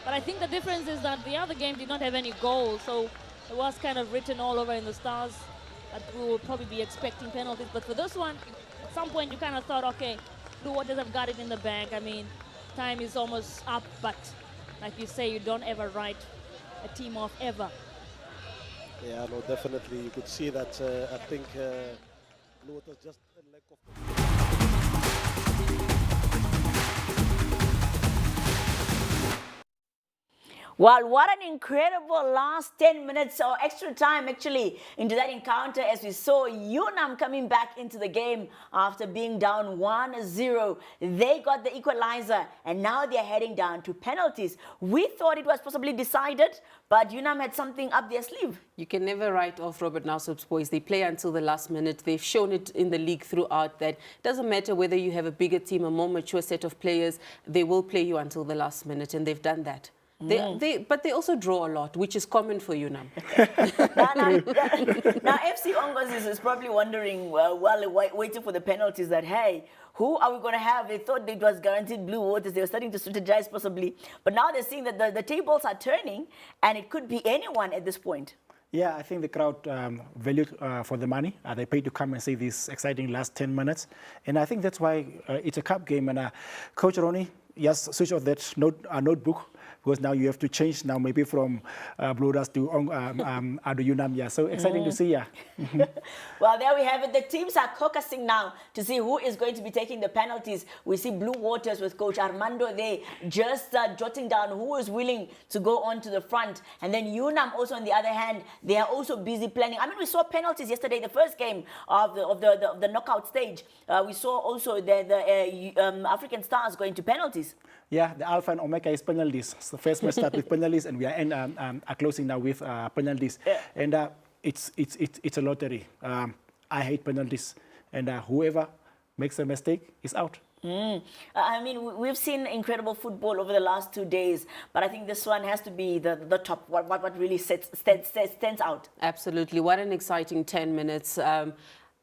But I think the difference is that the other game did not have any goals, so it was kind of written all over in the Stars that we will probably be expecting penalties. But for this one, at some point you kind of thought, okay, Blue Waters have got it in the bag. I mean, time is almost up, but like you say, you don't ever write a team off ever. Yeah, no, definitely. You could see that, I think, Blue Waters just a lack of... Well, what an incredible last 10 minutes or extra time actually into that encounter as we saw UNAM coming back into the game after being down 1-0. They got the equalizer and now they're heading down to penalties. We thought it was possibly decided, but UNAM had something up their sleeve. You can never write off Robert Nassop's boys. They play until the last minute. They've shown it in the league throughout that it doesn't matter whether you have a bigger team, a more mature set of players, they will play you until the last minute, and they've done that. But they also draw a lot, which is common for UNAM. Now, FC Ongos is probably wondering, while waiting for the penalties, that, hey, who are we going to have? They thought it was guaranteed blue waters. They were starting to strategize possibly. But now they're seeing that the tables are turning, and it could be anyone at this point. Yeah, I think the crowd valued for the money. They paid to come and see these exciting last 10 minutes. And I think that's why it's a cup game. And Coach Ronnie, just switch off that notebook, because now you have to change now maybe from Blooders to UNAM. Yeah, so exciting to see. Yeah. Well, there we have it. The teams are caucusing now to see who is going to be taking the penalties. We see Blue Waters with Coach Armando there just jotting down who is willing to go on to the front. And then UNAM also, on the other hand, they are also busy planning. I mean, we saw penalties yesterday, the first game of the knockout stage. We saw also the African Stars going to penalties. Yeah, the Alpha and Omega is penalties. So first we start with penalties, and we are closing now with penalties. Yeah. And it's a lottery. I hate penalties, and whoever makes a mistake is out. I mean, we've seen incredible football over the last 2 days, but I think this one has to be the top. What really stands out. Absolutely, what an exciting 10 minutes.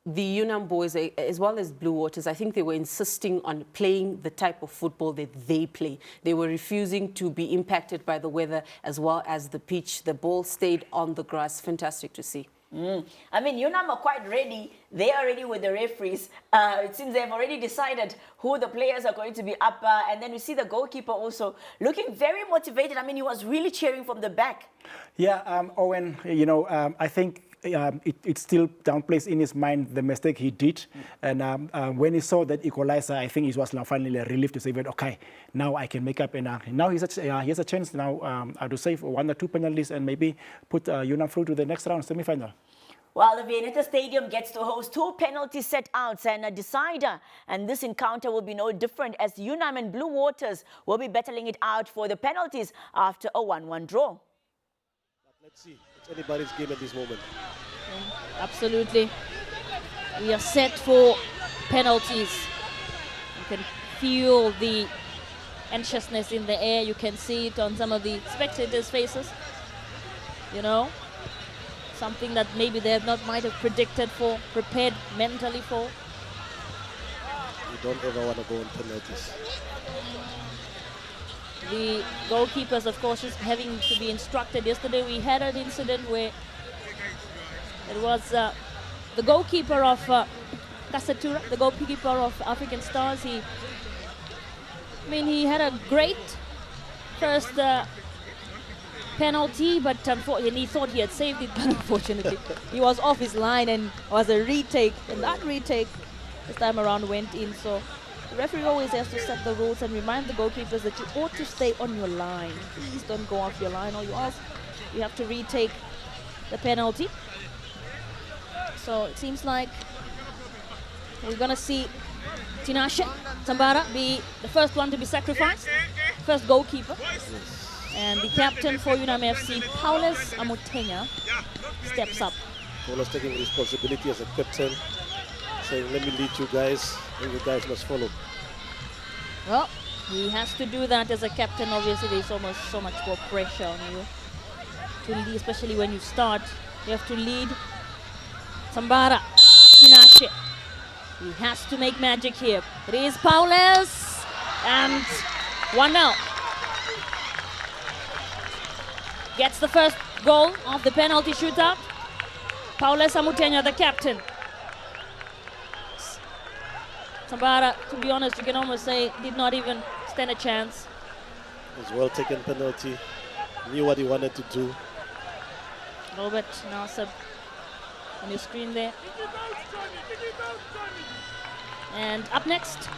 The UNAM boys, as well as Blue Waters, I think they were insisting on playing the type of football that they play. They were refusing to be impacted by the weather as well as the pitch. The ball stayed on the grass. Fantastic to see. I mean, UNAM are quite ready. They are ready with the referees. It seems they've already decided who the players are going to be up. And then we see the goalkeeper also looking very motivated. I mean, he was really cheering from the back. Yeah, Owen, you know, I think it still downplays in his mind the mistake he did. And when he saw that equalizer, I think he was now finally relieved to say that, okay, now I can make up. And now he has a chance now to save 1 or 2 penalties and maybe put UNAM through to the next round, semi-final. Well, the Viennetta Stadium gets to host 2 penalty set-outs and a decider. And this encounter will be no different, as UNAM and Blue Waters will be battling it out for the penalties after a 1-1 draw. Let's see. It's anybody's game at this moment. Absolutely. We are set for penalties. You can feel the anxiousness in the air. You can see it on some of the spectators' faces. You know, something that maybe they might have predicted for, prepared mentally for. You don't ever want to go on penalties. The goalkeepers, of course, is having to be instructed. Yesterday we had an incident where it was the goalkeeper of Kasatura, the goalkeeper of African Stars. He had a great first penalty, but he thought he had saved it, but unfortunately he was off his line and was a retake. And that retake this time around went in. So the referee always has to set the rules and remind the goalkeepers that you ought to stay on your line. Please don't go off your line, or you have to retake the penalty. So it seems like we're going to see Tinashe Tambara be the first one to be sacrificed, first goalkeeper. And the captain for UNAM FC, Paulus Amutenya, steps up. Paulus taking responsibility as a captain, saying, let me lead you guys, and you guys must follow. Well, he has to do that as a captain. Obviously, there's almost so much more pressure on you to lead, especially when you start. You have to lead. Tambara, Tinashe. He has to make magic here. It is Paulus, and 1-0. Gets the first goal of the penalty shootout. Paulus Amutenya, the captain. Tambara, to be honest, you can almost say did not even stand a chance. It was well taken penalty. Knew what he wanted to do. Robert Nasser on your screen there. And up next,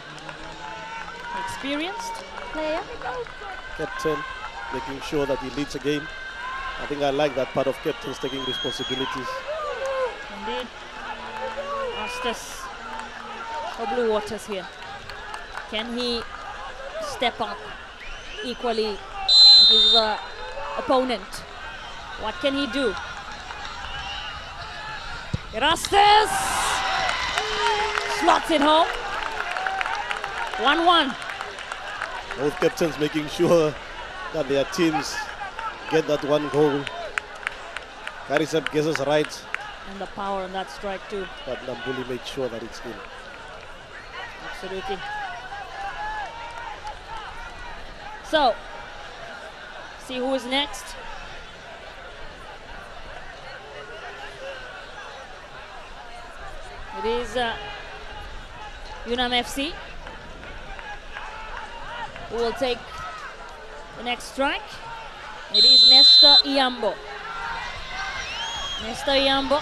experienced player. Captain, making sure that he leads a game. I think I like that part of captains taking responsibilities. Indeed. Astas for Blue Waters here. Can he step up equally with his opponent? What can he do? Erastus slots it home. 1-1. Both captains making sure that their teams get that one goal. Karisab guesses right, And the power on that strike too. but Nambuli makes sure that it's in. Absolutely. So, see who is next. It is UNAM FC who will take the next strike. It is Nestor Iambo. Nestor Iambo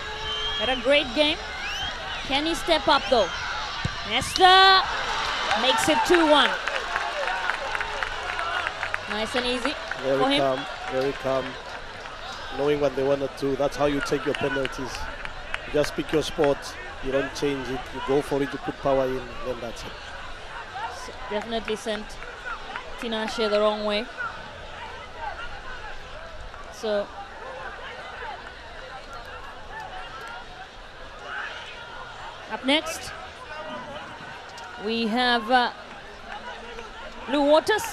had a great game. Can he step up though? Nestor makes it 2-1. Nice and easy for Very him. calm, very calm. Knowing what they want to do, that's how you take your penalties. You just pick your spot, you don't change it, you go for it, you put power in, then that's it. Definitely sent Tinashe the wrong way. So up next we have Blue Waters.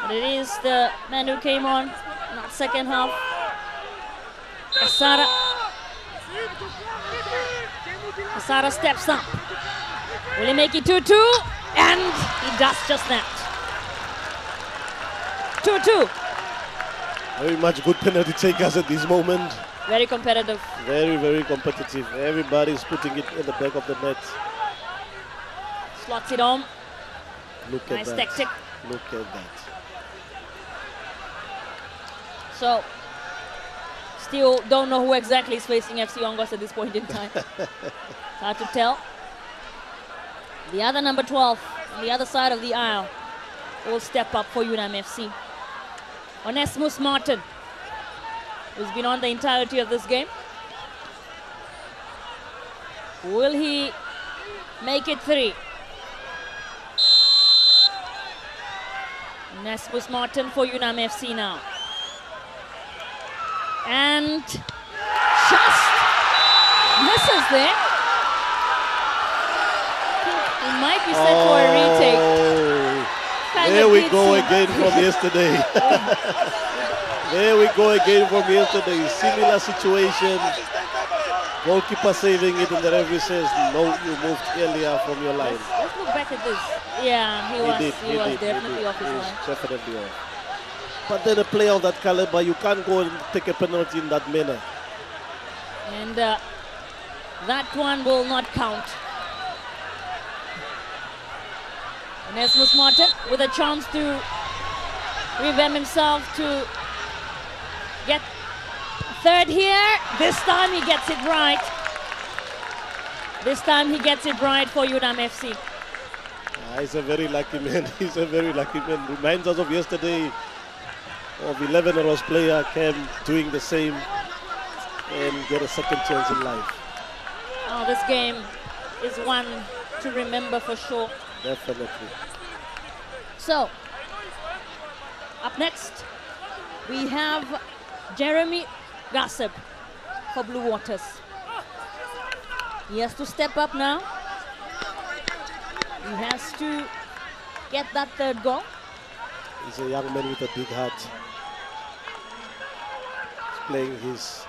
And it is the man who came on, not second half. Asara. Asara steps up. Will he make it 2-2? And he does just that. 2-2. Very much good penalty takers at this moment. Very competitive. Very, very competitive. Everybody's putting it in the back of the net. Slots it home. Look at Nice that. tactic. Look at that. So, still don't know who exactly is facing FC Ongos at this point in time. Hard to tell. The other number 12 on the other side of the aisle will step up for UNAM FC. Onesmus Martin, who's been on the entirety of this game. Will he make it 3? Onesmus Martin for UNAM FC now. And just misses there. He might be set for a retake. Kinda There we beats go him. again from yesterday. There we go again from yesterday. Similar situation. Goalkeeper saving it, and the referee says, no, you moved earlier from your line. Let's look back at this. Yeah, he was definitely off his line. Definitely off. But then a player of that caliber, you can't go and take a penalty in that manner. And that one will not count. Onesmus Martin with a chance to revamp himself to get third here. This time he gets it right. This time he gets it right for UNAM FC. He's a very lucky man. He's a very lucky man. Reminds us of yesterday of 11-year-old player came doing the same and get a second chance in life. Oh, this game is one to remember for sure. Definitely. So, up next, we have Jeremy Gossip for Blue Waters. He has to step up now. He has to get that third goal. He's a young man with a big heart. He's playing his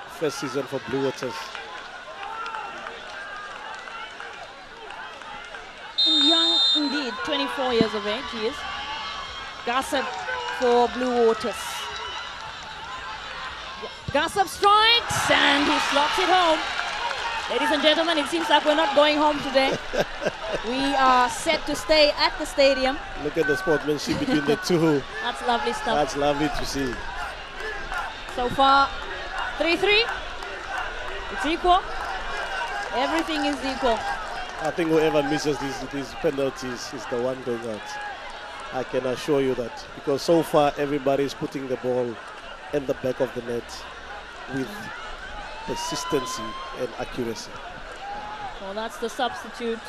first season for Blue Waters. Young indeed, 24 years of age he is. Gossip for Blue Waters. Gossip strikes and he slots it home. Ladies and gentlemen, it seems like we're not going home today. We are set to stay at the stadium. Look at the sportsmanship between the two. That's lovely stuff. That's lovely to see. So far, 3-3. It's equal. Everything is equal. I think whoever misses these penalties is the one going out. I can assure you that. Because so far, everybody is putting the ball in the back of the net with consistency and accuracy. So that's the substitute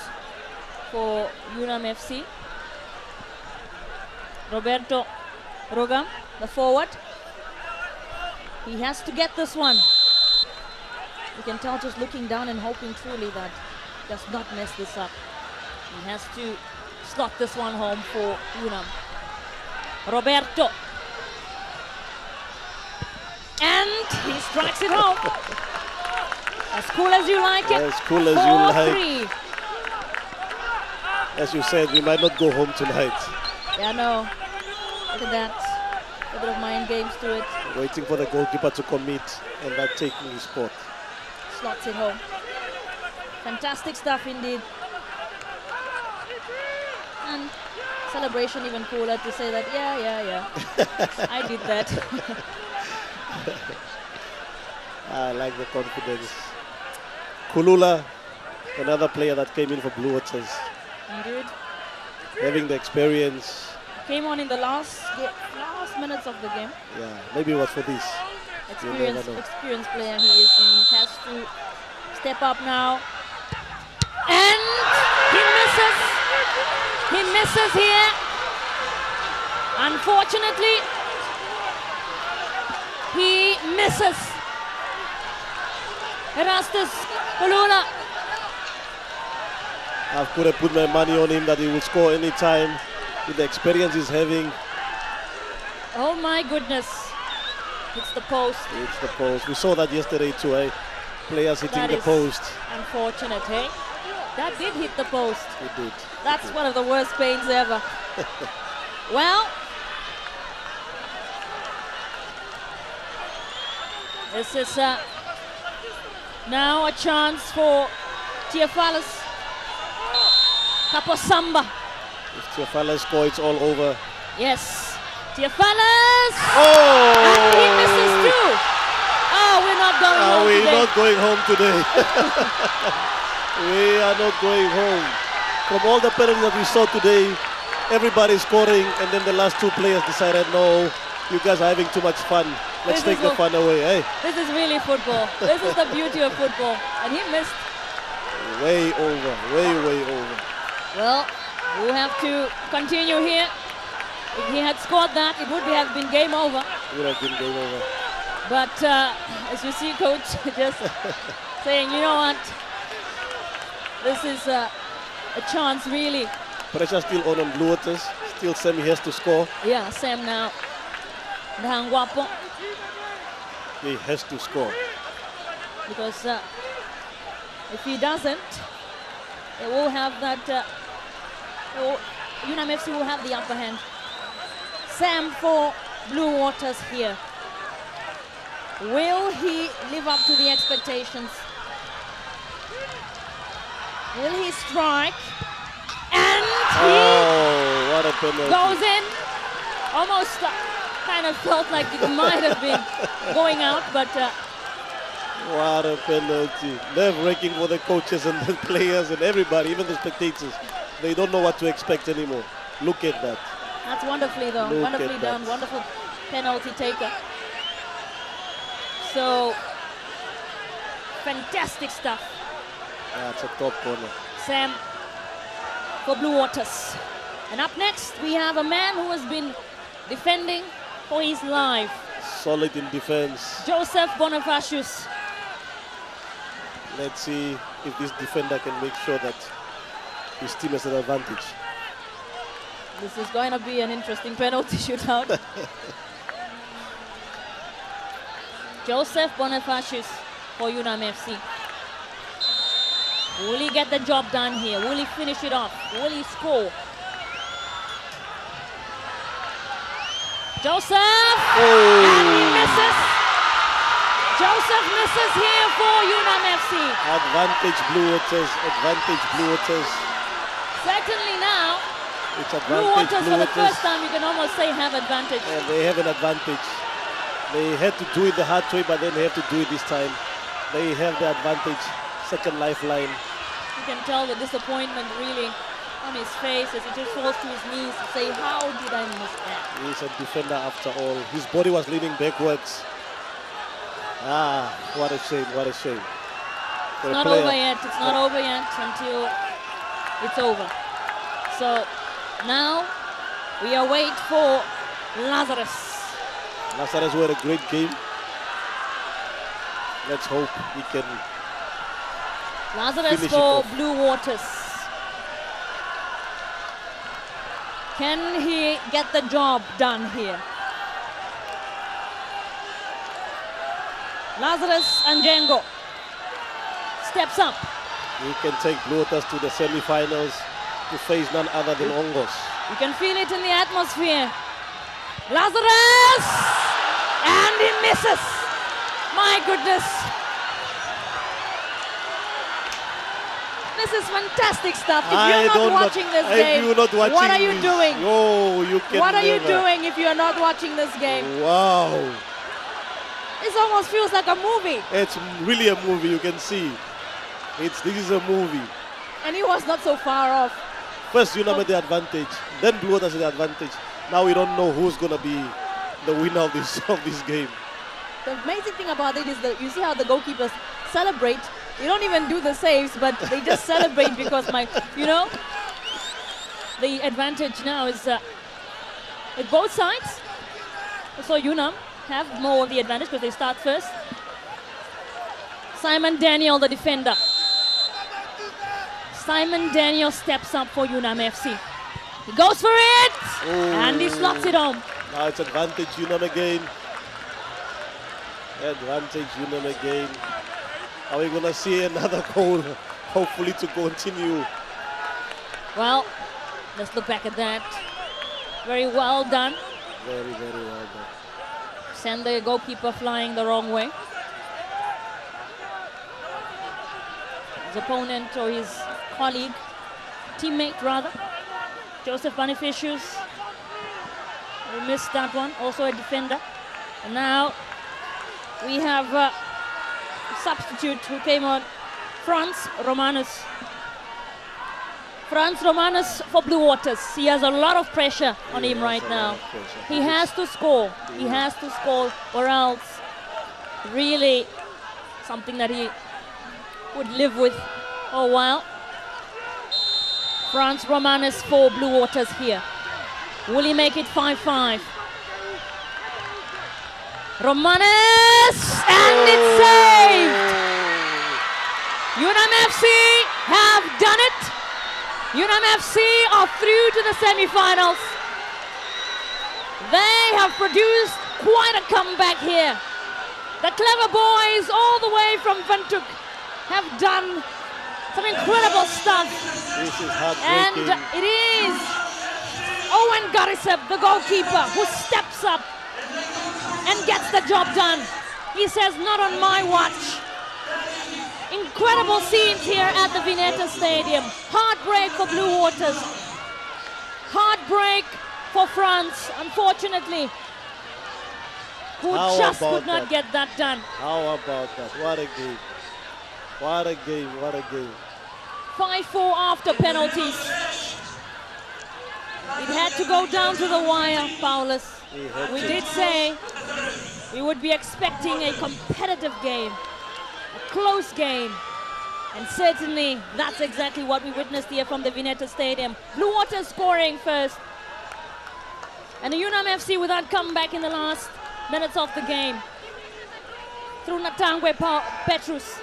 for UNAM FC. Roberto Rogam, the forward. He has to get this one. You can tell just looking down and hoping truly that does not mess this up. He has to slot this one home for UNAM. Roberto. And he strikes it home. As cool as you like it. As cool as you like. 4-3. As you said, we might not go home tonight. Yeah, no. Look at that. A bit of mind games to it. Waiting for the goalkeeper to commit and that taking his spot. Slots it home. Fantastic stuff indeed. And celebration even cooler to say that, yeah. I did that. I like the confidence. Kulula, another player that came in for Blue Waters. Indeed. Having the experience. Came on in the last minutes of the game. Yeah, maybe it was for this. Experienced player he is. He has to step up now. And he misses. He misses here. Unfortunately, he misses. Erastus Kulula. I could have put my money on him that he will score any time with the experience he's having. Oh my goodness. It's the post. It's the post. We saw that yesterday too, eh? Players hitting the post. Unfortunate, hey? That did hit the post. It did. That's one of the worst pains ever. Well, this is now a chance for Teophilus Kaposamba. If Teophilus scores, it's all over. Yes, Teophilus! Oh! And he misses too. Oh, we're not going home we're today. not going home today. We are not going home. From all the penalties that we saw today, everybody's scoring, and then the last two players decided, no, you guys are having too much fun. Let's take the fun away. Hey. This is really football. This is the beauty of football. And he missed. Way over. Way over. Well, we'll have to continue here. If he had scored that, it would have been game over. It would have been game over. But as you see, coach just saying, you know what? This is a chance, really. Pressure still on Blue Waters. Still Sammy has to score. Yeah, Sam now. Ndangwapo. He has to score. Because if he doesn't, they will have that. UNAM FC will have the upper hand. Sam for Blue Waters here. Will he live up to the expectations? Will he strike? And he what a penalty. goes in. Almost kind of felt like it might have been going out, but what a penalty. Nerve-wracking for the coaches and the players and everybody, even the spectators. They don't know what to expect anymore. Look at that. that's wonderfully though. Look Wonderfully at done. that. Wonderful penalty taker. So fantastic stuff. That's a top corner. Sam for Blue Waters. And up next we have a man who has been defending for his life. Solid in defense. Joseph Bonifacius. Let's see if this defender can make sure that his team has an advantage. This is going to be an interesting penalty shootout. Joseph Bonifacius for UNAM FC. Will he get the job done here? Will he finish it off? Will he score? Joseph! And he misses. Joseph misses here for UNAM FC. Advantage Blue Waters. Advantage Blue Waters. Certainly now, It's Blue advantage Waters Blue for the Waters. first time you can almost say have advantage. And they have an advantage. They had to do it the hard way, but then they have to do it this time. They have the advantage. Second lifeline. You can tell the disappointment really on his face as he just falls to his knees to say, how did I miss that? He's a defender after all. His body was leaning backwards. Ah, what a shame, what a shame. It's not over yet. It's not over yet until it's over. So now we await for Lazarus. Lazarus were a great game. Let's hope we can Lazarus finish it for off. Blue Waters. Can he get the job done here? Lazarus Anjengo steps up. He can take Blue Waters to the semi-finals to face none other than Ongos. You can feel it in the atmosphere. Lazarus! And he misses. My goodness. This is fantastic stuff. If you're not watching this game, what are you doing? Oh, you can What are you never. doing if you're not watching this game? Wow. This almost feels like a movie. It's really a movie, you can see. This is a movie. And he was not so far off. First UNAM had the advantage, then Blue Waters had the advantage. Now we don't know who's going to be the winner of this game. The amazing thing about it is that you see how the goalkeepers celebrate. They don't even do the saves, but they just celebrate because the advantage now is with both sides. So UNAM have more of the advantage because they start first. Simon Daniel, the defender. Simon Daniel steps up for UNAM FC. He goes for it! And he slots it home. Now it's advantage UNAM again. Advantage UNAM again. Are we going to see another goal? Hopefully to continue. Well, let's look back at that. Very well done. Very, very well done. Send the goalkeeper flying the wrong way. His opponent or his colleague, teammate rather, Joseph Bonificius. We missed that one, also a defender. And now we have a substitute who came on, Franz Romanus. Franz Romanus for Blue Waters. He has a lot of pressure on him right now. He has to score. He has to score or else really something that he would live with for a while. Franz Romanus for Blue Waters here. Will he make it 5-5? Romanus! And it's saved! UNAM FC have done it! UNAM FC are through to the semi-finals. They have produced quite a comeback here. The clever boys all the way from Ventuk have done some incredible stuff. This is And heartbreaking. it is Owen Gariseb, the goalkeeper, who steps up and gets the job done. He says, not on my watch. Incredible scenes here at the Vineta Stadium. Heartbreak for Blue Waters. Heartbreak for France, unfortunately, who How just about could not that? get that done. How about that? What a game. What a game, what a game. 5-4 after penalties. It had to go down to the wire, Paulus. We did say we would be expecting a competitive game, a close game. And certainly that's exactly what we witnessed here from the Vineta Stadium. Blue Waters scoring first. And the UNAM FC with that comeback in the last minutes of the game. Through Natangwe Petrus.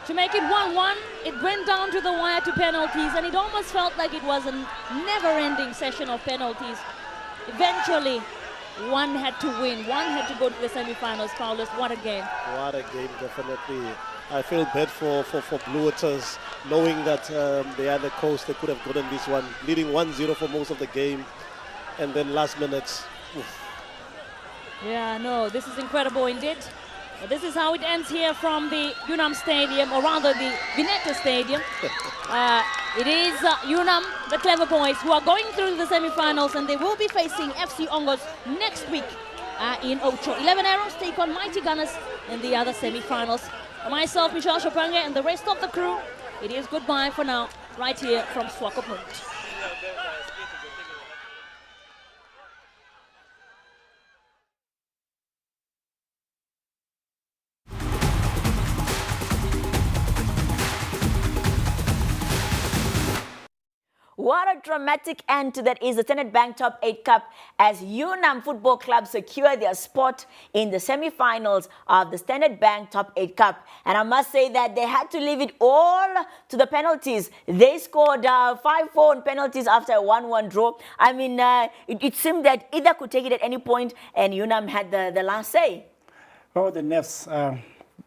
To make it 1-1, it went down to the wire to penalties, and it almost felt like it was a never-ending session of penalties. Eventually, one had to win. One had to go to the semi-finals. Paulus, what a game. What a game, definitely. I feel bad for Blue Waters, knowing that they are the coast, they could have gotten this one, leading 1-0 for most of the game, and then last minute. Oof. Yeah, no, this is incredible indeed. But this is how it ends here from the UNAM Stadium, or rather the Vineta Stadium. It is UNAM, the clever boys, who are going through the semi-finals, and they will be facing FC Ongos next week in Ocho. 11 Arrows take on Mighty Gunners in the other semi-finals. For myself, Michelle Chopange, and the rest of the crew, it is goodbye for now, right here from Swakopmund. What a dramatic end to that is the Standard Bank Top 8 Cup as UNAM Football Club secure their spot in the semi-finals of the Standard Bank Top 8 Cup. And I must say that they had to leave it all to the penalties. They scored 5-4 on penalties after a 1-1 draw. I mean, it seemed that either could take it at any point, and UNAM had the last say. Oh, the nerves.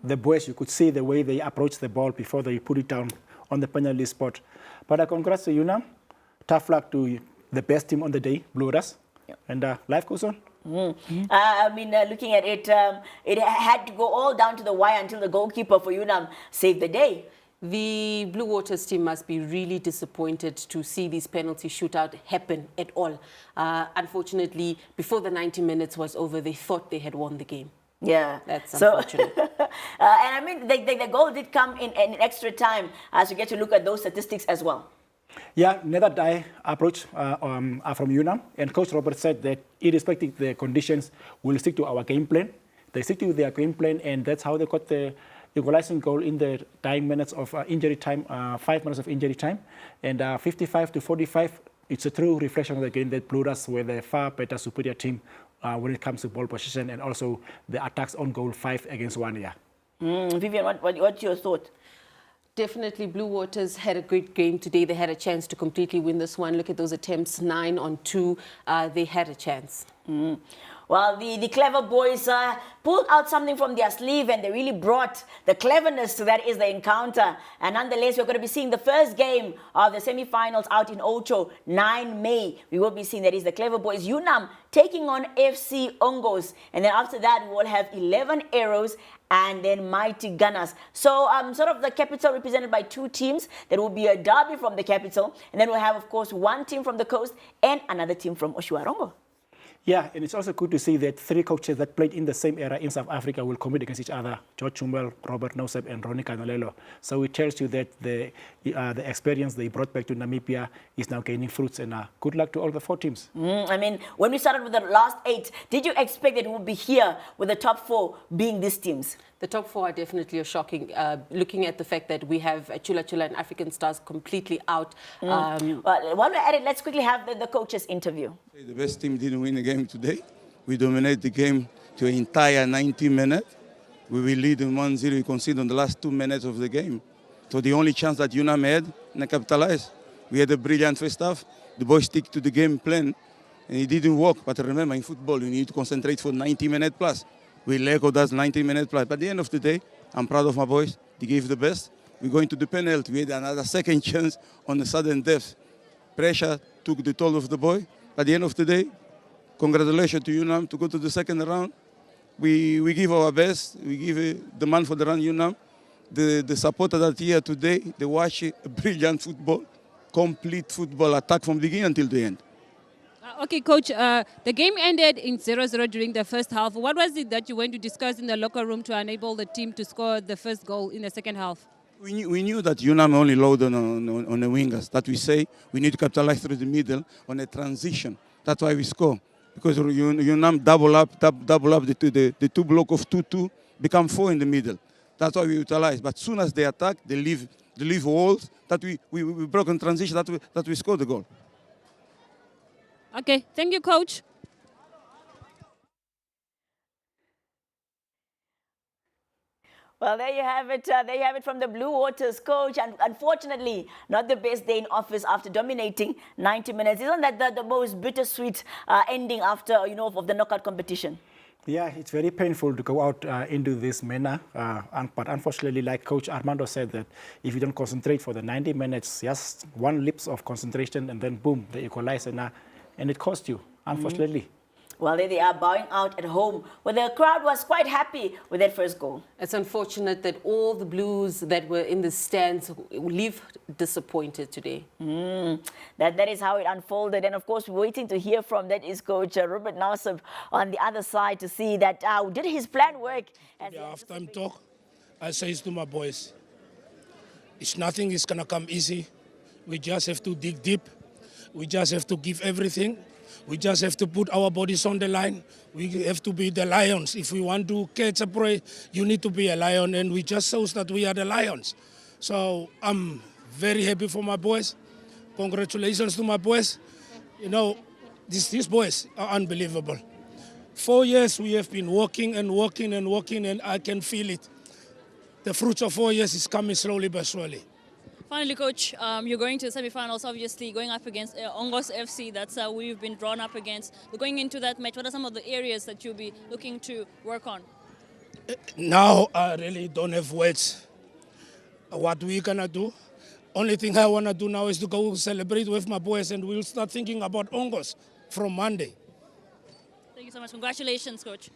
The boys, you could see the way they approached the ball before they put it down on the penalty spot. But congrats to UNAM. Tough luck to the best team on the day, Blue Waters. Yep. And life goes on. I mean, looking at it, it had to go all down to the wire until the goalkeeper for UNAM saved the day. The Blue Waters team must be really disappointed to see this penalty shootout happen at all. Unfortunately, before the 90 minutes was over, they thought they had won the game. Yeah, that's unfortunate. And I mean, the goal did come in extra time, as you get to look at those statistics as well. Yeah, another die approach from UNAM, and Coach Robert said that irrespective of the conditions, we'll stick to our game plan. They stick to their game plan, and that's how they got the equalizing goal in the dying minutes of injury time, 5 minutes of injury time, and 55-45. It's a true reflection of the game that Blue Waters were the far better, superior team when it comes to ball position and also the attacks on goal 5 against 1. Yeah. Vivian, what's your thought? Definitely, Blue Waters had a great game today. They had a chance to completely win this one. Look at those attempts, 9 on 2. They had a chance. Well, the clever boys pulled out something from their sleeve, and they really brought the cleverness to that is the encounter. And nonetheless, we're going to be seeing the first game of the semi-finals out in Ocho, 9 May. We will be seeing that is the clever boys, UNAM, taking on FC Ongos. And then after that, we will have 11 Arrows and then Mighty Gunners. So sort of the capital represented by 2 teams. There will be a derby from the capital. And then we'll have, of course, 1 team from the coast and another team from Oshuarongo. Yeah, and it's also good to see that 3 coaches that played in the same era in South Africa will compete against each other: George Chumbel, Robert Nosep, and Ronnie Canolelo. So it tells you that the experience they brought back to Namibia is now gaining fruits, and good luck to all the 4 teams. I mean, when we started with the last 8, did you expect that it would be here with the top 4 being these teams? The top 4 are definitely shocking, looking at the fact that we have Chula Chula and African Stars completely out. Well, while we're at it, let's quickly have the coaches interview. The best team didn't win the game today. We dominate the game to an entire 90 minutes. We will lead in 1-0. We concede on the last 2 minutes of the game. So the only chance that UNAM had, and capitalized. We had a brilliant first half. The boys stick to the game plan, and it didn't work. But remember, in football, you need to concentrate for 90 minutes plus. We echo that 90 minutes plus. But at the end of the day, I'm proud of my boys. They gave the best. We're going to the penalty. We had another second chance on the sudden death. Pressure took the toll of the boy. At the end of the day, congratulations to UNAM to go to the second round. We give our best. We give the man for the run, UNAM. The supporters that are here today, they watch a brilliant football, complete football attack from beginning until the end. Okay, Coach, the game ended in 0-0 during the first half. What was it that you went to discuss in the locker room to enable the team to score the first goal in the second half? We knew that UNAM only loaded on the wingers. That we say we need to capitalize through the middle on a transition. That's why we score. Because UNAM double up the 2 block of 2-2, become 4 in the middle. That's why we utilize. But as soon as they attack, they leave walls. That we broke on transition. That we score the goal. Okay, thank you, Coach. Well, there you have it. There you have it from the Blue Waters coach. And unfortunately, not the best day in office after dominating 90 minutes. Isn't that the most bittersweet ending after, of the knockout competition? Yeah, it's very painful to go out into this manner. But unfortunately, like Coach Armando said, that if you don't concentrate for the 90 minutes, just 1 lapse of concentration, and then boom, they equalize, and it cost you, unfortunately. Well, there they are bowing out at home, where the crowd was quite happy with that first goal. It's unfortunate that all the Blues that were in the stands leave disappointed today. That is how it unfolded. And of course, we're waiting to hear from that is Coach Robert Nassib on the other side to see that did his plan work. The halftime talk, I say to my boys, nothing is going to come easy. We just have to dig deep. We just have to give everything. We just have to put our bodies on the line. We have to be the lions. If we want to catch a prey, you need to be a lion, and we just show that we are the lions. So I'm very happy for my boys. Congratulations to my boys. You know, these boys are unbelievable. 4 years we have been working and working and working, and I can feel it. The fruits of 4 years is coming slowly but surely. Finally, Coach, you're going to the semi-finals, obviously, going up against Ongos FC. That's who you've been drawn up against. Going into that match, what are some of the areas that you'll be looking to work on? Now I really don't have words. What we're going to do, only thing I want to do now is to go celebrate with my boys, and we'll start thinking about Ongos from Monday. Thank you so much. Congratulations, Coach.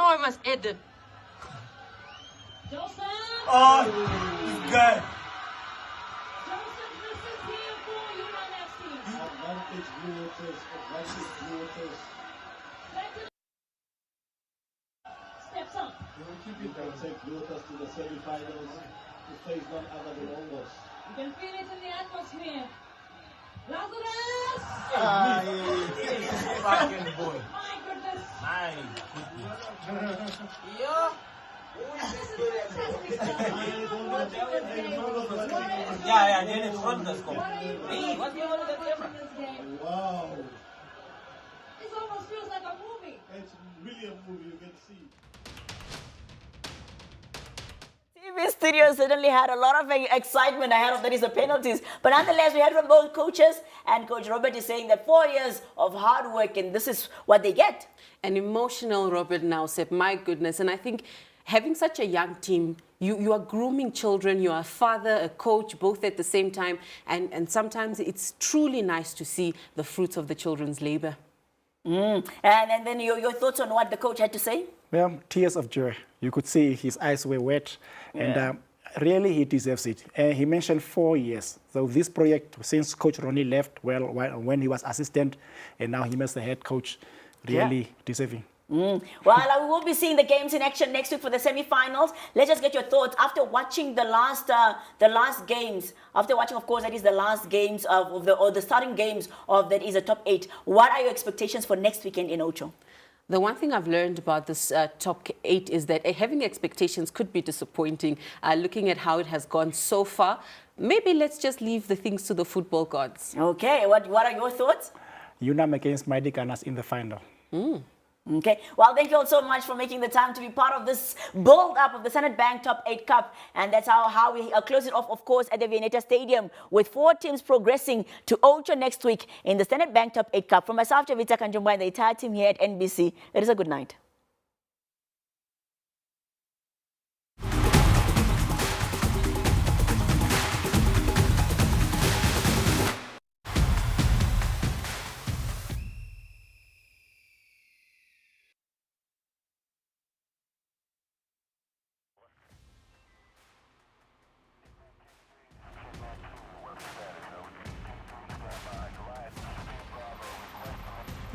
Oh, I must edit. Oh, he's good. Steps up. You can take Bluetooth to the semi-finals to face none other than Ongos. You can feel it in the atmosphere. Lazarus! Fucking boy. My goodness. My goodness. Yeah. Yeah, then it's front the scope. Hey, what's going on with the camera? Wow. This almost feels like a movie. It's really a movie, you can see. TV studio certainly had a lot of excitement ahead of the penalties. But nonetheless, we heard from both coaches, and Coach Robert is saying that 4 years of hard work, and this is what they get. An emotional Robert now said, my goodness. And I think having such a young team, you are grooming children, you are a father, a coach, both at the same time. And sometimes it's truly nice to see the fruits of the children's labor. And then your thoughts on what the coach had to say? Well, tears of joy. You could see his eyes were wet. Yeah. And really, he deserves it. He mentioned 4 years. So this project, since Coach Ronnie left, when he was assistant, and now he was the head coach, really deserving. Well, we will be seeing the games in action next week for the semi-finals. Let's just get your thoughts after watching the last games. After watching, of course, that is the last games of the starting games of that is a top 8. What are your expectations for next weekend in Ocho? The one thing I've learned about this top 8 is that having expectations could be disappointing. Looking at how it has gone so far, maybe let's just leave the things to the football gods. Okay, what are your thoughts? UNAM against Mighty Gunners in the final. Okay, well, thank you all so much for making the time to be part of this build-up of the Standard Bank Top 8 Cup. And that's how we close it off, of course, at the Viennetta Stadium, with 4 teams progressing to Ocho next week in the Standard Bank Top 8 Cup. From myself, Javita Kanjumba, and the entire team here at NBC, it is a good night.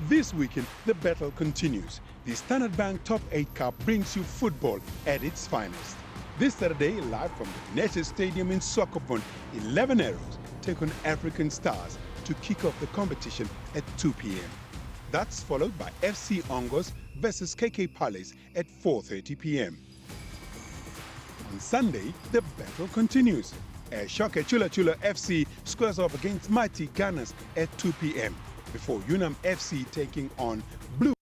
This weekend, the battle continues. The Standard Bank Top 8 Cup brings you football at its finest. This Saturday, live from the Viennetta Stadium in Swakopmund, 11 Arrows take on African Stars to kick off the competition at 2 p.m. That's followed by FC Ongos versus KK Palace at 4:30 p.m. On Sunday, the battle continues. As Shoke Chula Chula FC squares off against Mighty Gunners at 2 p.m. before UNAM FC taking on Blue